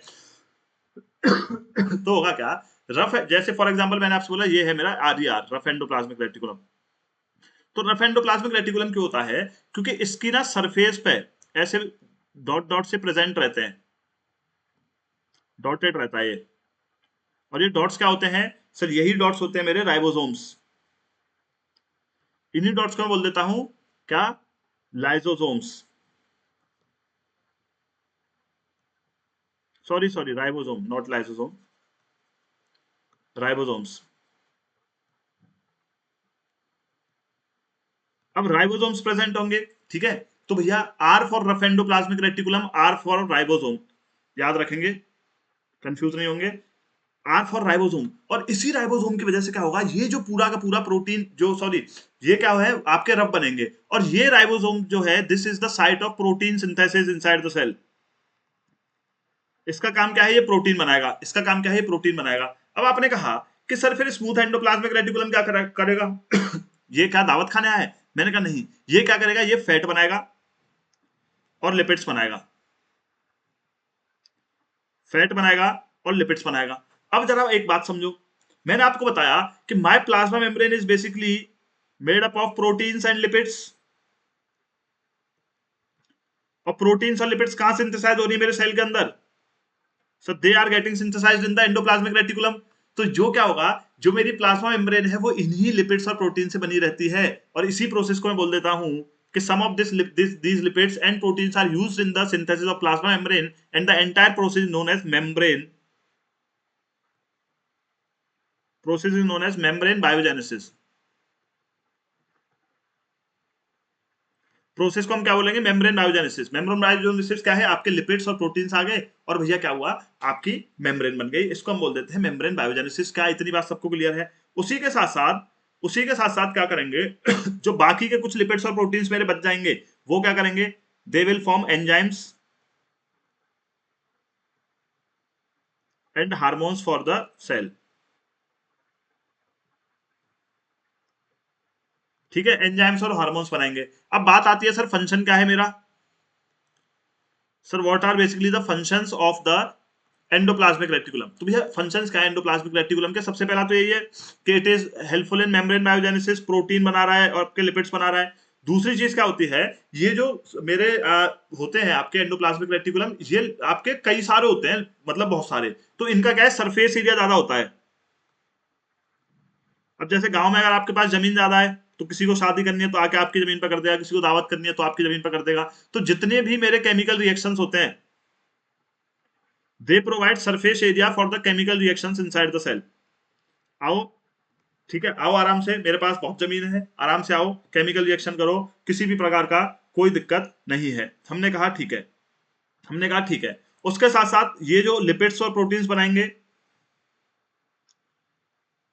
तो होगा क्या, रफ है, जैसे फॉर एग्जांपल मैंने आपसे बोला ये है मेरा आरईआर, रफ एंडोप्लाज्मिक रेटिकुलम। तो रफ एंडोप्लाज्मिक रेटिकुलम क्यों होता है? क्योंकि इसकी ना सरफेस पे ऐसे डॉट डॉट से प्रेजेंट रहते हैं, डॉटेड रहता है ये। और ये डॉट्स क्या होते हैं सर? यही डॉट्स होते हैं मेरे राइबोसोम्स। इन्हीं डॉट्स को मैं बोल देता हूं क्या, lysosomes. Sorry sorry, ribosome not lysosome, ribosomes. अब राइबोसोम्स प्रेजेंट होंगे। ठीक है, तो भैया R for rough endoplasmic reticulum, R for ribosome, याद रखेंगे, कंफ्यूज नहीं होंगे। R for ribosome. और इसी राइबोसोम की वजह से क्या होगा, ये जो पूरा का पूरा प्रोटीन जो सॉरी ये क्या है आपके रफ बनेंगे। और ये राइबोसोम जो है, this is the site of protein synthesis inside the cell. इसका काम क्या है? ये प्रोटीन बनाएगा। इसका काम क्या है? ये प्रोटीन बनाएगा। अब आपने कहा कि सर फिर स्मूथ एंडोप्लाज्मिक रेटिकुलम क्या करेगा? ये क्या दावत खाने आया है? मैंने कहा नहीं, ये क्या करेगा, ये फैट बनाएगा और लिपिड्स बनाएगा। फैट बनाएगा और लिपिड्स बनाएगा। अब जरा एक बात समझो, मैंने आपको बताया कि my plasma membrane is basically made up of proteins and lipids. और प्रोटीन्स और लिपिड्स कहां सिंथेसाइज हो रही है मेरे सेल के अंदर? So they are getting synthesized in the endoplasmic reticulum. तो जो क्या होगा, जो मेरी प्लाज्मा मेम्ब्रेन है वो इन्हीं लिपिड्स और प्रोटीन से बनी रहती है। और इसी प्रोसेस को मैं बोल देता हूं कि some of these lipids and proteins are used in the synthesis of plasma membrane and the entire process is known as membrane biogenesis. Process को हम क्या बोलेंगे? Membrane biogenesis. मेम्ब्रेन बायोजेनेसिस क्या है? आपके लिपिड्स और प्रोटीन्स आ गए और भैया क्या हुआ? आपकी मेम्ब्रेन बन गई. इसको हम बोल देते हैं मेम्ब्रेन बायोजेनेसिस. क्या इतनी बात सबको क्लियर है? उसी के साथ साथ क्या करेंगे? जो बाकी के कुछ लिपिड्स और प्रोटीन्स मेरे बच जाएंगे वो क्या करेंगे? They will form enzymes and hormones for the cell. ठीक है, एंजाइम्स और हार्मोन्स बनाएंगे. अब बात आती है सर फंक्शन क्या है मेरा? Sir what are basically the functions of the endoplasmic reticulum. तो भैया फंक्शंस क्या है एंडोप्लाज्मिक रेटिकुलम के? सबसे पहला तो यही है कि it is helpful in membrane biogenesis. Protein बना रहा है और आपके लिपिड्स बना रहा है. दूसरी चीज क्या होती है? ये जो मेरे होते हैं आपके एंडोप्लाज्मिक रेटिकुलम, ये आपके कई सारे होते हैं, मतलब बहुत सारे. तो इनका क्या है? सरफेस एरिया ज्यादा होता है. अब जैसे गांव में अगर आपके पास जमीन ज्यादा है तो किसी को शादी करनी है तो आके आपकी जमीन पर कर देगा, किसी को दावत करनी है तो आपकी जमीन पर कर देगा. तो जितने भी मेरे केमिकल रिएक्शंस होते हैं they provide surface area for the chemical reactions inside the cell. आओ, ठीक है, आओ आराम से, मेरे पास बहुत जमीन है, आराम से आओ, केमिकल रिएक्शन करो, किसी भी प्रकार का कोई दिक्कत नहीं है. हमने कहा ठीक है, हमने कहा ठीक है. उसके साथ साथ ये जो लिपिड्स और प्रोटीन्स बनाएंगे,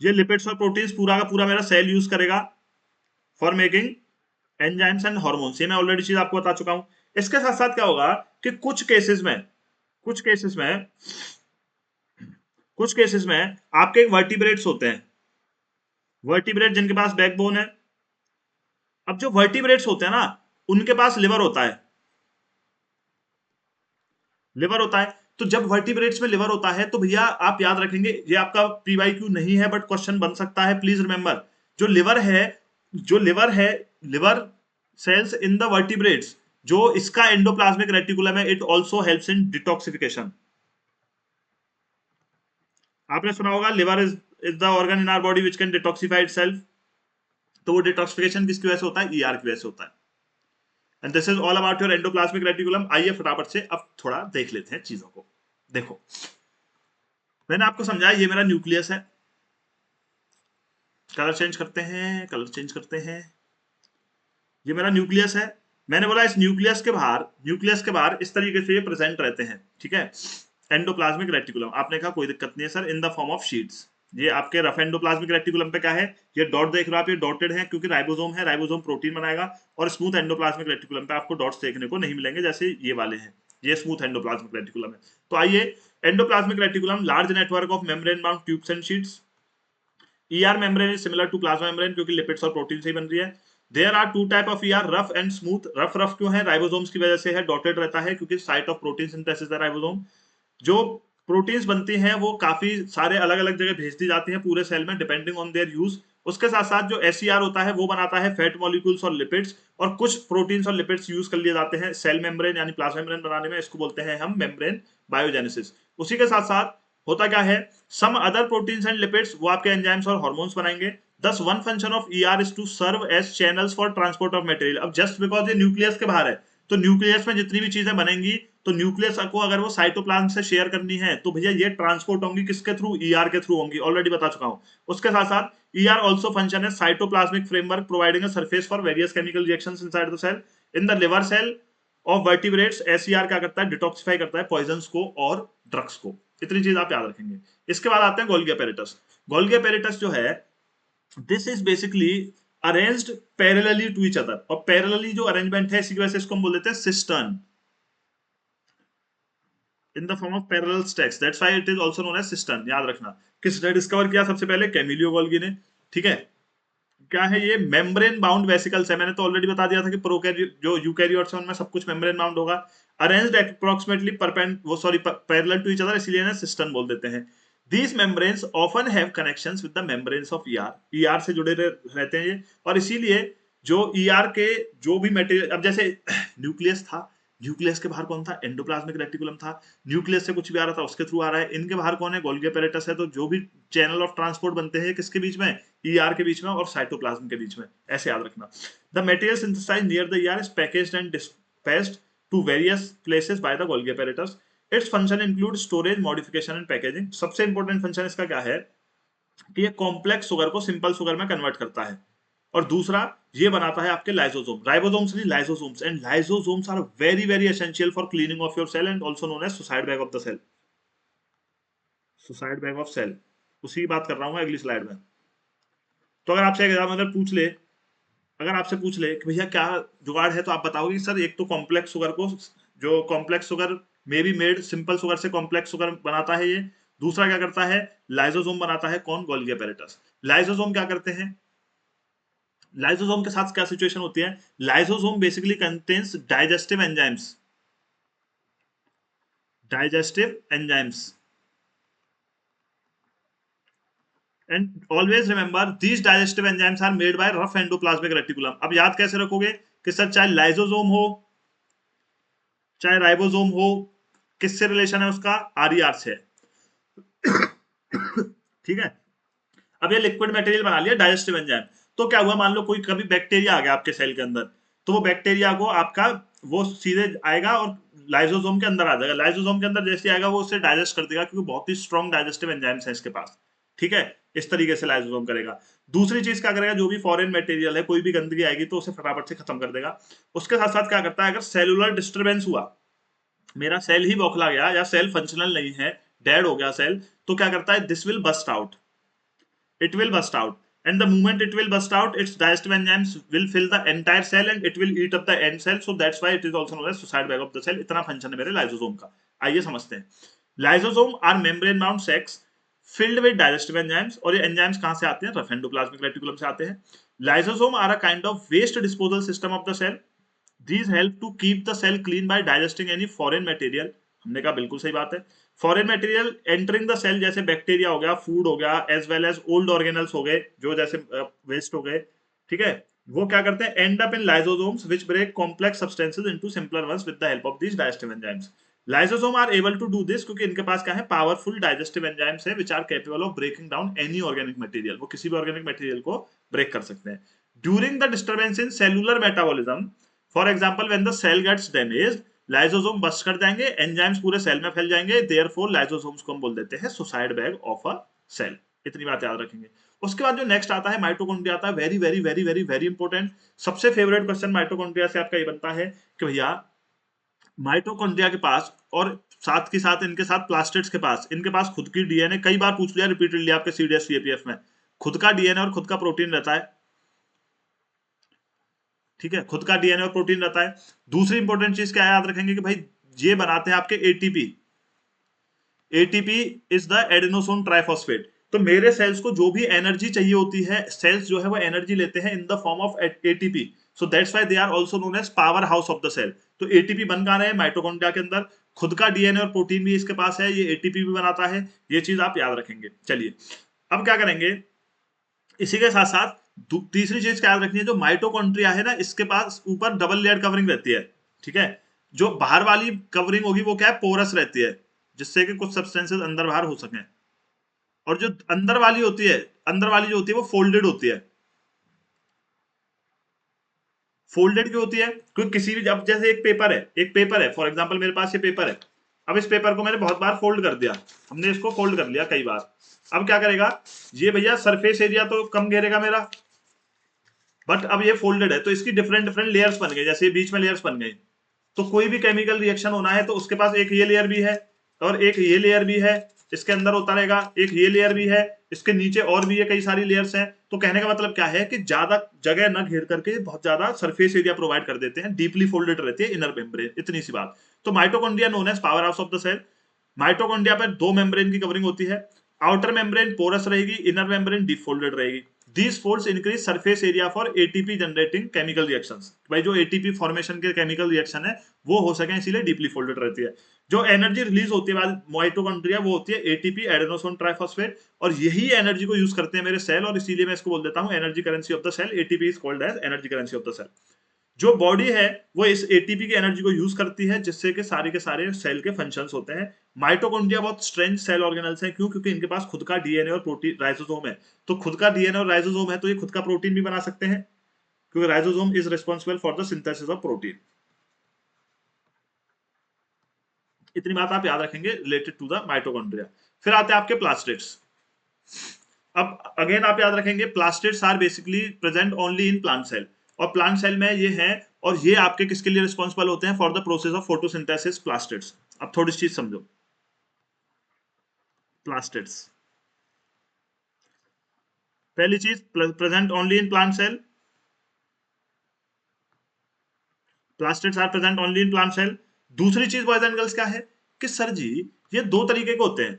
ये लिपिड्स और प्रोटीन्स पूरा का पूरा मेरा सेल यूज करेगा for making enzymes and hormones. ये मैं ऑलरेडी चीज आपको बता चुका हूं. इसके साथ साथ क्या होगा कि कुछ केसेस में आपके वर्टिब्रेट्स होते हैं, वर्टिब्रेट जिनके पास बैकबोन है. अब जो वर्टिब्रेट्स होते हैं ना, उनके पास लिवर होता है. तो जब वर्टिब्रेट्स में लिवर होता है तो भैया आप याद रखेंगे, ये आपका पीवाईक्यू नहीं है बट क्वेश्चन बन सकता है. प्लीज रिमेंबर, जो liver cells in the vertebrates, जो इसका एंडोप्लाज्मिक रेटिकुलम है, it also helps in detoxification. आपने सुना होगा liver is the organ in our body which can detoxify itself. तो वो डिटॉक्सिफिकेशन किसकी वजह से होता है? ईआर की वजह से होता है. And this is all about your endoplasmic reticulum. आइए फटाफट से अब थोड़ा देख लेते हैं चीजों को. देखो, मैंने आपको समझाया ये मेरा न्यूक्लियस है. कलर चेंज करते हैं. ये मेरा न्यूक्लियस है. मैंने बोला इस न्यूक्लियस के बाहर इस तरीके से ये प्रेजेंट रहते हैं. ठीक है, एंडोप्लाज्मिक रेटिकुलम. आपने कहा कोई दिक्कत नहीं है sir, in the form of sheets. ये आपके रफ एंडोप्लाज्मिक रेटिकुलम पे क्या है? ये डॉट देख रहे हो आप, ये डॉटेड है क्योंकि राइबोसोम है, राइबोसोम प्रोटीन बनाएगा. और स्मूथ एंडोप्लाज्मिक रेटिकुलम पे आपको डॉट्स देखने को नहीं मिलेंगे जैसे ये वाले हैं. ये स्मूथ एंडोप्लाज्मिक रेटिकुलम है. तो आइए, endoplasmic reticulum large network of membrane bound tubes and sheets. ER membrane is similar to plasma membrane क्योंकि लिपिड्स और प्रोटीन से ही बन रही है. There are two type of ER, rough and smooth. Rough क्यों है? राइबोसोम्स की वजह से है. डॉटेड रहता है क्योंकि साइट ऑफ प्रोटीन सिंथेसिस है राइबोसोम. जो प्रोटीन्स बनती हैं वो काफी सारे अलग अलग जगह भेज दी जाती हैं पूरे सेल में डिपेंडिंग ऑन देयर यूज. उसके साथ साथ जो एसईआर होता है वो बनाता है फैट मॉलिक्यूल्स और लिपिड्स. और कुछ प्रोटीन्स और लिपिड्स यूज कर लिए जाते हैं सेल मेम्ब्रेन यानी प्लाज्मा मेम्ब्रेन बनाने में. इसको बोलते हैं हम मेम्ब्रेन बायोजेनेसिस. उसी के साथ साथ होता क्या है? Some other proteins and lipids वो आपके एंजाइम्स और हार्मोन्स बनाएंगे. Thus one function of ER is to serve as channels for transport of material. अब just because ये न्यूक्लियस के बाहर है तो न्यूक्लियस में जितनी भी चीजें बनेंगी तो न्यूक्लियस को अगर वो साइटोप्लाज्म से शेयर करनी है तो भैया ये ट्रांसपोर्ट होंगी किसके थ्रू? ईआर के थ्रू होंगी. ऑलरेडी बता चुका हूं. उसके साथ साथ ईआर आल्सो फंक्शन है cytoplasmic framework providing a surface for various chemical reactions inside the cell. In the liver cell of vertebrates SER क्या करता है? डिटॉक्सिफाई करता है पॉइजन्स को और ड्रग्स को. इतनी चीज आप याद रखेंगे. इसके बाद आते हैं गोल्गी अपैरेटस. गोल्गी अपैरेटस जो है, this is basically arranged parallelly to each other. और पैरेलली जो अरेंजमेंट है इसी की वजह से इसको हम बोल देते हैं cistern. In the form of parallel stacks, that's why it is also known as cistern. याद रखना. किसने डिस्कवर किया सबसे पहले? कैमिलियो गोल्गी ने. ठीक है, क्या है ये? मेम्ब्रेन बाउंड वेसिकल्स है. मैंने तो ऑलरेडी बता दिया था कि प्रोकैरियोट जो यूकैरियोट्स हैं उनमें सब कुछ मेम्ब्रेन बाउंड होगा. Arranged approximately parallel to each other, इसलिए इन्हें सिस्टर्न बोल देते हैं. These membranes often have connections with the membranes of ER. ER से जुड़े रहते हैं ये. और इसीलिए जो ER के जो भी मटेरियल, अब जैसे न्यूक्लियस था, न्यूक्लियस के बाहर कौन था? एंडोप्लाज्मिक रेटिकुलम था। न्यूक्लियस से कुछ भी आ रहा था उसके थ्रू आ रहा है। इनके बाहर कौन है? गोल्गी अपैरेटस है। तो जो भी चैनल ऑफ ट्रांसपोर्ट बनते हैं किसके बीच में? ईआर के बीच में और साइटोप्लाज्म के बीच में, ऐसे याद रखना। The material synthesized near the ER is packaged and dispatched to various places by the Golgi apparatus. Its function include storage, modification and packaging. सबसे इंपॉर्टेंट फंक्शन इसका क्या है कि ये कॉम्प्लेक्स शुगर को सिंपल शुगर में कन्वर्ट करता है। और दूसरा, ये बनाता है आपके लाइसोसोम, राइबोसोम्स नहीं, lysosomes. And lysosomes are very very essential for cleaning of your cell and also known as suicide bag of the cell. Suicide bag of cell, उसी की बात कर रहा हूं मैं अगली स्लाइड में। तो अगर आपसे एग्जाम मतलब पूछ ले, अगर आपसे पूछ ले कि भैया क्या जुगाड़ है, तो आप बताओगे सर एक तो कॉम्प्लेक्स शुगर को, जो complex sugar may be made simple sugar से कॉम्प्लेक्स शुगर बनाता है ये। दूसरा क्या करता है? लाइसोसोम बनाता है। कौन? Golgi apparatus. लाइसोसोम क्या करते हैं? लाइसोसोम के साथ क्या सिचुएशन होती है? Lysosome basically contains digestive enzymes, digestive enzymes. And always remember these digestive enzymes are made by rough endoplasmic reticulum. अब याद कैसे रखोगे कि सर चाहे लाइसोसोम हो चाहे राइबोसोम हो, किससे रिलेशन है उसका? आरईआर से। ठीक है। अब ये लिक्विड मटेरियल बना लिया डाइजेस्टिव एंजाइम। तो क्या हुआ, मान लो कोई कभी बैक्टीरिया आ गया आपके सेल के अंदर, तो वो बैक्टीरिया को आपका वो सीधे आएगा और लाइसोसोम के अंदर आ जाएगा। लाइसोसोम के अंदर जैसे आएगा वो उसे डाइजेस्ट कर देगा, क्योंकि बहुत ही स्ट्रॉन्ग डाइजेस्टिव एंजाइम्स है इसके पास। ठीक है, इस तरीके से लाइसोसोम करेगा। दूसरी चीज क्या करेगा, जो भी फॉरेन मटेरियल है, कोई भी गंदगी आएगी तो उसे फटाफट से खत्म कर देगा। उसके साथ साथ क्या करता है, अगर सेलुलर डिस्टर्बेंस हुआ, मेरा सेल ही बौखला गया या सेल फंक्शनल नहीं है, डेड हो गया सेल, तो क्या करता है? This will burst out, it will burst out, and the moment it will burst out, its digestive enzymes will fill the entire cell and it will eat up the end cell. So that's why it is also known as suicide bag of the cell. इतना फंक्शन है मेरे लाइसोसोम का। आइए समझते हैं। Lysosome are membrane bound sacs filled with digestive enzymes। और ये एंजाइम्स कहां से आते हैं? रफ एंडोप्लाज्मिक रेटिकुलम से आते हैं। Lysosome are a kind of waste disposal system of the cell. These help to keep the cell clean by digesting any foreign material। हमने कहा बिल्कुल सही बात है। Foreign material entering the cell, जैसे बैक्टीरिया हो गया, फूड हो गया, as well as old organelles हो गए, जो जैसे वेस्ट हो गए। ठीक है, वो क्या करते हैं? End up in lysosomes which break complex substances into simpler ones with the help of these digestive enzymes. Lysosome are able to do this क्योंकि इनके पास क्या है? पावरफुल डाइजेस्टिव एंजाइम्स है which are capable of breaking down any organic material. वो किसी भी ऑर्गेनिक मटेरियल को ब्रेक कर सकते हैं। During the disturbance in cellular metabolism, for example when the cell gets damaged, lysosome burst कर जाएंगे, एंजाइम्स पूरे सेल में फैल जाएंगे, देयरफॉर लाइसोसोम्स को हम बोल देते हैं suicide bag of a cell. इतनी बात याद रखेंगे। उसके बाद जो नेक्स्ट आता है माइटोकॉन्ड्रिया आता है। Very very very very very important. सबसे फेवरेट क्वेश्चन माइटोकॉन्ड्रिया से आपका ये बनता है कि भैया माइटोकॉन्ड्रिया के पास और साथ के साथ इनके साथ प्लास्टिड्स के पास, इनके पास खुद की डीएनए, कई बार पूछ लिया रिपीटेडली आपके सीडीएस सीएपीएफ में, खुद का डीएनए और खुद का प्रोटीन रहता है। ठीक है, खुद का डीएनए और प्रोटीन रहता है। दूसरी इंपॉर्टेंट चीज क्या याद रखेंगे कि भाई ये बनाते हैं आपके ATP. ATP is the adenosine triphosphate. तो मेरे सेल्स को जो भी एनर्जी चाहिए होती है, सेल्स जो है वो एनर्जी लेते हैं in the form of ATP. So that's why they are also known as powerhouse of the cell. तो एटीपी बन कहां रहे हैं? माइटोकॉन्ड्रिया के अंदर। खुद का डीएनए और प्रोटीन भी इसके पास है, ये एटीपी भी बनाता है। ये चीज आप याद रखेंगे। चलिए अब क्या करेंगे, इसी के साथ साथ तीसरी चीज क्या याद रखनी है, जो माइटोकॉन्ड्रिया है ना, इसके पास ऊपर डबल लेयर कवरिंग रहती है। ठीक है, जो बाहर वाली कवरिंग होगी वो क्या है? पोरस रहती है, जिससे कि कुछ सब्सटेंसेस अंदर बाहर हो सकें। और जो अंदर वाली होती है, अंदर वाली जो होती है वो फोल्डेड होती है। फोल्डेड क्यों होती है? क्योंकि किसी भी, अब जैसे एक पेपर है, एक पेपर है, फॉर एग्जांपल मेरे पास ये पेपर है। अब इस पेपर को मैंने बहुत बार फोल्ड कर दिया, हमने इसको फोल्ड कर लिया कई बार। अब क्या करेगा ये भैया? सरफेस एरिया तो कम घेरेगा मेरा, बट अब ये फोल्डेड है तो इसकी डिफरेंट डिफरेंट लेयर्स बन गए, जैसे बीच में लेयर्स बन गई। तो कोई भी केमिकल रिएक्शन होना है तो उसके पास एक ये लेयर भी है और एक ये लेयर भी है, इसके अंदर होता रहेगा, एक ये लेयर भी है, इसके नीचे और भी ये कई सारी लेयर्स हैं। तो कहने का मतलब क्या है कि ज्यादा जगह न घेर करके बहुत ज्यादा सरफेस एरिया प्रोवाइड कर देते हैं, डीपली फोल्डेड रहती है इनर मेम्ब्रेन। इतनी सी बात। तो mitochondria known as powerhouse of the cell. Mitochondria पर दो मेम्ब्रेन की कवरिंग होती है। आउटर मेम्ब्रेन पोरस रहेगी, इनर मेम्ब्रेन डीप फोल्डेड रहेगी। These folds increase surface area for ATP generating chemical reactions। भाई जो ATP फॉर्मेशन के केमिकल रिएक्शन है वो हो सके, इसीलिए डीपली फोल्डेड रहती है। जो एनर्जी रिलीज होती है बाद माइटोकॉन्ड्रिया, वो होती है एटीपी, एडेनोसिन ट्राइफॉस्फेट। और यही एनर्जी को यूज करते हैं मेरे सेल, और इसीलिए मैं इसको बोल देता हूं energy currency of the cell. ATP is called as energy currency of the cell. जो बॉडी है वो इस एटीपी की एनर्जी को यूज करती है, जिससे कि सारे के सारे सेल के फंक्शंस होते हैं। माइटोकॉन्ड्रिया बहुत स्ट्रेंज सेल ऑर्गेनल्स हैं, क्यों? क्योंकि इनके पास खुद का डीएनए और प्रोटीन राइजोसोम है। तो खुद का डीएनए और राइजोसोम है तो ये खुद का प्रोटीन भी बना सकते हैं, क्योंकि ribosome is responsible for the synthesis of protein. इतनी बात आप याद रखेंगे रिलेटेड टू द माइटोकॉन्ड्रिया। फिर आते हैं आपके प्लास्टिड्स। अब अगेन आप याद रखेंगे plastids are basically present only in plant cell, और प्लांट सेल में ये है, और ये आपके किसके लिए रिस्पॉन्सिबल होते हैं? For the process of photosynthesis plastids. अब थोड़ी सी चीज समझो प्लास्टिड्स। पहली चीज present only in plant cell, plastids are present only in plant cell. दूसरी चीज बॉयज एंड गर्ल्स क्या है कि सर जी ये दो तरीके के होते हैं,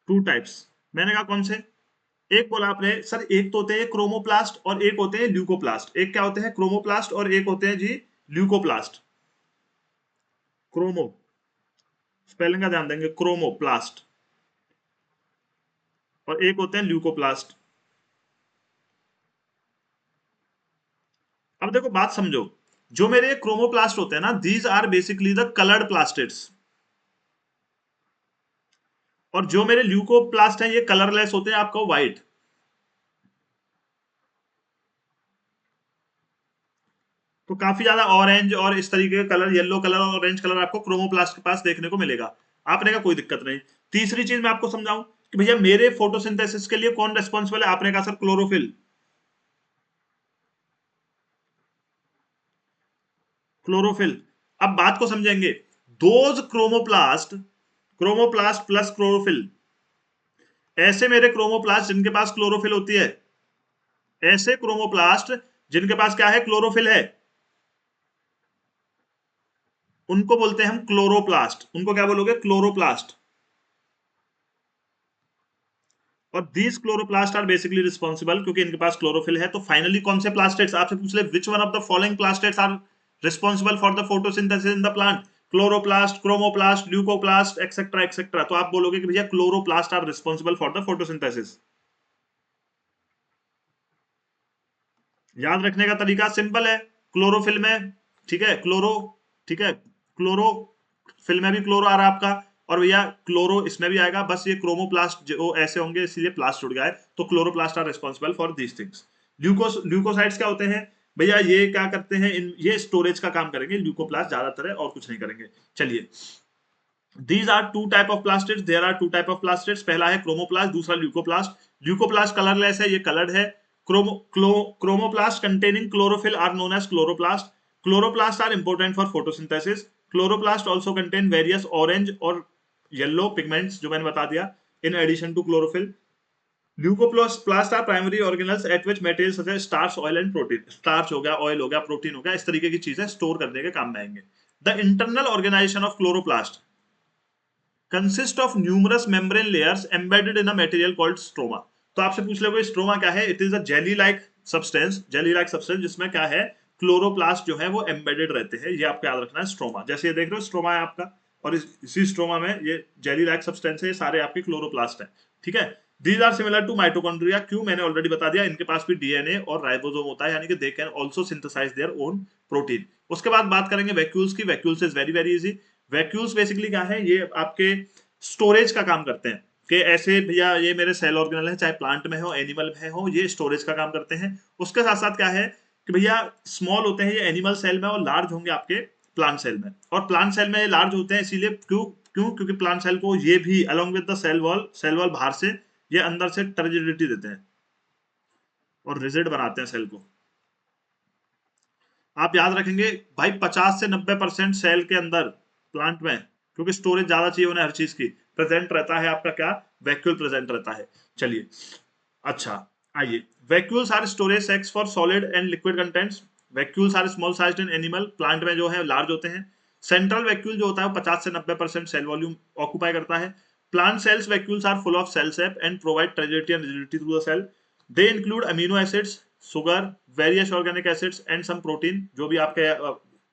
टू टाइप्स। मैंने कहा कौन से? एक बोला आपने सर, एक तो होते हैं क्रोमोप्लास्ट और एक होते हैं ल्यूकोप्लास्ट। एक क्या होते हैं? क्रोमोप्लास्ट, और एक होते हैं जी ल्यूकोप्लास्ट। क्रोमो स्पेलिंग का ध्यान देंगे, क्रोमोप्लास्ट, और एक होते हैं ल्यूकोप्लास्ट। अब देखो बात समझो, जो मेरे क्रोमोप्लास्ट होते हैं ना, these are basically the coloured plastids, और जो मेरे ल्यूकोप्लास्ट हैं ये कलरलेस होते हैं, आपका व्हाइट। तो काफी ज्यादा ऑरेंज और इस तरीके का कलर, येलो कलर और ऑरेंज कलर आपको क्रोमोप्लास्ट के पास देखने को मिलेगा। आपने कहा कोई दिक्कत नहीं। तीसरी चीज मैं आपको समझाऊं कि भैया मेरे फोटोसिंथेसिस के लिए कौन रेस्पॉन्सिबल है? आपने कहा सर क्लोरोफिल। क्लोरोफिल। अब बात को समझेंगे, those chromoplast, chromoplast plus chlorophyll, ऐसे मेरे क्रोमोप्लास्ट जिनके पास क्लोरोफिल होती है, ऐसे क्रोमोप्लास्ट जिनके पास क्या है? क्लोरोफिल है, उनको बोलते हैं हम क्लोरोप्लास्ट। उनको क्या बोलोगे? क्लोरोप्लास्ट। और these chloroplast are basically responsible, क्योंकि इनके पास क्लोरोफिल है। तो फाइनली कौन से प्लास्टिड्स? आपसे पूछ ले which one of the following plastids are responsible for the photosynthesis in the plant? Chloroplast, chromoplast, leucoplast, etcetera etcetera. तो आप बोलोगे कि भैया chloroplast are responsible for the photosynthesis. याद रखने का तरीका सिंपल है, क्लोरोफिल में, ठीक है, क्लोरो, ठीक है, क्लोरोफिल में भी क्लोरो आ रहा है आपका, और भैया क्लोरो इसमें भी आएगा। बस ये क्रोमोप्लास्ट जो ऐसे होंगे इसलिए प्लास्ट जुड़ गया है। तो chloroplast are responsible for these things. Leucocytes क्या होते हैं भैया? ये क्या करते हैं? ये स्टोरेज का काम करेंगे, ल्यूकोप्लास्ट ज्यादातर है और कुछ नहीं करेंगे। चलिए, these are two type of plastids, there are two type of plastids। पहला है क्रोमोप्लास्ट, दूसरा ल्यूकोप्लास्ट। ल्यूकोप्लास्ट कलरलेस है, ये कलर्ड है। Chromoplast containing chlorophyll are known as chloroplast। chloroplasts are important for photosynthesis। chloroplast also contain various orange और yellow pigments, जो मैंने बता दिया, in addition to chlorophyll। Leucoplast are primary organelles at which material such as starch, oil and protein. Starch हो गया, ऑयल हो गया, प्रोटीन हो गया, इस तरीके की चीजें स्टोर करने के काम में आएंगे। The internal organisation of chloroplast consist of numerous membrane layers embedded in a material called stroma। तो आपसे पूछ लोगे स्ट्रोमा क्या है? It is a jelly like substance, jelly like substance जिसमें क्या है? क्लोरोप्लास्ट जो है वो एम्बेडेड रहते हैं। ये आपको याद रखना है स्ट्रोमा। जैसे ये देख रहे हो स्ट्रोमा है आपका, और इसी स्ट्रोमा में ये जेली लाइक सब्सटेंस है, ये सारे आपके क्लोरोप्लास्ट है, ठीक है। These are similar to mitochondria. क्यों? मैंने ऑलरेडी बता दिया, इनके पास भी डीएनए और राइबोसोम होता है, यानी कि they can also synthesise their own protein. उसके बाद बात करेंगे वैक्यूल्स की। Vacuoles is very very easy. Vacuoles basically क्या है? ये आपके स्टोरेज का काम करते हैं, कि ऐसे भैया ये मेरे सेल ऑर्गेनल है, चाहे प्लांट में हो एनिमल में हो, ये स्टोरेज का काम करते हैं। उसके साथ साथ क्या है कि भैया स्मॉल होते हैं ये एनिमल सेल में, और लार्ज होंगे आपके प्लांट सेल में। और प्लांट सेल में ये लार्ज होते हैं इसीलिए, क्यों? क्योंकि प्लांट सेल को ये भी along with the cell wall बाहर से, ये अंदर से टर्जिडिटी देते हैं और रिजिड बनाते हैं सेल को। आप याद रखेंगे भाई 50 से 90% सेल के अंदर प्लांट में, क्योंकि स्टोरेज ज्यादा चाहिए उन्हें हर चीज की, प्रेजेंट रहता है आपका क्या? वैक्यूल प्रेजेंट रहता है। चलिए, अच्छा, आइए, vacuoles are storage sacs for solid and liquid contents. Vacuoles are small sized in animal, plant में जो है लार्ज होते हैं। सेंट्रल वैक्यूल जो होता है वो 50 से 90% सेल वॉल्यूम ऑक्यूपाई करता है। Plant cells vacuoles are full of cell sap and provide turgidity and rigidity through the cell. They include amino acids, sugar, various organic acids and some protein. जो भी आपके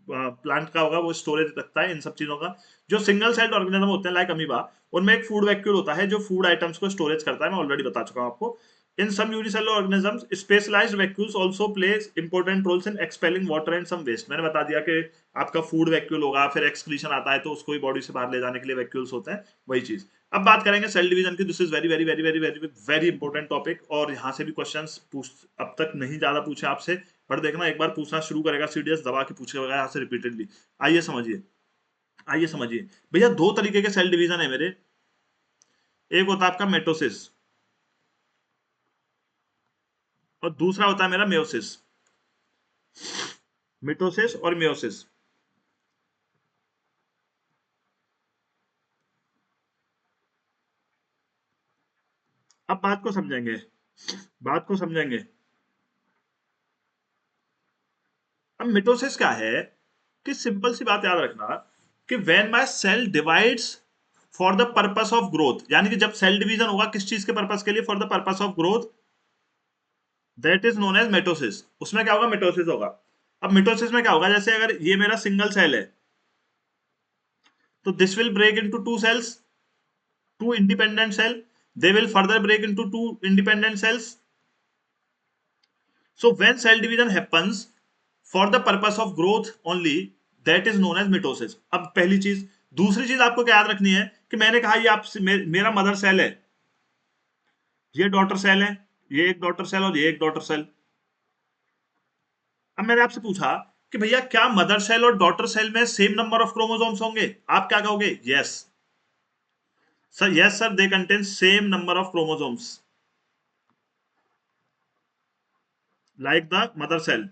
प्लांट का होगा वो स्टोरेज रखता है इन सब चीजों का। जो सिंगल सेल्ड ऑर्गेनिज्म होते हैं लाइक अमीबा, उनमें एक फूड वैक्यूल होता है जो फूड आइटम्स को स्टोरेज करता है, मैं ऑलरेडी बता चुका हूं आपको। In some unicellular organisms, specialized vacuoles also plays important roles in expelling water and some waste. मैंने बता दिया कि आपका फूड वैक्यूल होगा, फिर एक्सक्रीशन आता है तो उसको ही बॉडी से बाहर ले जाने के लिए वैक्यूल्स होते हैं, वही चीज। अब बात करेंगे सेल डिवीजन की। This is very very very very very very important topic, और यहाँ से भी क्वेश्चंस पूछ अब तक नहीं ज्यादा पूछे आपसे, पर देखना एक बार पूछना शुरू करेगा सीडीएस, दबा के पूछेगा यहाँ से रिपीटेडली। आइए समझिए, आइए समझिए भैया, दो तरीके के सेल डिवीजन है मेरे। एक होता है आपका मेटोसिस, और दूसरा होता है मेरा मेयोसिस। मिटोसिस और मेयोसिस। अब बात को समझेंगे, बात को समझेंगे। अब मिटोसिस क्या है कि सिंपल सी बात याद रखना कि when my cell divides for the purpose of growth, यानी कि जब सेल डिवीजन होगा किस चीज के पर्पस के लिए, for the purpose of growth, that is known as mitosis. उसमें क्या होगा, मिटोसिस होगा। अब मिटोसिस में क्या होगा, जैसे अगर ये मेरा सिंगल सेल है तो this will break into two cells, two independent cell, they will further break into two independent cells. So when cell division happens for the purpose of growth only, that is known as mitosis. अब पहली चीज। दूसरी चीज आपको क्या याद रखनी है कि मैंने कहा ये आप मेरा मदर सेल है, ये डॉटर सेल है, ये एक डॉटर सेल और ये एक डॉटर सेल। अब मैंने आपसे पूछा कि भैया क्या मदर सेल और डॉटर सेल में सेम नंबर ऑफ क्रोमोसोम्स होंगे, आप क्या कहोगे, yes sir, yes sir, they contain same number of chromosomes like the mother cell.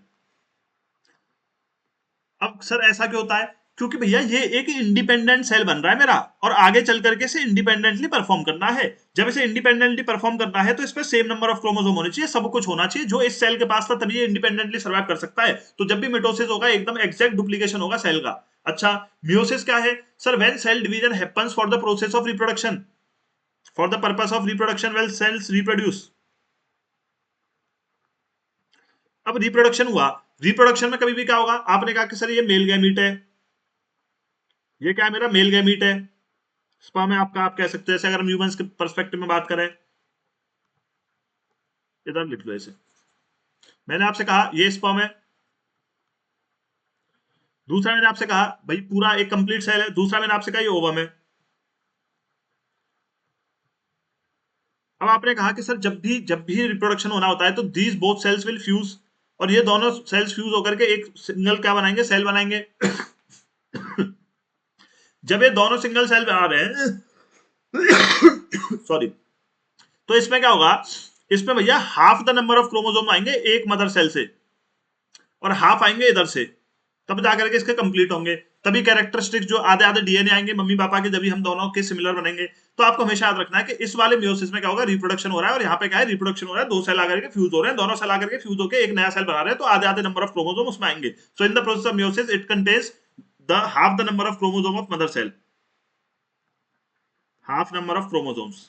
अब सर ऐसा क्यों होता है, क्योंकि भैया ये एक इंडिपेंडेंट सेल बन रहा है मेरा, और आगे चल करके इसे इंडिपेंडेंटली परफॉर्म करना है। जब इसे इंडिपेंडेंटली परफॉर्म करना है तो इसमें सेम नंबर ऑफ क्रोमोसोम होने चाहिए, सब कुछ होना चाहिए जो इस सेल के पास था, तभी ये इंडिपेंडेंटली सर्वाइव कर सकता है। तो जब भी मिटोसिस होगा एकदम एग्जैक्ट डुप्लीकेशन होगा सेल का। अच्छा, मियोसिस क्या है sir, when cell division happens for the process of reproduction, for the purpose of reproduction, well cells reproduce. अब रिप्रोडक्शन हुआ, रिप्रोडक्शन में कभी भी क्या होगा, आपने कहा कि सर ये मेल गैमीट है, ये क्या है मेरा मेल गैमीट है, स्पर्म है आपका, आप कह सकते हो। जैसे अगर हम ह्यूमंस के पर्सपेक्टिव में बात करें, इधर लिख लो ऐसे, मैंने आपसे कहा ये स्पर्म है। दूसरा मैंने आपसे कहा भाई पूरा एक कंप्लीट सेल है। दूसरा मैंने आपसे कहा ये ओवम है। अब आपने कहा कि सर जब भी रिप्रोडक्शन होना होता है तो these both cells will fuse, और ये दोनों सेल्स फ्यूज होकर के एक सिंगल क्या बनाएंगे, सेल बनाएंगे। जब ये दोनों सिंगल सेल बना रहे हैं सॉरी, तो इसमें क्या होगा, इसमें भैया half the number of chromosome आएंगे एक मदर सेल से, और हाफ आएंगे इधर से, तब जाकर के इसके कंप्लीट होंगे। तभी कैरेक्टरिस्टिक्स जो आधे आधे डीएनए आएंगे मम्मी पापा के, जब हम दोनों के सिमिलर बनेंगे। तो आपको हमेशा याद रखना है कि इस वाले मियोसिस में क्या होगा, रिप्रोडक्शन हो रहा है, और यहाँ पे क्या है, रिप्रोडक्शन हो रहा है, दो सेल आकर के फ्यूज हो रहे हैं, दोनों सेल आकर के फ्यूज होकर एक नया सेल बना रहे हैं, तो आधे आधे नंबर ऑफ क्रोमोसोम उसमें आएंगे। So in the process of meiosis it contains the half the number of chromosome of mother cell, half number of chromosomes.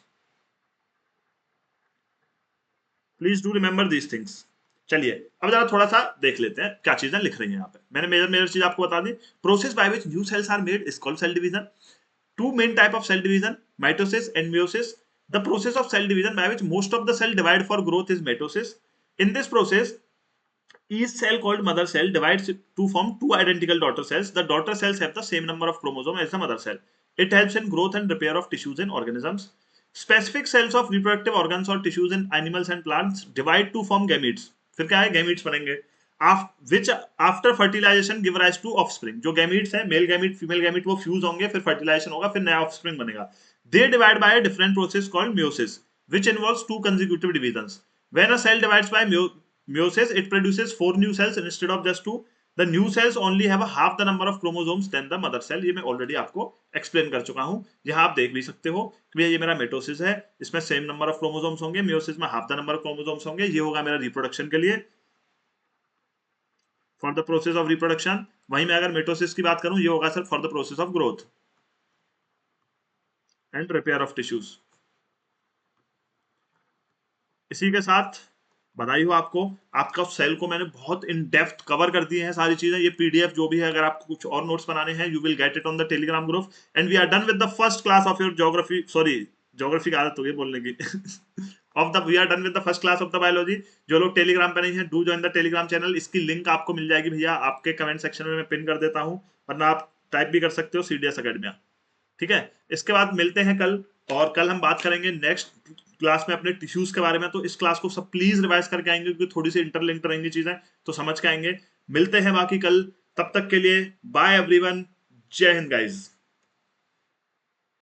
Please do remember these things. चलिए अब जरा थोड़ा सा देख लेते हैं क्या चीजें लिख रही हैं यहाँ पे। मैंने मेजर मेजर चीज आपको बता दी। Process by which new cells are made is called cell division. Two main type of cell division, mitosis and meiosis. The process of cell division by which most of the cell divide for growth is mitosis. In this process, each cell called mother cell divides to form two identical daughter cells. The daughter cells have the same number of chromosomes as the mother cell. It helps in growth and repair of tissues in organisms. Specific cells of reproductive organs or tissues in animals and plants divide to form gametes. फिर क्या है, gametes बनेंगे, which after fertilization give rise to offspring. जो gametes है, मेल गैमीट फीमेल गैमीट, वो फ्यूज होंगे, फिर fertilization होगा, फिर नया offspring बनेगा। They divide by a different process called meiosis, which involves two consecutive divisions. When a cell divides by meiosis, it produces four new cells instead of just two. The new cells only have a half the number of chromosomes than the mother cell. ये मैं ऑलरेडी आपको एक्सप्लेन कर चुका हूं, यहाँ आप देख भी सकते हो कि ये मेरा मेटोसिस है, इसमें सेम नंबर ऑफ क्रोमोसोम्स होंगे, मियोसिस में half the number of chromosomes होंगे। ये होगा मेरा रिप्रोडक्शन के लिए, for the process of reproduction. वहीं मैं अगर मेटोसिस की बात करूं, ये होगा sir for the process of growth and repair of tissues. इसी के साथ बधाई हो आपको, आपका सेल को मैंने बहुत इन डेप्थ कवर कर दिए हैं सारी चीजें। ये पीडीएफ जो भी है, अगर आपको कुछ और नोट्स बनाने हैं, you will get it on the Telegram group. And we are done with the first class of your geography, sorry geography की आदत हो गई बोलने की of the we are done with the first class of the biology. जो लोग टेलीग्राम पे नहीं है, do join the Telegram channel. इसकी लिंक आपको मिल जाएगी भैया आपके कमेंट सेक्शन में, मैं पिन कर देता हूँ, वरना आप टाइप भी कर सकते हो सीडीएस अकेडमिया। ठीक है, इसके बाद मिलते हैं कल, और कल हम बात करेंगे नेक्स्ट क्लास में अपने टिश्यूज के बारे में। तो इस क्लास को सब प्लीज रिवाइज करके आएंगे, क्योंकि थोड़ी सी इंटरलिंक्ड रहेंगी चीजें, तो समझ के आएंगे। मिलते हैं बाकी कल, तब तक के लिए बाय एवरीवन, जय हिंद गाइज।